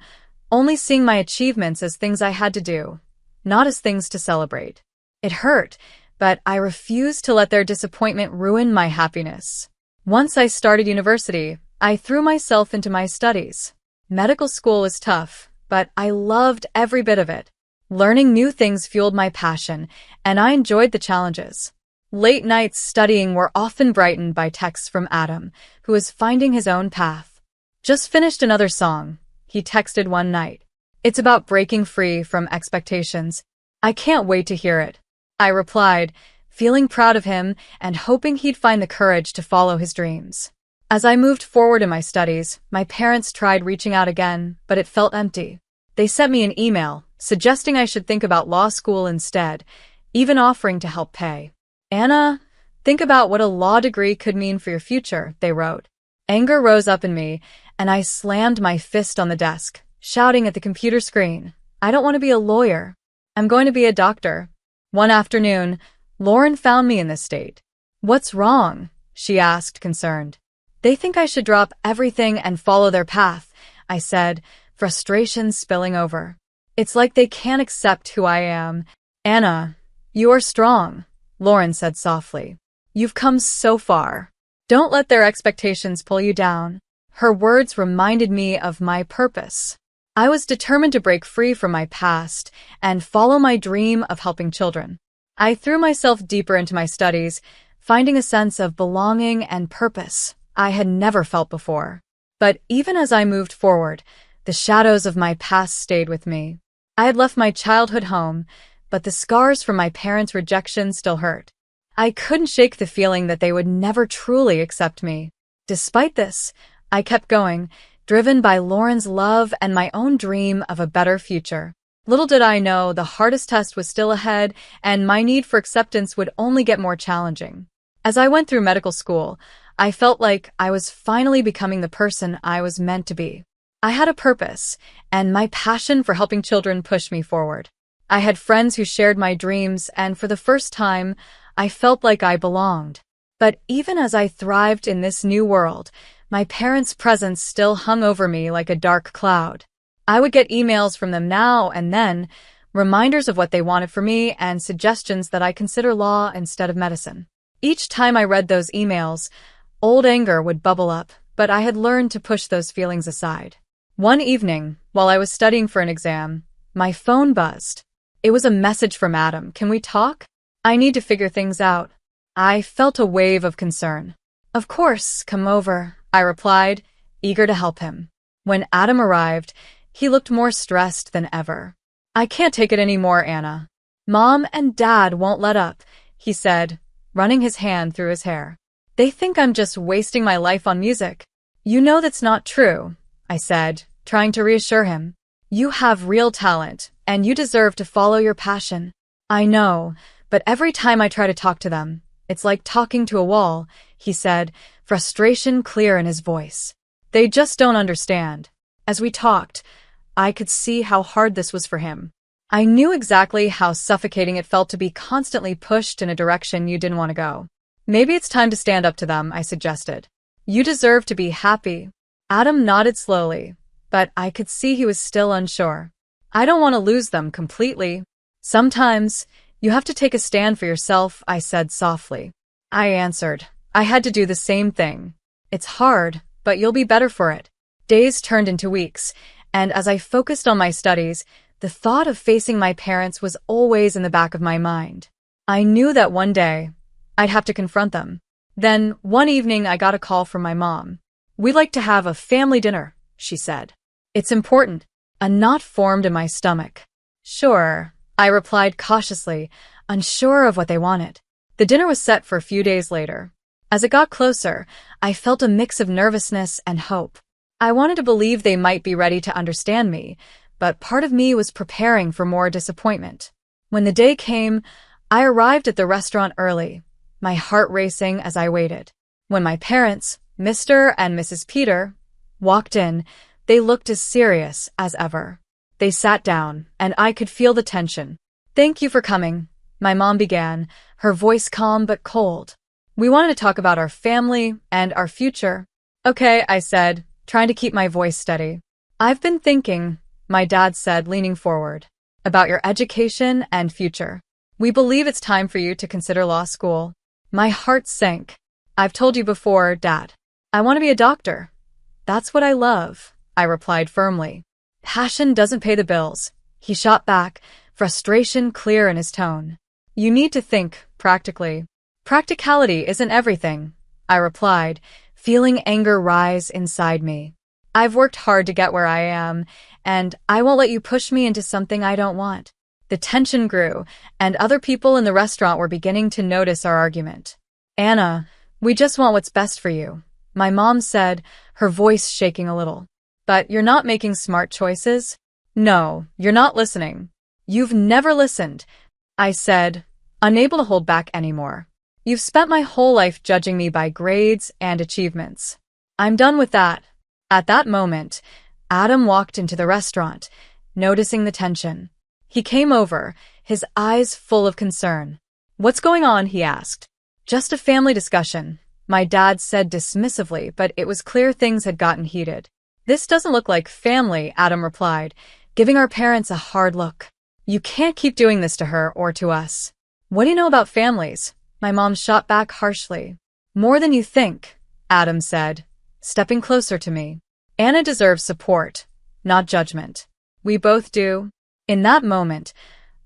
only seeing my achievements as things I had to do, not as things to celebrate. It hurt, but I refused to let their disappointment ruin my happiness. Once I started university, I threw myself into my studies. Medical school was tough, but I loved every bit of it. Learning new things fueled my passion, and I enjoyed the challenges. Late nights studying were often brightened by texts from Adam, who was finding his own path. "Just finished another song," he texted one night. "It's about breaking free from expectations. I can't wait to hear it." I replied, feeling proud of him and hoping he'd find the courage to follow his dreams. As I moved forward in my studies, my parents tried reaching out again, but it felt empty. They sent me an email, suggesting I should think about law school instead, even offering to help pay. "Anna, think about what a law degree could mean for your future," they wrote. Anger rose up in me, and I slammed my fist on the desk, shouting at the computer screen, "I don't want to be a lawyer. I'm going to be a doctor." One afternoon, Lauren found me in this state. "What's wrong?" she asked, concerned. "They think I should drop everything and follow their path," I said, frustration spilling over. "It's like they can't accept who I am." "Anna, you are strong," Lauren said softly. "You've come so far. Don't let their expectations pull you down." Her words reminded me of my purpose. I was determined to break free from my past and follow my dream of helping children. I threw myself deeper into my studies, finding a sense of belonging and purpose I had never felt before. But even as I moved forward, the shadows of my past stayed with me. I had left my childhood home, but the scars from my parents' rejection still hurt. I couldn't shake the feeling that they would never truly accept me. Despite this, I kept going, driven by Lauren's love and my own dream of a better future. Little did I know the hardest test was still ahead, and my need for acceptance would only get more challenging. As I went through medical school, I felt like I was finally becoming the person I was meant to be. I had a purpose, and my passion for helping children pushed me forward. I had friends who shared my dreams, and for the first time, I felt like I belonged. But even as I thrived in this new world, my parents' presence still hung over me like a dark cloud. I would get emails from them now and then, reminders of what they wanted for me and suggestions that I consider law instead of medicine. Each time I read those emails, old anger would bubble up, but I had learned to push those feelings aside. One evening, while I was studying for an exam, my phone buzzed. It was a message from Adam. "Can we talk? I need to figure things out." I felt a wave of concern. "Of course, come over," I replied, eager to help him. When Adam arrived, he looked more stressed than ever. "I can't take it anymore, Anna. Mom and Dad won't let up," he said, running his hand through his hair. "They think I'm just wasting my life on music." "You know that's not true," I said, trying to reassure him. "You have real talent, and you deserve to follow your passion." "I know, but every time I try to talk to them, it's like talking to a wall," he said, frustration clear in his voice. "They just don't understand." As we talked, I could see how hard this was for him. I knew exactly how suffocating it felt to be constantly pushed in a direction you didn't want to go. "Maybe it's time to stand up to them," I suggested. "You deserve to be happy." Adam nodded slowly, but I could see he was still unsure. "I don't want to lose them completely." "Sometimes, you have to take a stand for yourself," I said softly. I answered, "I had to do the same thing. It's hard, but you'll be better for it." Days turned into weeks, and as I focused on my studies, the thought of facing my parents was always in the back of my mind. I knew that one day, I'd have to confront them. Then, one evening, I got a call from my mom. "We'd like to have a family dinner," she said. "It's important." A knot formed in my stomach. "Sure," I replied cautiously, unsure of what they wanted. The dinner was set for a few days later. As it got closer, I felt a mix of nervousness and hope. I wanted to believe they might be ready to understand me, but part of me was preparing for more disappointment. When the day came, I arrived at the restaurant early, my heart racing as I waited. When my parents, Mr. and Mrs. Peter, walked in, they looked as serious as ever. They sat down, and I could feel the tension. "Thank you for coming," my mom began, her voice calm but cold. "We wanted to talk about our family and our future." "Okay," I said, trying to keep my voice steady. "I've been thinking," my dad said, leaning forward, "about your education and future. We believe it's time for you to consider law school." My heart sank. "I've told you before, Dad. I want to be a doctor. That's what I love," I replied firmly. "Passion doesn't pay the bills," he shot back, frustration clear in his tone. "You need to think practically." "Practicality isn't everything," I replied, feeling anger rise inside me. "I've worked hard to get where I am, and I won't let you push me into something I don't want." The tension grew, and other people in the restaurant were beginning to notice our argument. "Anna, we just want what's best for you," my mom said, her voice shaking a little. "But you're not making smart choices." "No, you're not listening." "You've never listened," I said, unable to hold back anymore. "You've spent my whole life judging me by grades and achievements. I'm done with that." At that moment, Adam walked into the restaurant, noticing the tension. He came over, his eyes full of concern. "What's going on?" he asked. "Just a family discussion," my dad said dismissively, but it was clear things had gotten heated. "This doesn't look like family," Adam replied, giving our parents a hard look. "You can't keep doing this to her or to us." "What do you know about families?" my mom shot back harshly. "More than you think," Adam said, stepping closer to me. "Anna deserves support, not judgment. We both do." In that moment,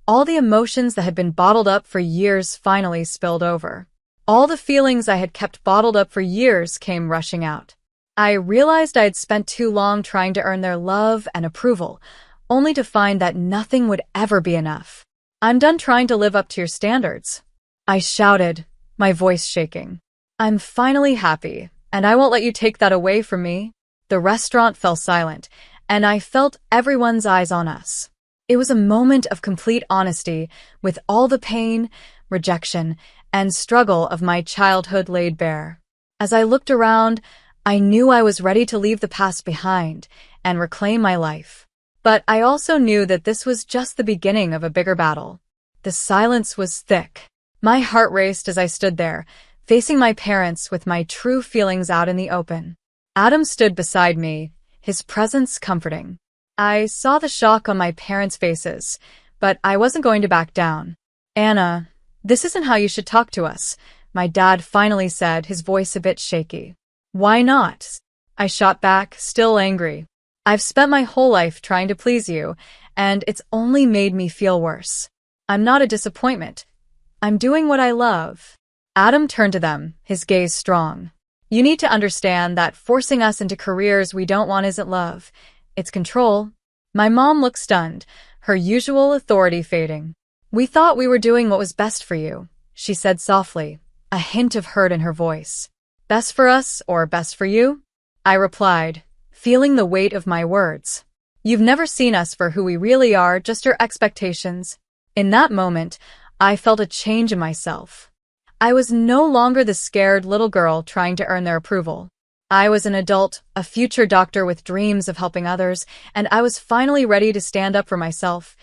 all the emotions that had been bottled up for years finally spilled over. All the feelings I had kept bottled up for years came rushing out. I realized I had spent too long trying to earn their love and approval, only to find that nothing would ever be enough. "I'm done trying to live up to your standards," I shouted, my voice shaking. "I'm finally happy, and I won't let you take that away from me." The restaurant fell silent, and I felt everyone's eyes on us. It was a moment of complete honesty, with all the pain, rejection, and struggle of my childhood laid bare. As I looked around, I knew I was ready to leave the past behind and reclaim my life. But I also knew that this was just the beginning of a bigger battle. The silence was thick. My heart raced as I stood there, facing my parents with my true feelings out in the open. Adam stood beside me, his presence comforting. I saw the shock on my parents' faces, but I wasn't going to back down. "Anna, this isn't how you should talk to us," my dad finally said, his voice a bit shaky. "Why not?" I shot back, still angry. "I've spent my whole life trying to please you, and it's only made me feel worse. I'm not a disappointment. I'm doing what I love." Adam turned to them, his gaze strong. "You need to understand that forcing us into careers we don't want isn't love. It's control." My mom looked stunned, her usual authority fading. "We thought we were doing what was best for you," she said softly, a hint of hurt in her voice. "Best for us or best for you?" I replied, feeling the weight of my words. "You've never seen us for who we really are, just your expectations." In that moment, I felt a change in myself. I was no longer the scared little girl trying to earn their approval. I was an adult, a future doctor with dreams of helping others, and I was finally ready to stand up for myself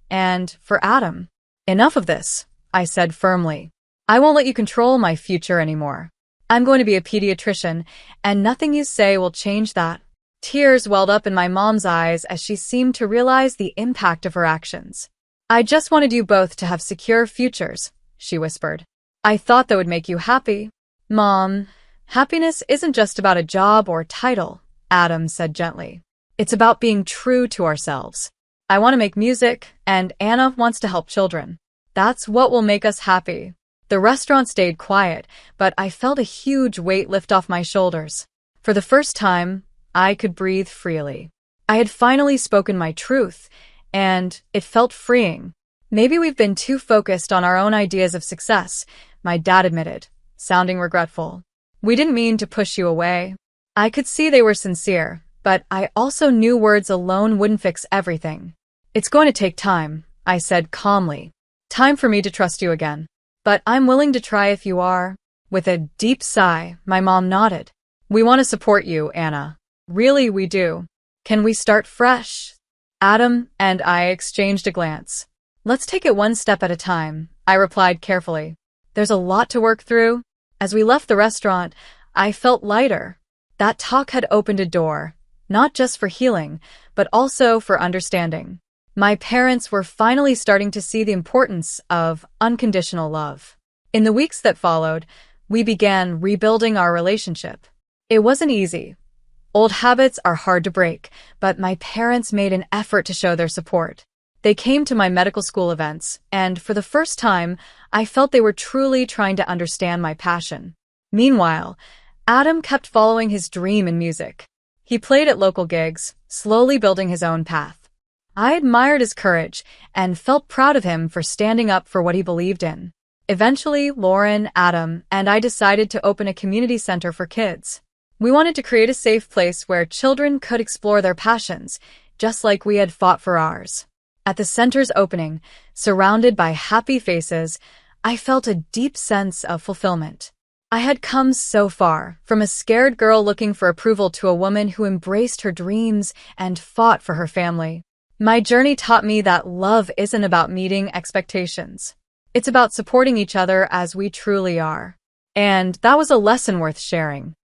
and for Adam. "Enough of this," I said firmly. "I won't let you control my future anymore. I'm going to be a pediatrician, and nothing you say will change that." Tears welled up in my mom's eyes as she seemed to realize the impact of her actions. "I just wanted you both to have secure futures," she whispered. "I thought that would make you happy." "Mom, happiness isn't just about a job or title," Adam said gently. "It's about being true to ourselves. I want to make music, and Anna wants to help children. That's what will make us happy." The restaurant stayed quiet, but I felt a huge weight lift off my shoulders. For the first time, I could breathe freely. I had finally spoken my truth, and it felt freeing. "Maybe we've been too focused on our own ideas of success," my dad admitted, sounding regretful. "We didn't mean to push you away." I could see they were sincere, but I also knew words alone wouldn't fix everything. "It's going to take time," I said calmly. "Time for me to trust you again. But I'm willing to try if you are." With a deep sigh, my mom nodded. "We want to support you, Anna. Really, we do. Can we start fresh?" Adam and I exchanged a glance. "Let's take it one step at a time," I replied carefully. "There's a lot to work through." As we left the restaurant, I felt lighter. That talk had opened a door, not just for healing, but also for understanding. My parents were finally starting to see the importance of unconditional love. In the weeks that followed, we began rebuilding our relationship. It wasn't easy. Old habits are hard to break, but my parents made an effort to show their support. They came to my medical school events, and for the first time, I felt they were truly trying to understand my passion. Meanwhile, Adam kept following his dream in music. He played at local gigs, slowly building his own path. I admired his courage and felt proud of him for standing up for what he believed in. Eventually, Lauren, Adam, and I decided to open a community center for kids. We wanted to create a safe place where children could explore their passions, just like we had fought for ours. At the center's opening, surrounded by happy faces, I felt a deep sense of fulfillment. I had come so far, from a scared girl looking for approval to a woman who embraced her dreams and fought for her family. My journey taught me that love isn't about meeting expectations. It's about supporting each other as we truly are. And that was a lesson worth sharing.